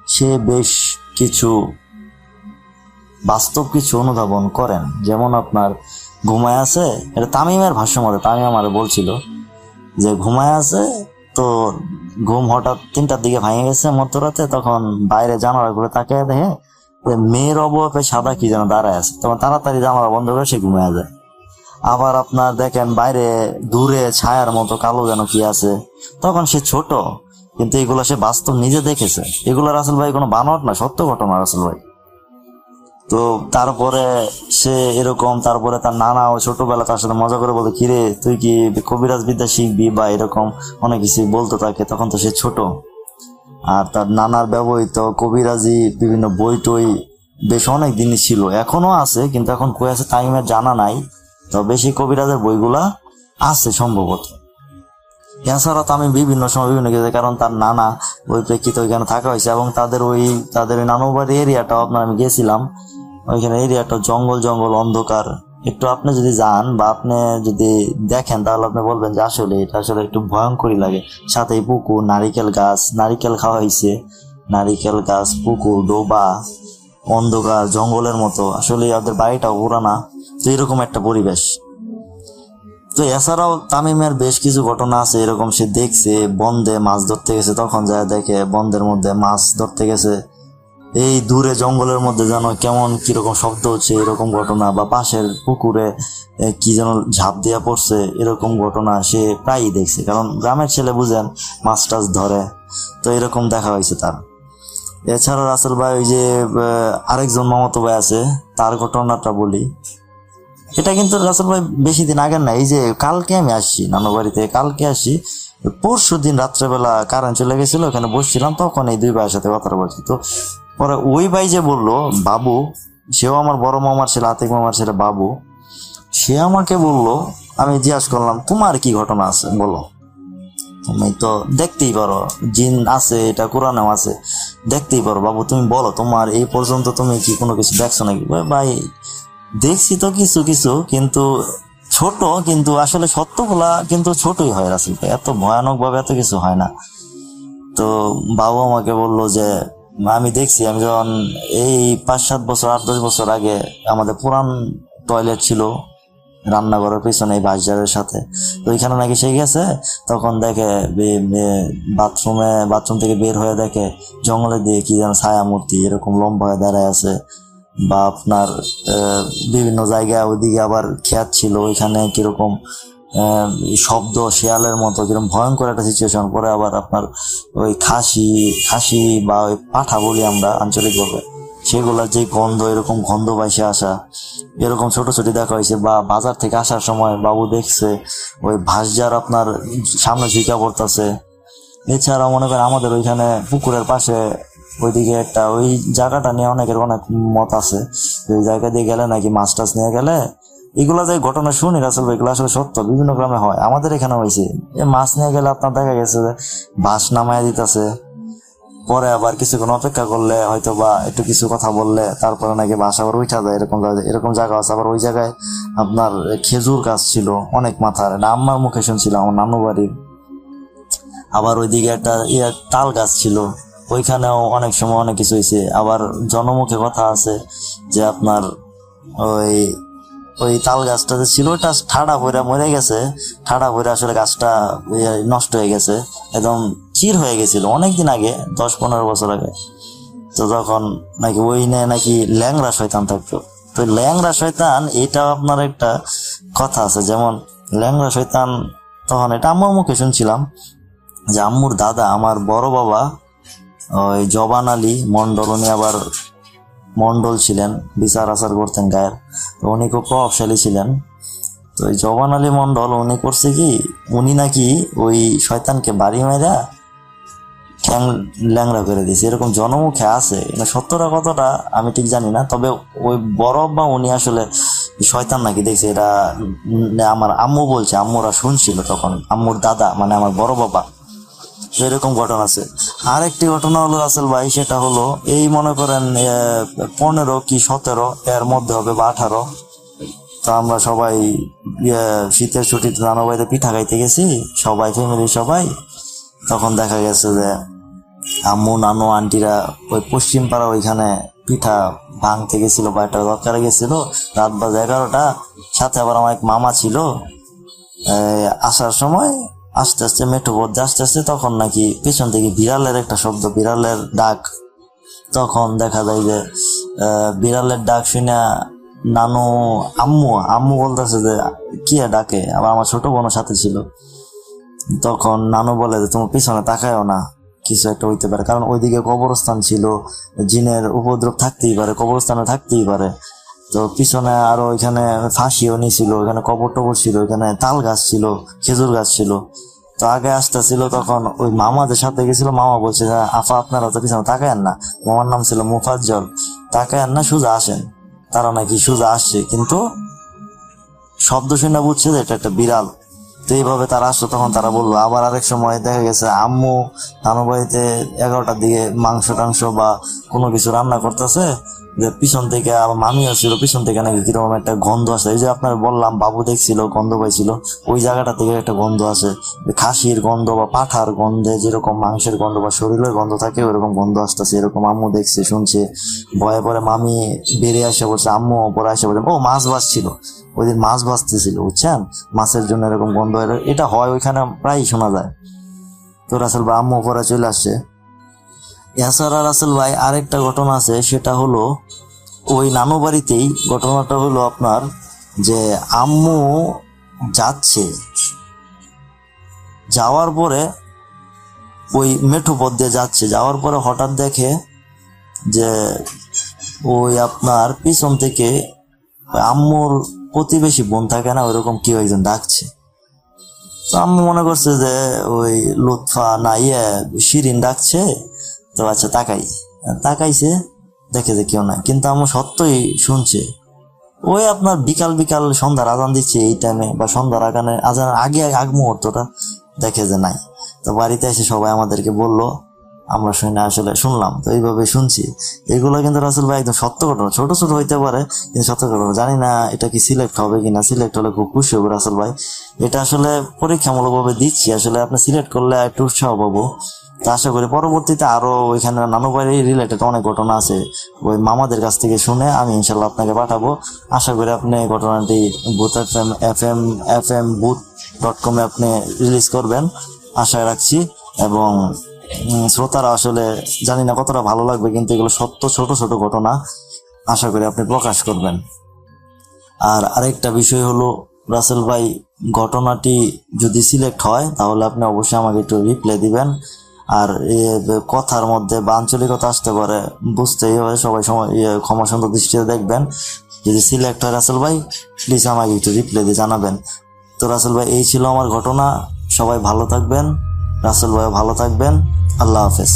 সে বেশ কিছু বাস্তব কিছু অনুধাবন করেন। যেমন আপনার ঘুমায় আছে, এটা তামিমের ভাষ্য মতে, তামিম আমার বলছিল যে ঘুমায় আছে, তো ঘুম হঠাৎ 3টার দিকে ভেঙে গেছে মধ্যরাতে। তখন বাইরে জানালা করে তাকিয়ে দেখে মেয়ের অবয়বে সাদা কি যেন দাঁড়ায় আছে, তখন তাড়াতাড়ি জানালা বন্ধ করে সে ঘুমায় যায়। আবার আপনার দেখেন বাইরে দূরে ছায়ার মতো কালো যেন কি আছে, তখন সে ছোট, কিন্তু এগুলো সে বাস্তব নিজে দেখেছে। এগুলো রাসেল ভাই কোনো বানোয়াট না, সত্য ঘটনা রাসেল ভাই। তো তারপরে সে এরকম, তারপরে তার নানা ও ছোটবেলা তার সাথে মজা করে বলতো, কিরে তুই কি কবিরাজ বিদ্যা শিখবি বা এরকম অনেক কিছু বলতো তাকে। তখন তো সে ছোট, আর তার নানার ব্যবহৃত কবিরাজি বিভিন্ন বই টই বেশ অনেক দিনই ছিল, এখনো আছে, কিন্তু এখন কই আছে তামিমের জানা নাই। তবে সেই কবিরাজের বইগুলা আছে সম্ভবত। এছাড়া তো আমি বিভিন্ন সময় বিভিন্ন কিছু, কারণ তার নানা ওই প্রেক্ষিতে ওইখানে থাকা হয়েছে, এবং তাদের ওই নানু বাড়ি এরিয়াটাও আপনার আমি গেছিলাম, ওইখানে এরিয়াটা জঙ্গল অন্ধকার একটু। আপনি যদি যান বা আপনি যদি দেখেন তাহলে আপনি বলবেন যে আসলে এটা আসলে একটু ভয়ঙ্করই লাগে। সাথে পুকুর, নারিকেল খাওয়া হয়েছে, নারিকেল গাছ, পুকুর, ডোবা, অন্ধকার জঙ্গলের মতো। আসলে ওদের বাড়িটাও পুরানা, তো এরকম একটা পরিবেশ। তো এছাড়াও তামিমের বেশ কিছু ঘটনা আছে এরকম, সে দেখছে বন্দে মাছ ধরতে গেছে, তখন যায় দেখে বন্দের মধ্যে মাছ ধরতে গেছে, এই দূরে জঙ্গলের মধ্যে যেন কেমন কিরকম শব্দ হচ্ছে এরকম ঘটনা, বা পাশের পুকুরে কি যেন ঝাঁপ দিয়া পড়ছে এরকম ঘটনা সে প্রায়ই দেখছে, কারণ গ্রামের ছেলে বুঝেন মাছ টাছ ধরে। তো এরকম দেখা হয়েছে তার। এছাড়া রাসেল ভাই ওই যে আরেকজন মামাতো ভাই আছে, তার ঘটনাটা বলি। এটা কিন্তু রাসেল ভাই বেশি দিন আগের না, এই যে কালকে আমি আসছি নানু বাড়িতে, কালকে আসি, পরশু দিন রাত্রেবেলা কারেন্ট চলে গেছিল, ওখানে বসছিলাম, তখন এই 2 ভাইয়ের সাথে কথা বলছি। তো পরে ওই ভাই যে বললো বাবু, সেও আমার বড় মামার ছেলে, আতিক মামার ছেলে বাবু, সে আমাকে বললো, আমি জিজ্ঞাসা করলাম তোমার কি ঘটনা আছে বলো, তুমি তো দেখতেই পারো জিন আছে, এটা কোরআনেও আছে, দেখতেই পারো বাবু, তুমি বলো তোমার এই পর্যন্ত তুমি কি কোনো কিছু দেখছো নাকি? ভাই দেখছি তো কিছু কিছু, কিন্তু ছোট, কিন্তু আসলে সত্যগুলা কিন্তু ছোটই হয় রাসেল ভাই, এত ভয়ানক ভাবে এত কিছু হয় না। তো বাবু আমাকে বললো যে আমি দেখছি, আমি যখন এই 5-7 বছর 8-10 বছর আগে আমাদের পুরান টয়লেট ছিল, রান্নাঘরের পিছনে এই বাঁশঝাড়ের সাথে। তো ওইখানে নাকি সে গেছে, তখন দেখে বাথরুম থেকে বের হয়ে দেখে জঙ্গলে দিয়ে কি যেন ছায়া মূর্তি এরকম লম্বা হয়ে দাঁড়ায় আছে। বা আপনার বিভিন্ন জায়গায় ওইদিকে আবার খেত ছিল, ওইখানে কিরকম শব্দ শিয়ালের মতো কিরকম ভয়ঙ্কর একটা সিচুয়েশন। পরে আবার আপনার ওই খাসি বা ওই পাঠা বলি আমরা আঞ্চলিকভাবে, সেগুলা যে গন্ধ, এরকম গন্ধ পাইছে আসা, এরকম ছোট ছোট দেখা হয়েছে। বা বাজার থেকে আসার সময় বাবু দেখছে ওই বাঁশঝাড় আপনার সামনে ঝিকা পড়তেছে। এছাড়াও মনে করেন আমাদের ওইখানে পুকুরের পাশে ওইদিকে একটা ওই জায়গাটা নিয়ে অনেকের অনেক মত আছে, ওই জায়গা দিয়ে গেলে নাকি মাছ টাছ নিয়ে গেলে, এগুলা যে ঘটনা শুনি রাসেল ভাই, এগুলো আসলে সত্য, বিভিন্ন গ্রামে হয়, আমাদের এখানে হয়েছে। মাছ নিয়ে গেলে আপনার দেখা গেছে যে বাঁশ নামায় দিতেছে, পরে আবার কিছুক্ষণ অপেক্ষা করলে হয়তো বা একটু কিছু কথা বললে তারপরে নাকি বাঁশ আবার উঠা যায়, এরকম জায়গা আছে। আবার ওই জায়গায় আপনার খেজুর গাছ ছিল অনেক মাথার, আম্মার মুখে শুনছিলাম আমার নানু বাড়ির। আবার ওইদিকে একটা তাল গাছ ছিল, ওইখানেও অনেক সময় অনেক কিছু হয়েছে। আবার জনমুখে কথা আছে যে আপনার ওই তাল গাছটা যে ছিল ওটা ঠাডা পড়ে মরে গেছে, ঠাডা পড়ে আসলে গাছটা নষ্ট হয়ে গেছে, একদম চির হয়ে গেছিল অনেকদিন আগে, 10-15 বছর আগে। তো তখন নাকি ওই নিয়ে নাকি ল্যাংড়া শয়তান থাকতো। তো ল্যাংড়া শয়তান এটা আপনার একটা কথা আছে, যেমন ল্যাংড়া শয়তান, তখন এটা আম্মুর মুখে শুনছিলাম যে আম্মুর দাদা আমার বড় বাবা ওই জবান আলী মন্ডল, উনি আবার মন্ডল ছিলেন, বিচার আচার করতেন গায়ের, তো উনি খুব প্রভাবশালী ছিলেন। তো ওই জবান আলী মন্ডল উনি করছে কি, উনি নাকি ওই শয়তানকে বাড়ি মাইরা ঠ্যাং ল্যাংড়া করে দিয়েছে, এরকম জনমুখে আছে। সত্যটা কতটা আমি ঠিক জানি না, তবে ওই বড় বা উনি আসলে শয়তান নাকি দেখছে, এটা আমার আম্মু বলছে, আম্মুরা শুনছিল তখন, আম্মুর দাদা মানে আমার বড় বাবা। এরকম ঘটনা আছে। আর একটি ঘটনা হলো রাসেল ভাই, সেটা হলো এই মনে করেন 15 কি 17 এর মধ্যে হবে বা 18। তো আমরা সবাই শীতের ছুটিতে নানু বাড়িতে পিঠা খাইতে গেছি, সবাই ফ্যামিলি সবাই। তখন দেখা গেছে যে আম্মু নানু আন্টিরা ওই পশ্চিম পাড়া ওইখানে পিঠা ভাঙতে গেছিল বা একটা দরকারে গেছিল, রাত বাজে 11টা। সাথে আবার আমার এক মামা ছিল। আসার সময় আস্তে আস্তে মেঠো পথে আস্তে আস্তে তখন নাকি পেছন থেকে বিড়ালের একটা শব্দ, বিড়ালের ডাক। তখন দেখা যায় যে বিড়ালের ডাক শুনে নানু আম্মু বলতেছে যে কি ডাকে, আবার আমার ছোট বোনের সাথে ছিল। তখন নানু বলে যে তোমার পিছনে তাকায়ও না, কিছু একটা হইতে পারে, কারণ ওইদিকে কবরস্থান ছিল, জিনের উপদ্রব থাকতেই পারে, কবরস্থানে থাকতেই পারে। তো পিছনে আরো ওইখানে ফাঁসিও নিছিল, ওইখানে কবর টবর ছিল, ওইখানে তাল গাছ ছিল, খেজুর গাছ ছিল। তো আগে আসতেছিল, তখন ওই মামাদের সাথে গেছিল, মামা বলছে যে আফা আপনারা তো পিছনে তাকায়েন না, মামার নাম ছিল মুফাজ্জল, তাকায়েন না, সোজা আসেন। তারা নাকি সোজা আসছে, কিন্তু শব্দ শুনে বুঝছে যে এটা একটা বিড়াল। তো এইভাবে তারা আসতো, তখন তারা বললো। আবার আরেক সময় দেখা গেছে আম্মু নানু বাড়িতে 11টার দিকে মাংস টাংস বা কোনো কিছু রান্না করতেছে, যে পিছন থেকে আবার মামিও ছিল, পিছন থেকে নাকি কিরকম একটা গন্ধ আসে। এই যে আপনার বললাম বাবু দেখছিল গন্ধ পাইছিল, ওই জায়গাটা থেকে একটা গন্ধ আসে, খাসির গন্ধ বা পাঠার গন্ধে যেরকম মাংসের গন্ধ বা শরীরের গন্ধ থাকে ওইরকম গন্ধ আসতেছে। এরকম আম্মু দেখছে, শুনছে, ভয়ে পরে মামি বেরিয়ে আসে বলছে, আম্মু পরে আসে বলছে ও মাছ ভাজছিল, ওই দিন মাছ ভাজতেছিল বুঝছেন, মাছের জন্য এরকম গন্ধ, এটা হয় ওইখানে প্রায়ই শোনা যায়। তো রাসেল ভাই আম্মু পরে চলে আসছে। এছাড়া রাসেল ভাই আরেকটা ঘটনা আছে, সেটা হলো ওই নানু বাড়িতেই। ঘটনাটা হলো আপনার যে আম্মু যাচ্ছে, যাওয়ার পরে ওই মেঠো পথ দিয়ে যাচ্ছে, যাওয়ার পরে হঠাৎ দেখে যে ওই আপনার পিছন থেকে আম্মুর প্রতিবেশী বোন থাকে না, ওইরকম কেউ একজন ডাকছে। তো আম্মু মনে করছে যে ওই লুৎফা না শিরিন ডাকছে, তো আচ্ছা তাকাইছে, দেখে যে কেউ না, কিন্তু আম্মু সত্যই শুনছে। ওই আপনার বিকাল সন্ধ্যার আজান দিচ্ছে এই টাইমে, বা সন্ধ্যার আজানের আগ মুহূর্তটা, দেখে যে নাই। তো বাড়িতে এসে সবাই আমাদেরকে বললো, আমরা শুনলাম। তো এইভাবে শুনছি। এগুলো কিন্তু রাসেল ভাই একদম সত্য ঘটনা, ছোট ছোট হইতে পারে কিন্তু সত্য ঘটনা। জানি না এটা কি সিলেক্ট হবে কিনা, সিলেক্ট হলে খুব খুশি হবো রাসেল ভাই। এটা আসলে পরীক্ষামূলক ভাবে দিচ্ছি, আসলে আপনি সিলেক্ট করলে একটু উৎসাহ পাবো। তো আশা করি পরবর্তীতে আরো ওইখানে নানু বাড়ি রিলেটেড অনেক ঘটনা আছে, ওই মামাদের কাছ থেকে শুনে আমি ইনশাল্লাহ আপনাকে পাঠাবো। আশা করি আপনি ঘটনাটি boot.com আপনি রিলিজ করবেন আশা রাখছি। এবং শ্রোতারা আসলে জানি না কতটা ভালো লাগবে, কিন্তু এগুলো সত্য ছোট ছোট ঘটনা, আশা করি আপনি প্রকাশ করবেন। আর আরেকটা বিষয় হলো রাসেল ভাই, ঘটনাটি যদি সিলেক্ট হয় তাহলে আপনি অবশ্যই আমাকে একটু রিপ্লাই দিবেন। আর কথার মধ্যে বা আঞ্চলিকতা আসতে পারে, বুঝতেই হবে, সবাই ক্ষমা সুন্দর দৃষ্টিতে দেখবেন। যদি সিলেক্ট হয় রাসেল ভাই, প্লিজ আমাকে একটু রিপ্লাই দিয়ে জানাবেন। তো রাসেল ভাই, এই ছিল আমার ঘটনা। সবাই ভালো থাকবেন, রাসেল ভাই ভালো থাকবেন। আল্লাহ হাফেজ।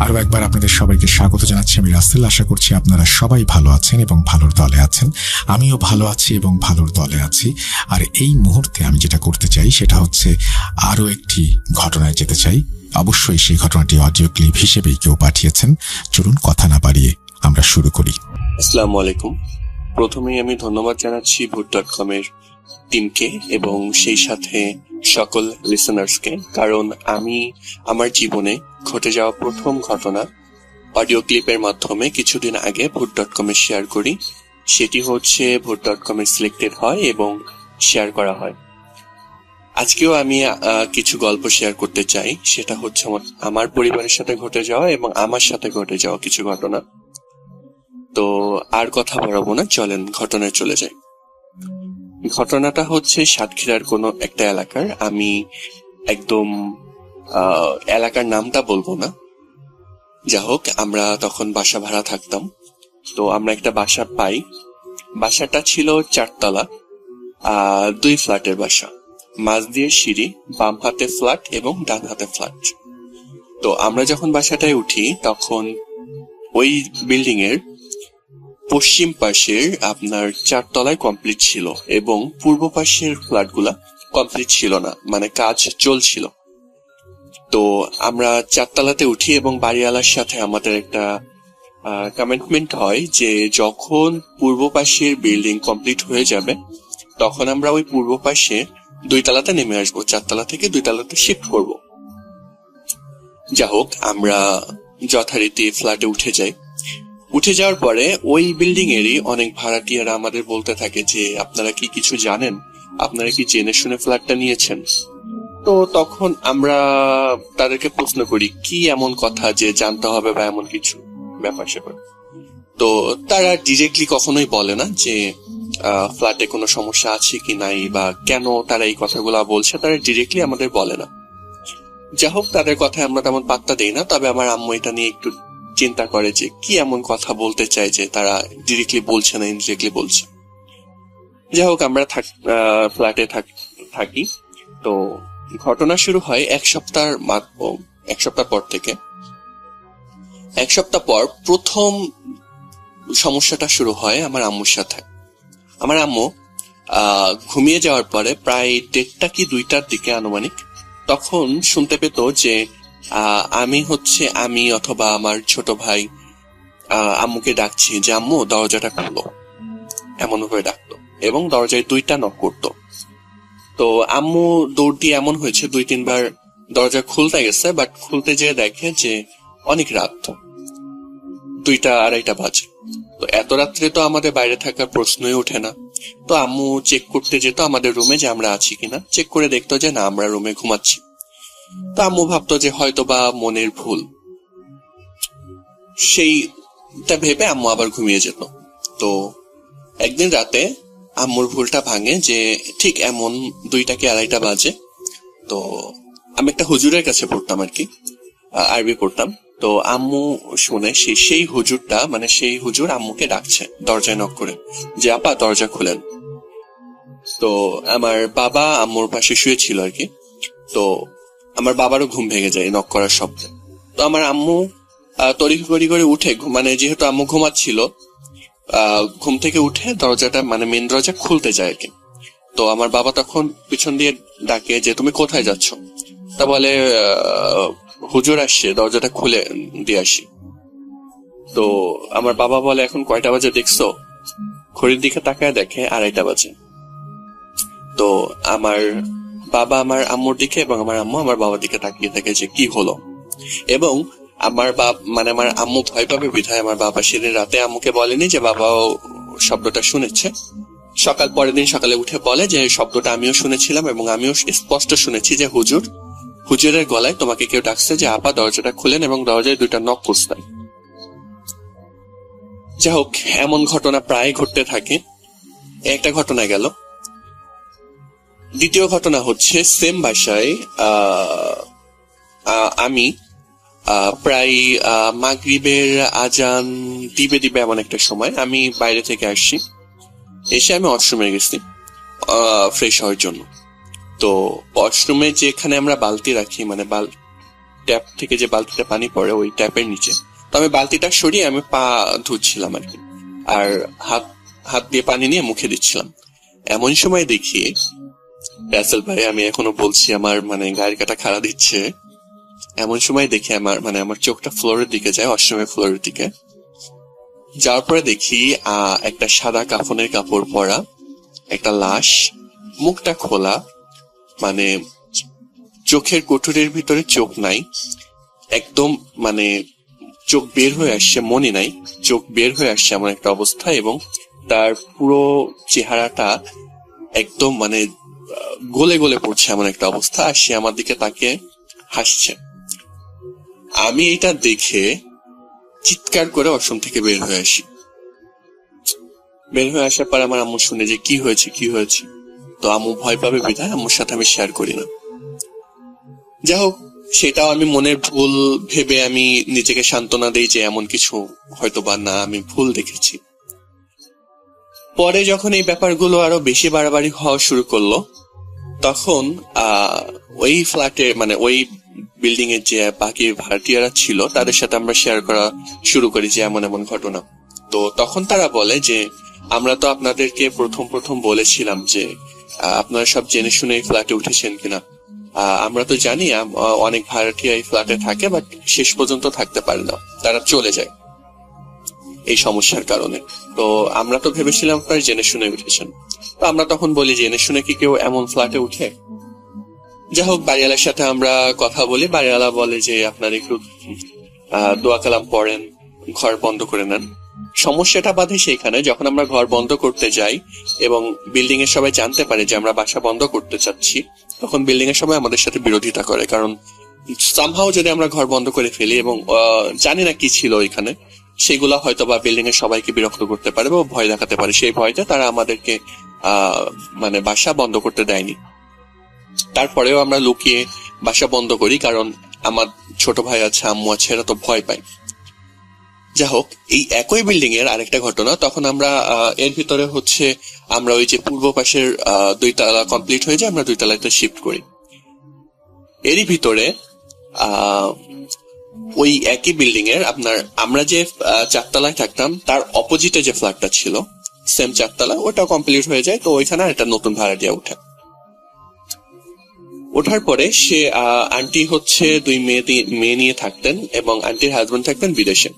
আরো একবার আপনাদের সবাইকে স্বাগত জানাচ্ছি। আমি রাসেল। আশা করছি আপনারা সবাই ভালো আছেন এবং ভালোর দলে আছেন। আমিও ভালো আছি এবং ভালোর দলে আছি। আর এই মুহূর্তে আমি যেটা করতে চাই সেটা হচ্ছে আরো একটি ঘটনায় যেতে চাই। অবশ্যই সেই ঘটনাটি অডিও ক্লিপ হিসেবেই কেউ পাঠিয়েছেন। চলুন কথা না বাড়িয়ে আমরা শুরু করি। আসসালামু আলাইকুম। প্রথমেই আমি ধন্যবাদ জানাচ্ছি ভূত.com এর টিমকে এবং সেই সাথে সকল লিসেনার্সকে, কারণ আমি আমার জীবনে ঘটে যাওয়া প্রথম ঘটনা অডিও ক্লিপের মাধ্যমে কিছুদিন আগে ভূত.com এ শেয়ার করি। সেটি হচ্ছে ভূত.com এ সিলেক্টেড হয় এবং শেয়ার করা হয়। আজকেও আমি কিছু গল্প শেয়ার করতে চাই। সেটা হচ্ছে আমার পরিবারের সাথে ঘটে যাওয়া এবং আমার সাথে ঘটে যাওয়া কিছু ঘটনা। তো আর কথা বাড়াবো না, চলেন ঘটনায় চলে যাই। ঘটনাটা হচ্ছে সাতক্ষীরার কোনো একটা এলাকার। আমি একদম এলাকার নামটা বলবো না। যা হোক, আমরা তখন বাসা ভাড়া থাকতাম। তো আমরা একটা বাসা পাই। বাসাটা ছিল 4 তলা, 2 ফ্ল্যাটের বাসা। মাঝ দিয়ে সিঁড়ি, বাম হাতে ফ্ল্যাট এবং ডান হাতে ফ্ল্যাট। তো আমরা যখন বাসাটায় উঠি তখন ওই বিল্ডিং এর পশ্চিম পাশের আপনার 4 তলায় কমপ্লিট ছিল এবং পূর্ব পাশের ফ্ল্যাটগুলা কমপ্লিট ছিল না, মানে কাজ চলছিল। তো আমরা 4 তলাতে উঠি এবং বাড়িওয়ালার সাথে আমাদের একটা কমিটমেন্ট হয় যে যখন পূর্ব পাশের বিল্ডিং কমপ্লিট হয়ে যাবে তখন আমরা ওই পূর্ব পাশে 2 তলাতে নেমে আসবো, 4 তলা থেকে 2 তলাতে শিফট করব। যা হোক, আমরা যথারীতি ফ্ল্যাটে উঠে যাই। উঠে যাওয়ার পরে ওই বিল্ডিং এরই অনেক ভাড়াটিয়ারা আমাদের বলতে থাকে যে আপনারা কি কিছু জানেন, আপনারা কি জেনে শুনে ফ্ল্যাটটা নিয়েছেন? তো তখন আমরা তাদেরকে প্রশ্ন করি কি এমন কথা যে জানতে হবে বা এমন কিছু ব্যাপার স্যাপার। তো তারা ডিরেক্টলি কখনোই বলে না যে ফ্ল্যাটে কোনো সমস্যা আছে কি নাই বা কেন তারা এই কথাগুলো বলছে, তারা ডিরেক্টলি আমাদের বলে না। যা হোক, তাদের কথায় আমরা তেমন পাত্তা দেই না। তবে আমার আম্মু এটা নিয়ে একটু চিন্তা করে যে কি এমন কথা বলতে চায় যে তারা ডিরেক্টলি বলছে না, ইনডিরেক্টলি বলছে। যাই হোক, আমরা ফ্ল্যাটে থাকি। তো ঘটনা শুরু হয় এক সপ্তাহ পর থেকে। 1 সপ্তাহ পর প্রথম সমস্যাটা শুরু হয় আমার আম্মুর সাথে। আমার আম্মু ঘুমিয়ে যাওয়ার পরে প্রায় 1:30 কি 2টার দিকে আনুমানিক তখন শুনতে পেত যে আমি অথবা আমার ছোট ভাই আম্মুকে ডাকছি যে আম্মু দরজাটা খুলো, এমন ভাবে ডাকতো এবং দরজায় 2টা নক করতো। তো আম্মু দৌড় দিয়ে এমন হয়েছে 2-3 বার দরজা খুলতে গেছে, বাট খুলতে যেয়ে দেখে যে অনেক রাত, 2টা-2:30 বাজে। তো এত রাত্রে তো আমাদের বাইরে থাকার প্রশ্নই ওঠে না। তো আম্মু চেক করতে যেত আমাদের রুমে যে আমরা আছি কিনা। চেক করে দেখতো যে না, আমরা রুমে ঘুমাচ্ছি। তো আম্মু ভাবতো যে হয়তো বা মনের ভুল, সেইটা ভেবে আম্মু আবার ঘুমিয়ে যেত। তো একদিন রাতে আম্মুর ভুলটা ভাঙে যে ঠিক এমন 2টা কি 2:30 বাজে। তো আমি একটা হুজুরের কাছে পড়তাম আর কি, আরবি পড়তাম। তো আম্মু শুনে সেই হুজুর আম্মুকে ডাকছে দরজায় নক করে যে আপা দরজা খুলেন। তো আমার বাবা আম্মুর পাশে শুয়েছিল আর কি। তো আমার বাবারও ঘুম ভেঙে যায় নক করার শব্দে। তো আমার আম্মু তড়িঘড়ি করে উঠে, মানে যেহেতু আম্মু ঘুমাচ্ছিল, ঘুম থেকে উঠে দরজাটা মানে মেন দরজা খুলতে যায় আর কি। তো আমার বাবা তখন পিছন দিয়ে ডাকে যে তুমি কোথায় যাচ্ছ? তা বলে হুজুর আসছে, দরজাটা খুলে দিয়ে আসি। তো আমার বাবা বলে এখন কয়টা বাজে দেখছো? ঘড়ির দিকে তাকায় দেখে 2:30 বাজে। তো আমার বাবা আমার আম্মুর দিকে এবং আমার আম্মু আমার বাবার দিকে তাকিয়ে থাকে যে কি হলো, এবং আমার আমার আম্মু ভয় পাবে বিধায় আমার বাবা সেদিন রাতে আম্মুকে বলেনি যে বাবাও শব্দটা শুনেছে। পরের দিন সকালে উঠে বলে যে শব্দটা আমিও শুনেছিলাম এবং আমিও স্পষ্ট শুনেছি যে হুজুরের গলায় তোমাকে কেউ ডাকছে যে আপা দরজাটা খুলেন, এবং দরজায় 2টা নক করতেন। যাই হোক, এমন ঘটনা প্রায় ঘটতে থাকে। একটা ঘটনা গেল। দ্বিতীয় ঘটনা হচ্ছে সেম বাসায় আমি প্রায় মাগরিবের আজান দিবে এমন একটা সময় আমি বাইরে থেকে আসছি। এসে আমি ওয়াশরুমে গেছি ফ্রেশ হওয়ার জন্য। তো ওয়াশরুমে যেখানে আমরা বালতি রাখি, মানে ট্যাপ থেকে যে বালতিটা পানি পড়ে ওই ট্যাপের নিচে, তো আমি বালতিটা সরিয়ে আমি পা ধুচ্ছিলাম আর কি, আর হাত দিয়ে পানি নিয়ে মুখে দিচ্ছিলাম। এমন সময় দেখি রাসেল ভাই, আমি এখনো বলছি আমার গায়ের কাটা খাড়া দিচ্ছে। এমন সময় দেখি আমার চোখটা ফ্লোরের দিকে যায়, ওয়াশরুমের ফ্লোরের দিকে যাওয়ার পরে দেখি একটা সাদা কাফনের কাপড় পরা একটা লাশ, মুখটা খোলা, চোখের কুঠুরের ভিতরে চোখ নাই, একদম চোখ বের হয়ে আসছে, মনে নাই চোখ বের হয়ে আসছে এমন একটা অবস্থা, এবং তার পুরো চেহারাটা একদম গলে গলে পড়ছে এমন একটা অবস্থা। আর সে আমার দিকে তাকিয়ে হাসছে। আমি এটা দেখে চিৎকার করে ওয়াশরুম থেকে বের হয়ে আসি। বের হয়ে আসার পর আমার আম্মু শুনে যে কি হয়েছে, তো আম্মু ভয় পাবে বিধায় আম্মুর সাথে আমি শেয়ার করি না। যাই হোক, সেটাও আমি মনের ভুল ভেবে আমি নিজেকে সান্ত্বনা দিই যে এমন কিছু হয়তো বা না, আমি ভুল দেখেছি। পরে যখন এই ব্যাপারগুলো আরো বেশি বাড়াবাড়ি হওয়া শুরু করলো, তখন ওই ফ্ল্যাটে ওই বিল্ডিং এর যে বাকি ভাড়াটিয়ারা ছিল তাদের সাথে আমরা শেয়ার করা শুরু করি যে এমন এমন ঘটনা। তো তখন তারা বলে যে আমরা তো আপনাদেরকে প্রথম বলেছিলাম যে আপনারা সব জেনে শুনে এই ফ্ল্যাটে উঠেছেন কিনা। আমরা তো জানি অনেক ভাড়াটিয়া এই ফ্ল্যাটে থাকে, বাট শেষ পর্যন্ত থাকতে পারে না, তারা চলে যায় এই সমস্যার কারণে। তো আমরা তো ভেবেছিলাম আপনারা জেনে শুনে উঠেছেন। তো আমরা তখন বলি জেনে শুনে কি কেউ এমন ফ্ল্যাটে উঠে? যাই হোক, বাড়িওয়ালার সাথে আমরা কথা বলি। বাড়িওয়ালা বলে যে আপনারা একটু দোয়া কালাম পড়েন, ঘর বন্ধ করে নেন। সমস্যাটা বাধে সেইখানে যখন আমরা ঘর বন্ধ করতে যাই এবং বিল্ডিং এর সবাই জানতে পারে যে আমরা বাসা বন্ধ করতে চাচ্ছি, তখন বিল্ডিং এর সবাই আমাদের সাথে বিরোধিতা করে। কারণ সামহাও যদি আমরা ঘর বন্ধ করে ফেলি এবং জানি না কি ছিল ওইখানে, সেগুলা হয়তো বা বিল্ডিং এর সবাইকে বিরক্ত করতে পারে বা ভয় দেখাতে পারে। সেই ভয়তে তারা আমাদেরকে বাসা বন্ধ করতে দেয়নি। তারপরেও আমরা লুকিয়ে বাসা বন্ধ করি, কারণ আমার ছোট ভাই আছে, আম্মু আছে, এরা তো ভয় পায়। যাই হোক, এই একই বিল্ডিং এর আরেকটা ঘটনা। তখন আমরা এর ভিতরে হচ্ছে আমরা ওই যে পূর্ব পাশের 2 তলা কমপ্লিট হয়ে যায়, আমরা 2 তলাতে শিফট করি। এরই ভিতরে ওই একই বিল্ডিং এর আমরা যে 4 তলায় থাকতাম তার অপোজিটে যে ফ্ল্যাটটা ছিল সেম 4 তলা, ওটা কমপ্লিট হয়ে যায়। তো ওইখানে একটা নতুন ভাড়াটিয়া ওঠার পরে সে আন্টি হচ্ছে 2 মেয়ে নিয়ে থাকতেন এবং আন্টির হাজবেন্ড থাকতেন বিদেশে।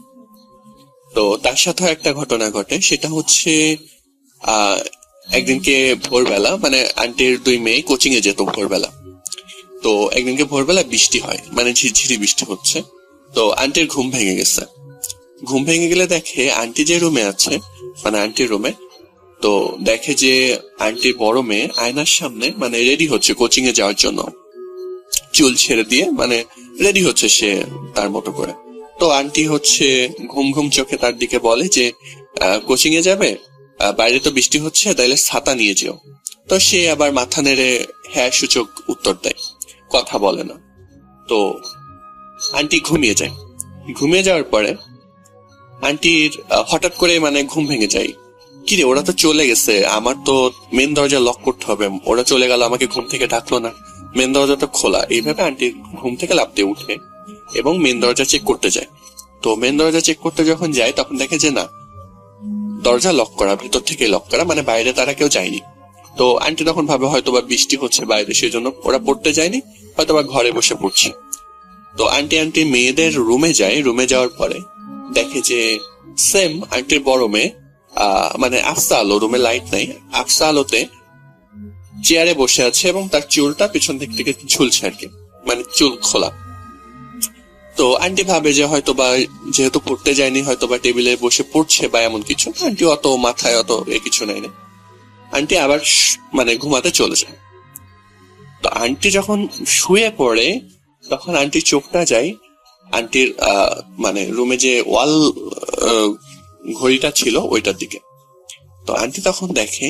তো তার সাথে একটা ঘটনা ঘটে, সেটা হচ্ছে একদিনকে ভোরবেলা, আন্টির 2 মেয়ে কোচিং এ যেত ভোরবেলা। তো একদিনকে ভোরবেলা বৃষ্টি হয়, ঝিরঝিরি বৃষ্টি হচ্ছে। তো আন্টির ঘুম ভেঙে গেছে। ঘুম ভেঙে গেলে দেখে আন্টি যে রুমে আছে, আন্টির রুমে, তো দেখে যে আন্টির বড় মেয়ে আয়নার সামনে রেডি হচ্ছে কোচিং এ যাওয়ার জন্য, চুল ছেড়ে দিয়ে রেডি হচ্ছে সে তার মতো করে। তো আন্টি হচ্ছে ঘুম চোখে তার দিকে বলে যে কোচিং এ যাবে, বাইরে তো বৃষ্টি হচ্ছে, তাইলে ছাতা নিয়ে যেও। তো সে আবার মাথা নেড়ে হ্যাঁ সূচক উত্তর দেয়, কথা বলে না। তো আন্টি ঘুমিয়ে যায়। ঘুমিয়ে যাওয়ার পরে আন্টির হঠাৎ করে ঘুম ভেঙে যায়। কিরে, ওরা তো চলে গেছে, আমার তো মেন দরজা লক করতে হবে, ওরা চলে গেল, আমাকে ঘুম থেকে ডাকলো না, মেন দরজা তো খোলা। এইভাবে আন্টি ঘুম থেকে লাফতে উঠে এবং মেন দরজা চেক করতে যায়। তো মেন দরজা চেক করতে যখন যায় তখন দেখে যে না, দরজা লক করা, ভিতর থেকে লক করা, বাইরে তারা কেউ যায়নি। তো আন্টি তখন ভাবে হয়তোবা বৃষ্টি হচ্ছে বাইরে, সেই জন্য ওরা পড়তে যায়নি, হয়তোবা ঘরে বসে পড়ছে। তো আন্টি মেয়েদের রুমে যায়। রুমে যাওয়ার পরে দেখে যে সেম আন্টির বড় মেয়ে আফসা আলো, রুমে লাইট নাই, আফসা আলোতে চেয়ারে বসে আছে এবং তার চুলটা পিছন দিক থেকে ঝুলছে আর কি, চুল খোলা। তো আন্টি ভাবে যে হয়তো বা যেহেতু পড়তে যায়নি হয়তো বা টেবিলে বসে পড়ছে বা এমন কিছু, আন্টি অত মাথায় অত কিছু নেয় না। আন্টি আবার মানে ঘুমাতে চলে যায়। তো আন্টি যখন শুয়ে পড়ে তখন আন্টির চোখটা যায় আন্টির মানে রুমে যে ওয়াল ঘড়িটা ছিল ওইটার দিকে। তো আন্টি তখন দেখে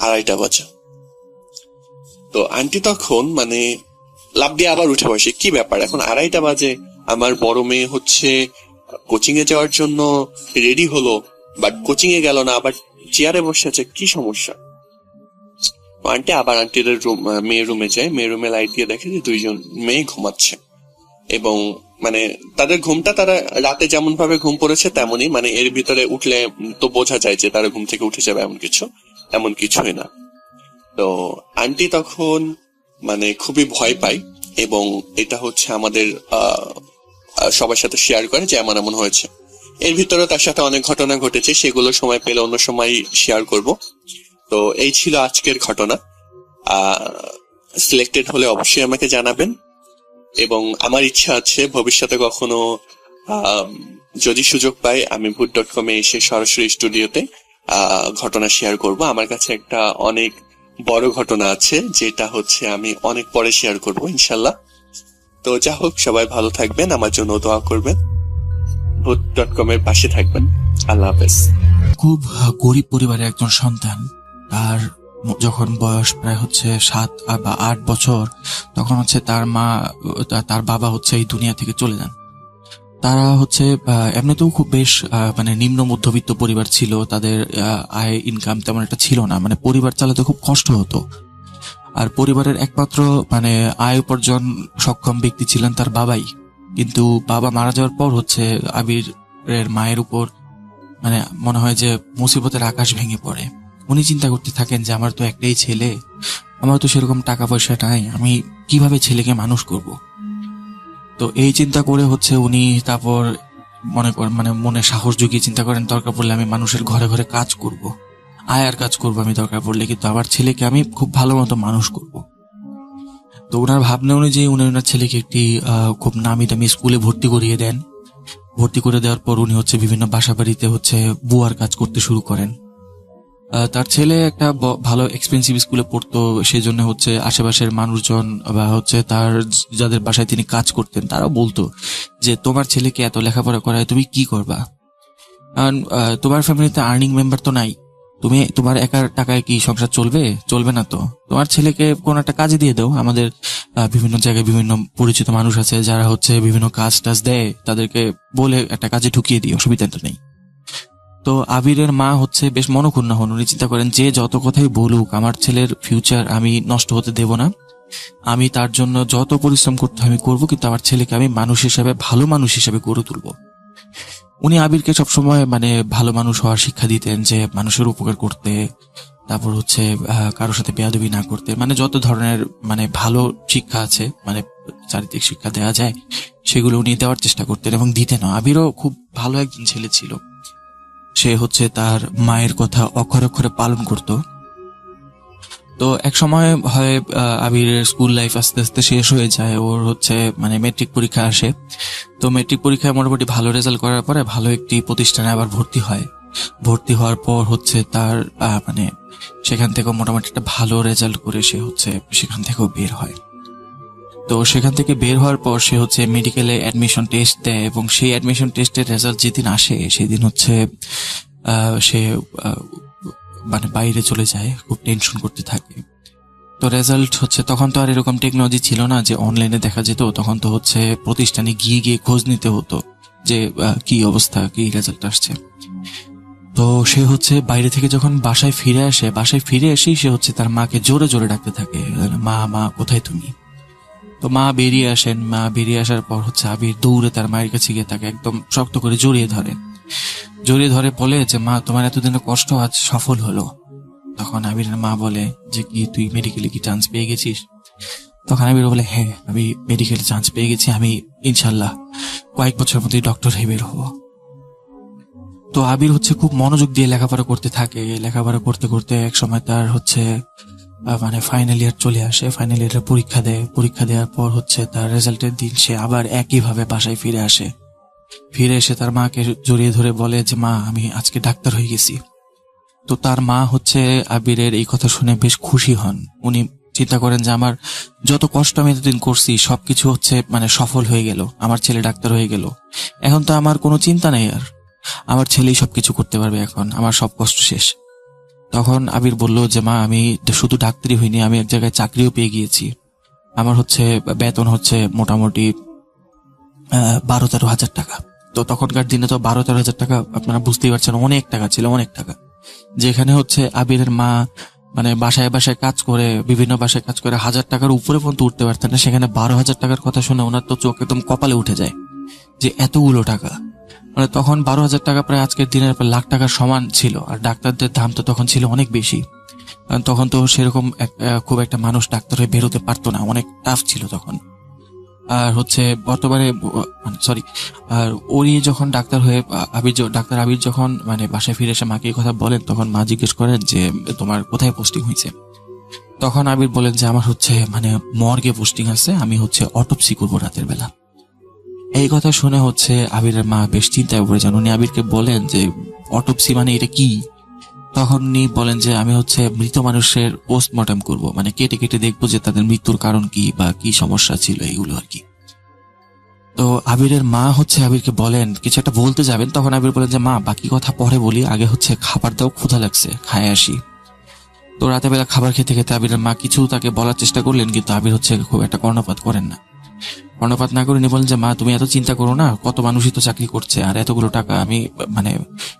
2:30 বাজে। তো আন্টি তখন মানে লাফ দিয়ে আবার উঠে বসে, কি ব্যাপার এখন 2:30 বাজে, আমার বড় মেয়ে হচ্ছে কোচিং এ যাওয়ার জন্য রেডি হলো বাট কোচিং এ গেল না, আবার চেয়ারে বসে আছে, কি সমস্যা? আন্টি আবার আন্টির মেয়ের রুমে যায়, মেয়ের রুমে লাইট দিয়ে দেখে যে 2জন মেয়ে ঘুমাচ্ছে এবং মানে তাদের ঘুমটা তারা রাতে যেমন ভাবে ঘুম পড়েছে তেমনই, মানে এর ভিতরে উঠলে তো বোঝা যায় যে তারা ঘুম থেকে উঠে যাবে এমন কিছুই না। তো আন্টি তখন মানে খুবই ভয় পায় এবং এটা হচ্ছে আমাদের সবার সাথে শেয়ার করে যে এমন এমন হয়েছে। এর ভিতরে তার সাথে অনেক ঘটনা ঘটেছে, সেগুলো সময় পেলে অন্য সময় শেয়ার করব। তো এই ছিল আজকের ঘটনা। সিলেক্টেড হলে অবশ্যই আমাকে জানাবেন এবং আমার ইচ্ছা আছে ভবিষ্যতে কখনো যদি সুযোগ পাই আমি ভূত.com এ এসে সরাসরি স্টুডিওতে ঘটনা শেয়ার করব। আমার কাছে একটা অনেক বড় ঘটনা আছে যেটা হচ্ছে আমি অনেক পরে শেয়ার করব ইনশাল্লাহ। তো যা হোক, সবাই ভালো থাকবেন, আমার জন্য দোয়া করবেন, ভূত.com এর পাশে থাকবেন। আল্লাহ হাফেজ। খুব গরিব পরিবারের একজন সন্তান। তার যখন বয়স প্রায় হচ্ছে 7 বা 8 বছর, তখন হচ্ছে তার বাবা হচ্ছে এই দুনিয়া থেকে চলে যান। তারা হচ্ছে এমনিতেও খুব বেশ মানে নিম্ন মধ্যবিত্ত পরিবার ছিল, তাদের আয় ইনকাম তেমন একটা ছিল না, মানে পরিবার চালাতে খুব কষ্ট হতো। আর পরিবারের একমাত্র মানে আয় উপার্জন সক্ষম ব্যক্তি ছিলেন তার বাবাই। কিন্তু বাবা মারা যাওয়ার পর হচ্ছে আবিরের মায়ের উপর মানে মনে হয় যে মুসিবতের আকাশ ভেঙে পড়ে। উনি চিন্তা করতে থাকেন যে আমার তো একটাই ছেলে, আমার তো সেরকম টাকা পয়সা নাই, আমি কিভাবে ছেলেকে মানুষ করব। তো এই চিন্তা করে হচ্ছে উনি তারপর মনে সাহস জুগিয়ে চিন্তা করেন দরকার পড়লে আমি মানুষের ঘরে ঘরে কাজ করব, আয়ার কাজ করবো আমি দরকার পড়লে, কিন্তু আমার ছেলেকে আমি খুব ভালো মতো মানুষ করব। তো ওনার ভাবনা অনুযায়ী উনি ওনার ছেলেকে একটি খুব নামি দামি স্কুলে ভর্তি করিয়ে দেন। ভর্তি করে দেওয়ার পর উনি হচ্ছে বিভিন্ন বাসা বাড়িতে হচ্ছে বুয়ার কাজ করতে শুরু করেন। তার ছেলে একটা ভালো এক্সপেন্সিভ স্কুলে পড়তো, সেই জন্য হচ্ছে আশেপাশের মানুষজন বা হচ্ছে তার যাদের বাসায় তিনি কাজ করতেন তারাও বলতো যে তোমার ছেলেকে এত লেখাপড়া করায় তুমি কি করবা, কারণ তোমার ফ্যামিলিতে আর্নিং মেম্বার তো নাই, তুমি তোমার একার টাকায় কি সংসার চলবে না। তো তোমার ছেলেকে কোন একটা কাজে দিয়ে দাও, আমাদের বিভিন্ন জায়গায় বিভিন্ন পরিচিত মানুষ আছে যারা হচ্ছে বিভিন্ন কাজ টাজ দেয়, তাদেরকে বলে একটা কাজে ঢুকিয়ে দিই, অসুবিধা নেই। তো আবিরের মা হচ্ছে বেশ মনক্ষুণ্ণ হন। উনি চিন্তা করেন যে যত কথাই বলুক আমার ছেলের ফিউচার আমি নষ্ট হতে দেব না, আমি তার জন্য যত পরিশ্রম করতে আমি করবো, কিন্তু আমার ছেলেকে আমি মানুষ হিসাবে ভালো মানুষ হিসাবে গড়ে তুলবো। উনি আবিরকে সবসময় মানে ভালো মানুষ হওয়ার শিক্ষা দিতেন, যে মানুষের উপকার করতে, তারপর হচ্ছে কারোর সাথে বেয়াদবি না করতে, মানে যত ধরনের মানে ভালো শিক্ষা আছে মানে চারিত্রিক শিক্ষা দেওয়া যায় সেগুলো উনি দেওয়ার চেষ্টা করতেন এবং দিতেন। আবিরও খুব ভালো একজন ছেলে ছিল, সে হচ্ছে তার মায়ের কথা অক্ষরে অক্ষরে পালন করত। তো এক সময় হয় আবিরের স্কুল লাইফ আস্তে আস্তে শেষ হয়ে যায়, ওর হচ্ছে মানে মেট্রিক পরীক্ষা আসে। তো মেট্রিক পরীক্ষায় মোটামুটি ভালো রেজাল্ট করার পরে ভালো একটি প্রতিষ্ঠানে আবার ভর্তি হয়। ভর্তি হওয়ার পর হচ্ছে তার মানে সেখান থেকে মোটামুটি একটা ভালো রেজাল্ট করে সে হচ্ছে সেখান থেকেও বের হয়। তো সেখান থেকে বের হওয়ার পর সে হচ্ছে মেডিকেলে অ্যাডমিশন টেস্ট দেয় এবং সেই অ্যাডমিশন টেস্টের রেজাল্ট যেদিন আসে সেদিন হচ্ছে সে মানে বাইরে চলে যায়, খুব টেনশন করতে থাকে। তো রেজাল্ট হচ্ছে তখন তো আর এরকম টেকনোলজি ছিল না যে অনলাইনে দেখা যেত, তখন তো হচ্ছে প্রতিষ্ঠানে গিয়ে খোঁজ নিতে হতো যে কি অবস্থা, কি রেজাল্ট আসছে। তো সে হচ্ছে বাইরে থেকে যখন বাসায় ফিরে এসেই সে হচ্ছে তার মাকে জোরে জোরে ডাকতে থাকে, মা মা কোথায় তুমি। তো মা বেরিয়ে আসেন, মা বেরিয়ে আসার পর হচ্ছে আবির দৌড়ে তার মায়ের কাছে গিয়ে তাকে একদম শক্ত করে জড়িয়ে ধরে বলে যে মা তোমার এতদিনের কষ্ট আজ সফল হলো। তখন আবিরের মা বলে যে কি তুই মেডিকেলে কি চান্স পেয়ে গেছিস? তখন আবির বলে হ্যাঁ আমি মেডিকেলে চান্স পেয়ে গেছি, আমি ইনশাল্লাহ কয়েক বছর মধ্যেই ডক্টর হয়ে বের হবো। তো আবির হচ্ছে খুব মনোযোগ দিয়ে লেখাপড়া করতে থাকে। লেখাপড়া করতে করতে এক সময় তার হচ্ছে মানে ফাইনাল ইয়ার চলে আসে। ফাইনাল ইয়ারের পরীক্ষা দেয়। পরীক্ষা দেওয়ার পর হচ্ছে তার রেজাল্টের দিন সে আবার একইভাবে বাসায় ফিরে আসে। ফিরে এসে তার মাকে জড়িয়ে ধরে বলে যে মা, আমি আজকে ডাক্তার হয়ে গেছি। তো তার মা হচ্ছে আবিরের এই কথা শুনে বেশ খুশি হন। উনি চিন্তা করেন যে আমার যত কষ্ট আমি এতদিন করছি সবকিছু হচ্ছে মানে সফল হয়ে গেল, আমার ছেলে ডাক্তার হয়ে গেল। এখন তো আমার কোনো চিন্তা নেই আর, আমার ছেলেই সবকিছু করতে পারবে, এখন আমার সব কষ্ট শেষ। তখন আবির বলল যে মা, আমি শুধু ডাক্তারই হইনি, আমি এক জায়গায় চাকরিও পেয়ে গিয়েছি। আমার হচ্ছে বেতন হচ্ছে মোটামুটি 12-13 হাজার টাকা। তো তখনকার দিনে তো 12-13 হাজার টাকা আপনারা বুঝতেই পারছেন, অনেক টাকা ছিল, অনেক টাকা। যেখানে হচ্ছে আবিরের মা মানে বাসায় বাসায় কাজ করে, বিভিন্ন বাসায় কাজ করে 1000 টাকার উপরে পর্যন্ত উঠতে পারতেন না, সেখানে 12,000 টাকার কথা শুনে ওনার তো চোখ একদম কপালে উঠে যায় যে এতগুলো টাকা। মানে তখন 12,000 টাকা প্রায় আজকের দিনের প্রায় লাখ টাকার সমান ছিল। আর ডাক্তারদের দাম তো তখন ছিল অনেক বেশি, কারণ তখন তো সেরকম খুব একটা মানুষ ডাক্তার হয়ে বেরোতে পারতো না, অনেক টাফ ছিল তখন। আর হচ্ছে বর্তমানে সরি, আর ওরই যখন ডাক্তার হয়ে ডাক্তার আবির যখন মানে বাসায় ফিরে এসে মাকে এই কথা বলেন, তখন মা জিজ্ঞেস করেন যে তোমার কোথায় পোস্টিং হয়েছে। তখন আবির বলেন যে আমার হচ্ছে মানে মর্গে পোস্টিং আছে, আমি হচ্ছে অটোপসি করবো রাতের বেলা। এই কথা শুনে হচ্ছে আবিরের মা বেশ চিন্তায় পড়ে যান। উনি আবিরকে বলেন যে অটোপসি মানে এটা কি? তখন উনি বলেন যে আমি হচ্ছে মৃত মানুষের পোস্টমর্টম করব, মানে কেটে কেটে দেখবো যে তাদের মৃত্যুর কারণ কি বা কি সমস্যা ছিল, এগুলো আর কি। তো আবিরের মা হচ্ছে আবিরকে বলেন কিছু একটা বলতে যাবেন, তখন আবির বলেন যে মা, বাকি কথা পরে বলি, আগে হচ্ছে খাবার দাও, ক্ষুধা লাগছে, খায় আসি। তো রাতের বেলা খাবার খেতে খেতে আবিরের মা কিছু তাকে বলার চেষ্টা করলেন, কিন্তু আবির হচ্ছে খুব একটা কর্ণপাত করেন না। কর্ণপাত না করে উনি বলেন যে মা, তুমি এত চিন্তা করো না, কত মানুষই তো চাকরি করছে, আর এতগুলো টাকা আমি মানে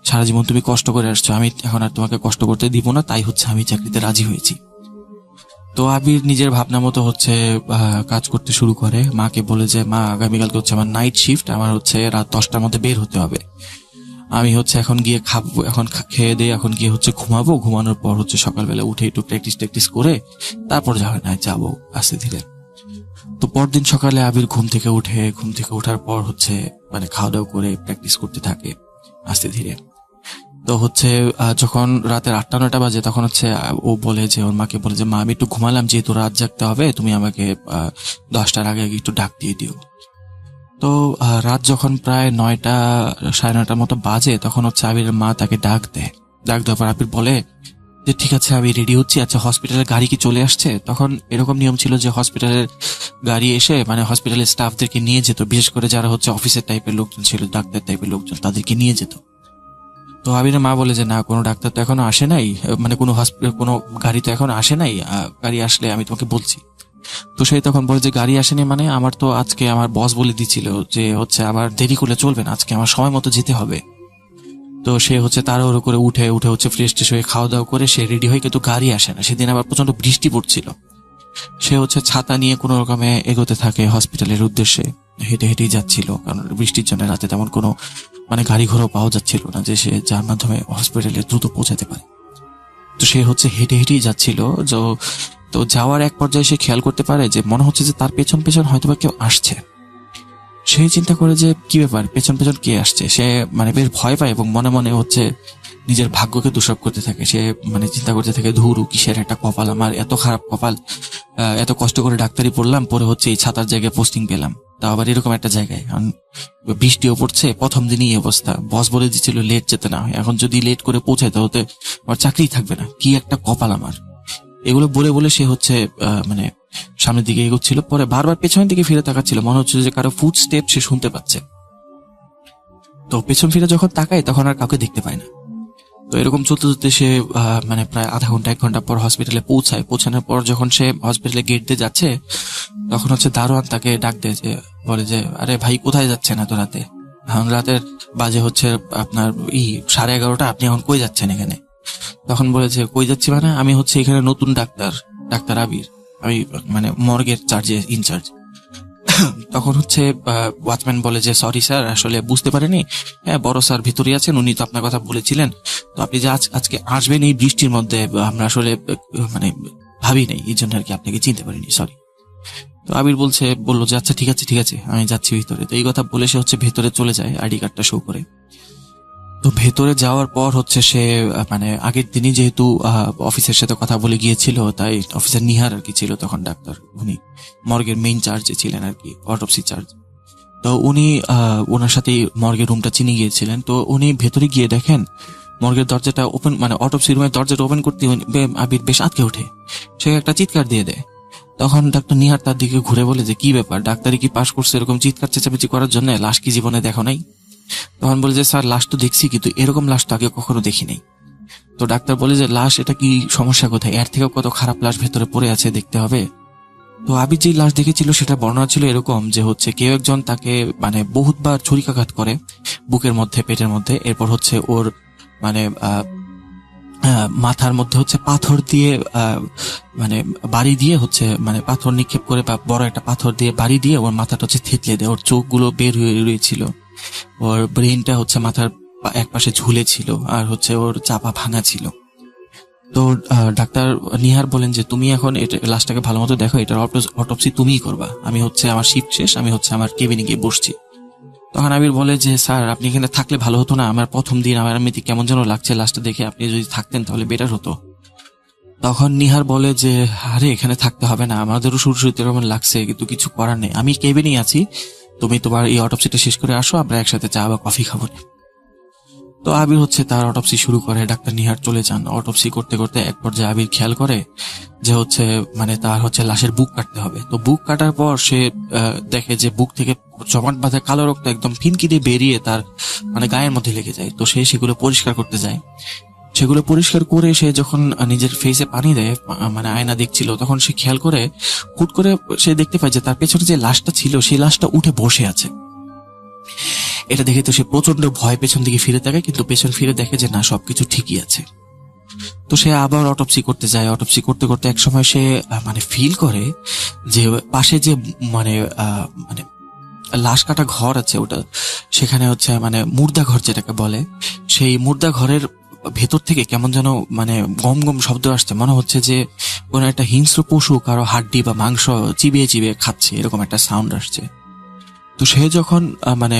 সারা জীবন তুমি কষ্ট করে আসছো, আমি এখন আর তোমাকে কষ্ট করতে দিব না, তাই হচ্ছে আমি চাকরিতে রাজি হয়েছি। তো আবির নিজের ভাবনা মতো হচ্ছে কাজ করতে শুরু করে। মাকে বলে যে মা, আগামীকালকে হচ্ছে আমার নাইট শিফট, আমার হচ্ছে রাত 10টার মধ্যে বের হতে হবে, আমি হচ্ছে এখন গিয়ে খাবো, এখন খেয়ে দিয়ে এখন গিয়ে হচ্ছে ঘুমাবো, ঘুমানোর পর হচ্ছে সকালবেলা উঠে একটু প্র্যাকটিস করে তারপর যাবো আস্তে ধীরে। তো পরদিন সকালে আবির ঘুম থেকে ওঠার পর হচ্ছে মানে খাওয়া দাওয়া করে প্র্যাকটিস করতে থাকে আস্তে ধীরে। তো হচ্ছে যখন রাতের 8-9টা বাজে, তখন হচ্ছে ও বলে যে ওর মাকে বলে যে মা, আমি একটু ঘুমালাম, যেহেতু রাত জাগতে হবে, তুমি আমাকে 10টার আগে একটু ডাক দিয়ে দিও। তো রাত যখন প্রায় 9টা 9:30টার মতো বাজে, তখন হচ্ছে আবিরের মা তাকে ডাক দেওয়ার পর আবির বলে যে ঠিক আছে, আমি রেডি হচ্ছি, আচ্ছা হসপিটালের গাড়ি কি চলে আসছে? তখন এরকম নিয়ম ছিল যে হসপিটালের গাড়ি এসে মানে হসপিটালের স্টাফদেরকে নিয়ে যেত, বিশেষ করে যারা হচ্ছে অফিসের টাইপের লোকজন ছিল, ডাক্তার টাইপের লোকজন, তাদেরকে নিয়ে যেত। তো আবিরের মা বলে যে না, কোনো ডাক্তার তো এখনো আসে নাই, মানে কোনো গাড়ি তো এখনো আসে নাই, গাড়ি আসলে আমি তোমাকে বলছি। তো সেই তখন বলে যে গাড়ি আসেনি মানে, আমার তো আজকে আমার বস বলে দিছিল যে হচ্ছে আমার দেরি করলে চলবে না, আজকে আমার সময় মতো যেতে হবে। তো সে হচ্ছে তাড়াহুড়ো করে উঠে হচ্ছে ফ্রেশ ট্রেশ হয়ে খাওয়া দাওয়া করে সে রেডি হয়, কিন্তু গাড়ি আসে না। সেদিন আবার প্রচন্ড বৃষ্টি পড়ছিল। সে হচ্ছে ছাতা নিয়ে কোনো রকমে এগোতে থাকে হসপিটালের উদ্দেশ্যে, হেঁটেই যাচ্ছিল, কারণ বৃষ্টির জন্য রাতে তেমন কোনো মানে গাড়ি ঘোড়াও পাওয়া যাচ্ছিল না যে সে যার মাধ্যমে হসপিটালে দ্রুত পৌঁছাতে পারে। তো সে হচ্ছে হেঁটেই যাচ্ছিল। তো যাওয়ার এক পর্যায়ে সে খেয়াল করতে পারে যে মনে হচ্ছে যে তার পেছন হয়তোবা কেউ আসছে। সেই চিন্তা করে যে কি ব্যাপার, পেছন কে আসছে, সে মানে বেশ ভয় পায় এবং মনে মনে হচ্ছে নিজের ভাগ্যকে দোষারোপ করতে থাকে। সে মানে চিন্তা করতে থাকে, ধুরু, কিসের একটা কপাল আমার, এত খারাপ কপাল, এত কষ্ট করে ডাক্তারি পড়লাম, পরে হচ্ছে এই ছাতার জায়গায় পোস্টিং পেলাম, তা আবার এরকম একটা জায়গায়, কারণ বৃষ্টিও পড়ছে, প্রথম দিনই অবস্থা, বস বলে দিচ্ছিল লেট যেতে না হয়, এখন যদি লেট করে পৌঁছায় তাহলে আমার চাকরিই থাকবে না, কি একটা কপাল আমার। এগুলো বলে সে হচ্ছে মানে সামনের দিকে এগোচ্ছিল। পরে বারবার পেছনের দিকে ফিরে তাকাচ্ছিল, মনে হচ্ছে যে কারো ফুট স্টেপ সে শুনতে পাচ্ছে। তো পেছন ফিরে যখন তাকায় তখন আর কাউকে দেখতে পায় না। তো এরকম চলতে সে মানে প্রায় আধা ঘন্টা 1 ঘন্টা পর হসপিটালে পৌঁছানোর পর যখন সে হসপিটালে গেট দিয়ে যাচ্ছে, তখন হচ্ছে দারোয়ান তাকে ডাক দেয়, যে বলে যে আরে ভাই, কোথায় যাচ্ছেন এত রাতে? এখন রাতের বাজে হচ্ছে আপনার 11:30, আপনি এখন কই যাচ্ছেন এখানে? তখন বলেছে কই যাচ্ছি মানে, আমি হচ্ছে এখানে নতুন ডাক্তার আবির, আমি মানে মর্গের ইনচার্জ। তখন হচ্ছে ওয়াচম্যান বলে যে সরি স্যার, আসলে বুঝতে পারেনি, হ্যাঁ বড় স্যার ভিতরে আছেন, উনি তো আপনার কথা বলেছিলেন, তো আপনি যে আজকে আসবেন এই বৃষ্টির মধ্যে, আমরা আসলে মানে ভাবি নাই, এই জন্য আর কি আপনাকে চিনতে পারিনি, সরি। তো আবির বললো যে আচ্ছা ঠিক আছে আমি যাচ্ছি ভিতরে। তো এই কথা বলে সে হচ্ছে ভেতরে চলে যায় আইডি কার্ডটা শো করে। তো ভেতরে যাওয়ার পর হচ্ছে সে মানে আগের দিনই যেহেতু অফিসের সাথে কথা বলে গিয়েছিল, তাই অফিসার নিহার আর কি ছিল তখন ডাক্তার, উনি মর্গের মেইন চার্জে ছিলেন আর কি, অটোপসি চার্জ। তো উনি ওনার সাথে মর্গের রুমটা চিনে গিয়েছিলেন। তো উনি ভেতরে গিয়ে দেখেন মর্গের দরজাটা ওপেন, মানে অটোপসি রুমের দরজাটা ওপেন করতে আবির বেশ আটকে ওঠে। সে একটা চিৎকার দিয়ে দেয়। তখন ডাক্তার নিহার তার দিকে ঘুরে বলে যে কি ব্যাপার, ডাক্তারি কি পাশ করছে এরকম চিৎকার চেঁচামেচি করার জন্য? লাশ কি জীবনে দেখো নাই? তখন বলে যে স্যার লাশ তো দেখছি, কিন্তু এরকম লাশ তো আগে কখনো দেখি নাই। তো ডাক্তার বলে যে লাশ, এটা কি সমস্যা কোথায়? এর থেকেও কত খারাপ লাশ ভেতরে পড়ে আছে, দেখতে হবে। তো আবির যে লাশ দেখেছিল সেটা বর্ণনা ছিল এরকম যে হচ্ছে কেউ একজন তাকে মানে বহুতবার ছুরিকাঘাত করে বুকের মধ্যে, পেটের মধ্যে। এরপর হচ্ছে ওর মানে মাথার মধ্যে হচ্ছে পাথর দিয়ে মানে বাড়ি দিয়ে হচ্ছে, মানে পাথর নিক্ষেপ করে বা বড় একটা পাথর দিয়ে বাড়ি দিয়ে ওর মাথাটা হচ্ছে থেতলে দেয়। ওর চোখগুলো বের হয়ে রয়েছিল, ওর ব্রেনটা হচ্ছে মাথার এক পাশে ঝুলে ছিল, আর হচ্ছে ওর চাপা ভাঙা ছিল। তো ডাক্তার নিহার বলেন যে তুমি এখন এটা লাশটাকে ভালো মতো দেখো, এটার অটোপসি তুমিই করবা, আমি হচ্ছে আমার শিফট শেষ, আমি হচ্ছে আমার কেবিনে গিয়ে বসছি। তখন আবির বলে যে স্যার আপনি এখানে থাকলে ভালো হতো না? আমার প্রথম দিন, আমার এমনিতে কেমন যেন লাগছে লাশটা দেখে, আপনি যদি থাকতেন তাহলে বেটার হতো। তখন নিহার বলে যে আরে এখানে থাকতে হবে না, আমাদেরও শুরুতে এরকম লাগছে, কিন্তু কিছু করার নেই, আমি কেবিনেই আছি, তুমি তোমার এই অটোপসিটা শেষ করে আসো, আমরা একসাথে চা বা কফি খাবো। তো আবির হচ্ছে তার অটোপসি শুরু করে। ডাক্তার নিহার চলে যান। অটোপসি করতে করতে এক পর্যায়ে আবির খেয়াল করে যে হচ্ছে মানে তার হচ্ছে লাশের বুক কাটতে হবে। তো বুক কাটার পর সে দেখে যে বুক থেকে জমাট বাঁধা কালো রক্ত একদম ফিনকি দিয়ে বেরিয়ে তার মানে গায়ের মধ্যে লেগে যায়। তো সে সেগুলো পরিষ্কার করতে যায়। সেগুলো পরিষ্কার করে সে যখন নিজের ফেসে পানি দেয়, মানে আয়না দেখছিল, তখন সে খেয়াল করে হুট করে সে দেখতে পায় যে তার পেছনে যে লাশটা ছিল সেই লাশটা উঠে বসে আছে। এটা দেখে তো সে প্রচন্ড ভয় পেছন দিকে ফিরে তাকায়, কিন্তু পেছন ফিরে দেখে যে না, সবকিছু ঠিকই আছে। তো সে আবার অটোপসি করতে যায়। অটোপসি করতে করতে এক সময় সে মানে ফিল করে যে পাশে যে মানে মানে লাশ কাটা ঘর আছে, ওটা সেখানে হচ্ছে মানে মুর্দা ঘর যেটাকে বলে, সেই মুর্দা ঘরের ভেতর থেকে কেমন যেন মানে গম গম শব্দ আসছে, মনে হচ্ছে যে কোনো একটা হিংস্র পশু কারো হাড্ডি বা মাংস চিবিয়ে চিবিয়ে খাচ্ছে, এরকম একটা সাউন্ড আসছে। তো সে যখন মানে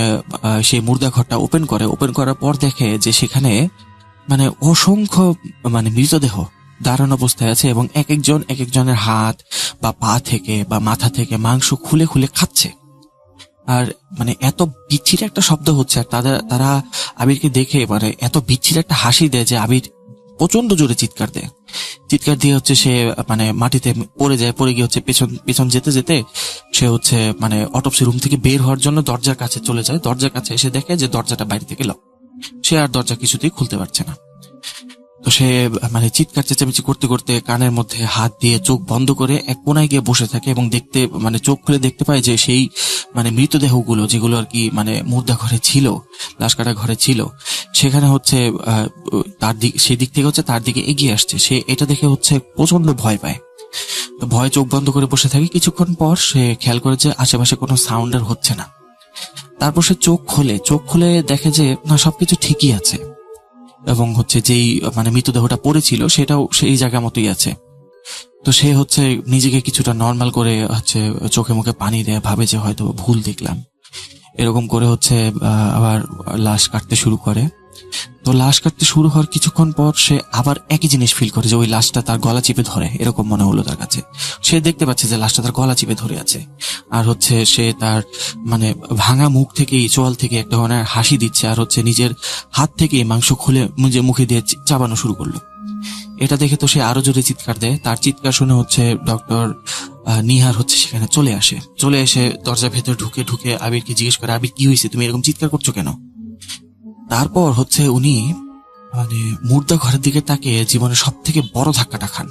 সেই মুর্দা ঘরটা ওপেন করার পর দেখে যে সেখানে মানে অসংখ্য মানে মৃতদেহ দাঁড়ানো অবস্থায় আছে, এবং এক একজনের হাত বা পা থেকে বা মাথা থেকে মাংস খুলে খুলে খাচ্ছে। আর মানে এত বিচ্ছির একটা শব্দ হচ্ছে, আর তারা আবিরকে দেখে মানে এত বিচ্ছির একটা হাসি দেয় যে আবির প্রচন্ড জোরে চিৎকার দেয়। চিৎকার দিয়ে হচ্ছে সে মানে মাটিতে পড়ে যায়। পড়ে গিয়ে হচ্ছে পেছন যেতে যেতে সে হচ্ছে মানে অটোপসি রুম থেকে বের হওয়ার জন্য দরজার কাছে চলে যায়। দরজার কাছে এসে দেখে যে দরজাটা বাইরে থেকে লক। সে আর দরজা কিছুতেই খুলতে পারছে না। তো সে মানে চিৎকার চেঁচামেচি করতে করতে কানের মধ্যে হাত দিয়ে চোখ বন্ধ করে এক কোনায় গিয়ে বসে থাকে, এবং দেখতে মানে চোখ খুলে দেখতে পায় যে সেই মানে মৃতদেহগুলো যেগুলো আর কি মানে মুর্দা ঘরে ছিল, লাশ কাটা ঘরে ছিল, সেখানে হচ্ছে সেই দিক থেকে হচ্ছে তার দিকে এগিয়ে আসছে। সে এটা দেখে হচ্ছে প্রচন্ড ভয় পায়। তো ভয় চোখ বন্ধ করে বসে থাকে। কিছুক্ষণ পর সে খেয়াল করে যে আশেপাশে কোনো সাউন্ড আর হচ্ছে না। তারপর সে চোখ খুলে দেখে যে না, সবকিছু ঠিকই আছে, এবং হচ্ছে যেই মানে মৃতদেহটা পড়েছিল সেটাও সেই জায়গা মতোই আছে। তো সে হচ্ছে নিজেকে কিছুটা নর্মাল করে হচ্ছে চোখে মুখে পানি দেয়, ভাবে যে হয়তো ভুল দেখলাম। এরকম করে হচ্ছে আবার লাশ কাটতে শুরু করে। তো লাশ কাটতে শুরু হওয়ার কিছুক্ষণ পর সে আবার একই জিনিস ফিল করে যে ওই লাশটা তার গলা চিপে ধরে, এরকম মনে হলো তার কাছে। সে দেখতে পাচ্ছে যে লাশটা তার গলা চিপে ধরে আছে, আর হচ্ছে সে তার মানে ভাঙা মুখ থেকেই চোয়াল থেকে একটা ধরনের হাসি দিচ্ছে, আর হচ্ছে নিজের হাত থেকে মাংস খুলে নিজের মুখে দিয়ে চাবানো শুরু করলো। এটা দেখে তো সে আরো জোরে চিৎকার দেয়। তার চিৎকার শুনে হচ্ছে ডক্টর নিহার হচ্ছে সেখানে চলে এসে দরজার ভেতর ঢুকে আবিরকে জিজ্ঞেস করে, আবির কি হয়েছে, তুমি এরকম চিৎকার করছো কেন? তারপর হচ্ছে উনি মানে মুর্দা ঘরের দিকে তাকিয়ে জীবনের সব থেকে বড় ধাক্কাটা খান।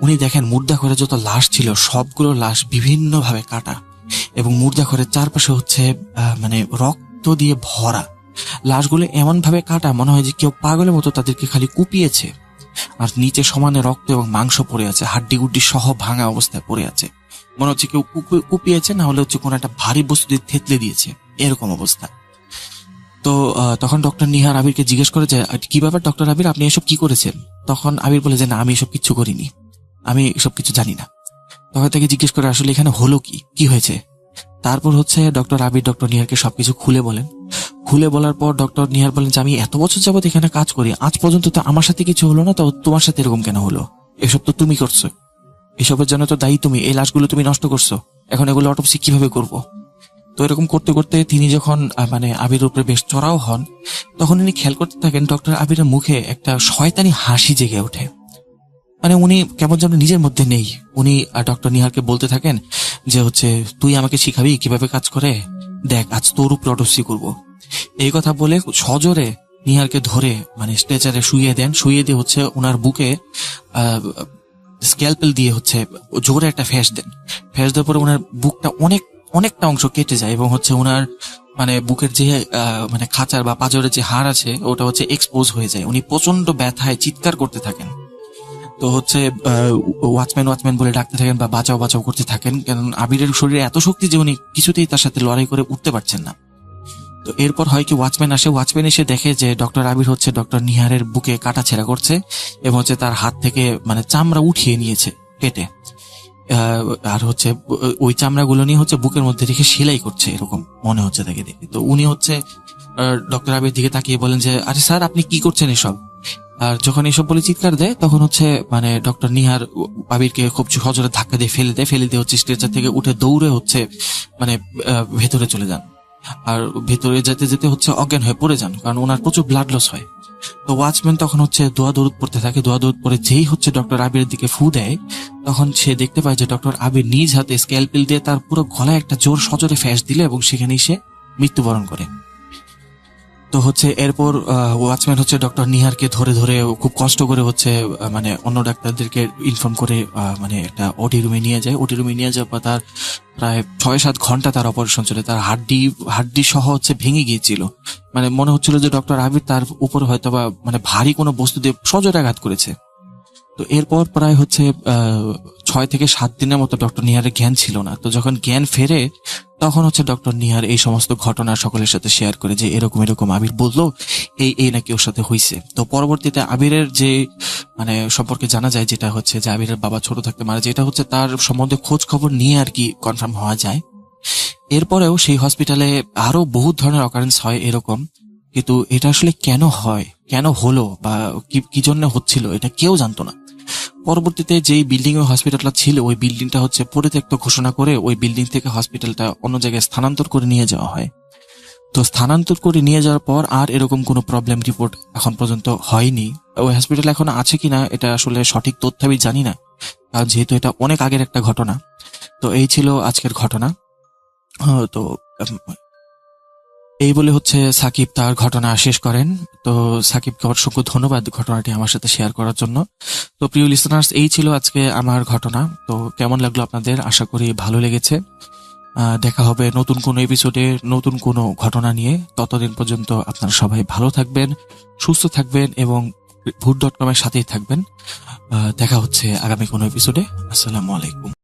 উনি দেখেন মুর্দা ঘরে যত লাশ ছিল সবগুলো লাশ বিভিন্ন ভাবে কাটা, এবং মুর্দা ঘরের চারপাশে হচ্ছে মানে রক্ত দিয়ে ভরা। লাশগুলো এমন ভাবে কাটা মনে হয় যে কেউ পাগলের মতো তাদেরকে খালি কুপিয়েছে, আর নিচে সমানে রক্ত এবং মাংস পড়ে আছে, হাড্ডি গুড্ডি সহ ভাঙা অবস্থায় পড়ে আছে। মনে হচ্ছে কেউ কুপিয়েছে, না হলে হচ্ছে কোনো একটা ভারী বস্তু দিয়ে থেতলে দিয়েছে, এরকম অবস্থা। তো তখন ডক্টর নিহার আবিরকে জিজ্ঞেস করে যে কি ব্যাপার ডক্টর আবির, আপনি এসব কি করেছেন? তখন আবির বলে যে না, আমি এসব কিছু করিনি, আমি এসব কিছু জানি না। তখন তাকে জিজ্ঞেস করে আসলে এখানে হলো কি হয়েছে। তারপর হচ্ছে ডক্টর আবির ডক্টর নিহারকে সবকিছু খুলে খুলে বলার পর ডক্টর নিহার বলেন যে আমি এত বছর যাবত এখানে কাজ করি, আজ পর্যন্ত তো আমার সাথে কিছু হলো না, তো তোমার সাথে এরকম কেন হলো? এসব তো তুমি করছো, এসবের জন্য তো দায়ী তুমি, এই লাশগুলো তুমি নষ্ট করছো, এখন এগুলো অটোপসি কিভাবে করব? তো এরকম করতে করতে তিনি যখন মানে আবিরের উপরে বেশ চড়াও হন, তখন উনি খেয়াল করতে থাকেন ডক্টর আবিরের মুখে একটা শয়তানি হাসি জেগে ওঠে। মানে উনি কেমন যেন নিজের মধ্যে নেই। উনি ডক্টর নিহারকে বলতে থাকেন যে হচ্ছে তুই আমাকে শিখাবি কিভাবে কাজ করে, দেখ আজ তোর উপর অটোপসি করবো। এই কথা বলে সজোরে নিহারকে ধরে মানে স্ট্রেচারে শুইয়ে দেন, শুইয়ে দিয়ে হচ্ছে ওনার বুকে স্ক্যালপেল দিয়ে হচ্ছে জোরে একটা ফ্যাস দেন। ফ্যাস দেওয়ার পরে ওনার বুকটা অনেকটা অংশ কেটে যায় এবং হচ্ছে ওনার মানে বুকের যে মানে খাঁচার বা পাঁজরের যে হাড় আছে ওটা হচ্ছে এক্সপোজ হয়ে যায়। উনি প্রচন্ড ব্যথায় চিৎকার করতে থাকেন। তো হচ্ছে ওয়াচম্যান বলে ডাকতে থাকেন বা বাঁচাও বাঁচাও করতে থাকেন, কারণ আবিরের শরীরে এত শক্তি যে উনি কিছুতেই তার সাথে লড়াই করে উঠতে পারছেন না। তো এরপর হয় কি ওয়াচম্যান আসে, ওয়াচম্যান এসে দেখে যে ডক্টর আবির হচ্ছে ডক্টর নিহারের বুকে কাটা ছেঁড়া করছে এবং হচ্ছে তার হাত থেকে মানে চামড়া উঠিয়ে নিয়েছে কেটে, আর হচ্ছে ওই চামড়াগুলো নিয়ে হচ্ছে বুকের মধ্যে রেখে সেলাই করছে, এরকম মনে হচ্ছে তাকে দেখে। তো উনি হচ্ছে ডক্টর আবির দিকে তাকিয়ে বলেন যে আরে স্যার আপনি কি করছেন এসব? আর যখন এসব বলে চিৎকার দেয় তখন হচ্ছে মানে ডক্টর নিহার আবিরকে খুব সজোরে ধাক্কা দিয়ে ফেলে দিয়ে হচ্ছে স্ট্রেচার থেকে উঠে দৌড়ে হচ্ছে মানে ভেতরে চলে যান। আর ভেতরে যেতে যেতে হচ্ছে অজ্ঞান হয়ে পড়ে যান, কারণ ওনার প্রচুর ব্লাড লস হয়। তো ওয়াচম্যান তখন হচ্ছে দোয়া দৌড় পড়তে থাকে, দোয়া দৌড় পরে যেই হচ্ছে ডক্টর আবিরের দিকে ফু দেয়, তখন সে দেখতে পায় যে ডক্টর আবির নিজ হাতে স্ক্যালপেল দিয়ে তার পুরো গলায় একটা জোর সজোরে ফ্যাস দিলে এবং সেখানেই সে মৃত্যুবরণ করে। তো হচ্ছে এরপর ওয়াচম্যান হচ্ছে ডক্টর নিহারকে ধরে ধরে খুব কষ্ট করে হচ্ছে মানে অন্য ডাক্তারদেরকে ইনফর্ম করে মানে একটা ওটি রুমে নিয়ে যায়। ওটি রুমে নিয়ে যাওয়ার পর তার প্রায় 6-7 ঘন্টা তার অপারেশন চলে। তার হাড্ডি সহ হচ্ছে ভেঙে গিয়েছিল, মানে মনে হচ্ছিল যে ডক্টর আবির তার উপরে হয়তো বা মানে ভারী কোনো বস্তু দিয়ে সজোরে আঘাত করেছে। তো এরপর প্রায় হচ্ছে 6 থেকে 7 দিনের মতো ডক্টর নিহারের জ্ঞান ছিল না। তো যখন জ্ঞান ফেরে তখন হচ্ছে ডক্টর নিহার এই সমস্ত ঘটনা সকলের সাথে শেয়ার করে যে এরকম এরকম আবির বললো, এই নাকি ওর সাথে হয়েছে। তো পরবর্তীতে আবিরের যে মানে সম্পর্কে জানা যায়, যেটা হচ্ছে যে আবিরের বাবা ছোট থাকতে মারা যায়, এটা হচ্ছে তার সম্বন্ধে খোঁজ খবর নিয়ে আর কি কনফার্ম হওয়া যায়। এরপরেও সেই হসপিটালে আরো বহুত ধরনের অকারেন্স হয় এরকম, কিন্তু এটা আসলে কেন হয়, কেন হলো বা কি জন্য হচ্ছিল এটা কেউ জানতো না। পরবর্তীতে যেই বিল্ডিং এ হসপিটালটা ছিল ওই বিল্ডিংটা হচ্ছে পরিত্যক্ত ঘোষণা করে ওই বিল্ডিং থেকে হসপিটালটা অন্য জায়গায় স্থানান্তর করে নিয়ে যাওয়া হয়। তো স্থানান্তর করে নিয়ে যাওয়ার পর আর এরকম কোনো প্রবলেম রিপোর্ট এখন পর্যন্ত হয়নি। ওই হসপিটাল এখন আছে কিনা এটা আসলে সঠিক তথ্য আমি জানি না, কারণ যেহেতু এটা অনেক আগের একটা ঘটনা। তো এই ছিল আজকের ঘটনা। তো এই বলে হচ্ছে সাকিব তার ঘটনা শেষ করেন। তো সাকিবকে অসংখ্য ধন্যবাদ ঘটনাটি আমার সাথে শেয়ার করার জন্য। তো প্রিয় লিসনার্স, এই ছিল আজকে আমার ঘটনা। তো কেমন লাগলো আপনাদের? আশা করি ভালো লেগেছে। দেখা হবে নতুন কোনো এপিসোডে নতুন কোনো ঘটনা নিয়ে। ততদিন পর্যন্ত আপনারা সবাই ভালো থাকবেন, সুস্থ থাকবেন এবং ভূত.com এর সাথেই থাকবেন। দেখা হচ্ছে আগামী কোনো এপিসোডে। আসসালামু আলাইকুম।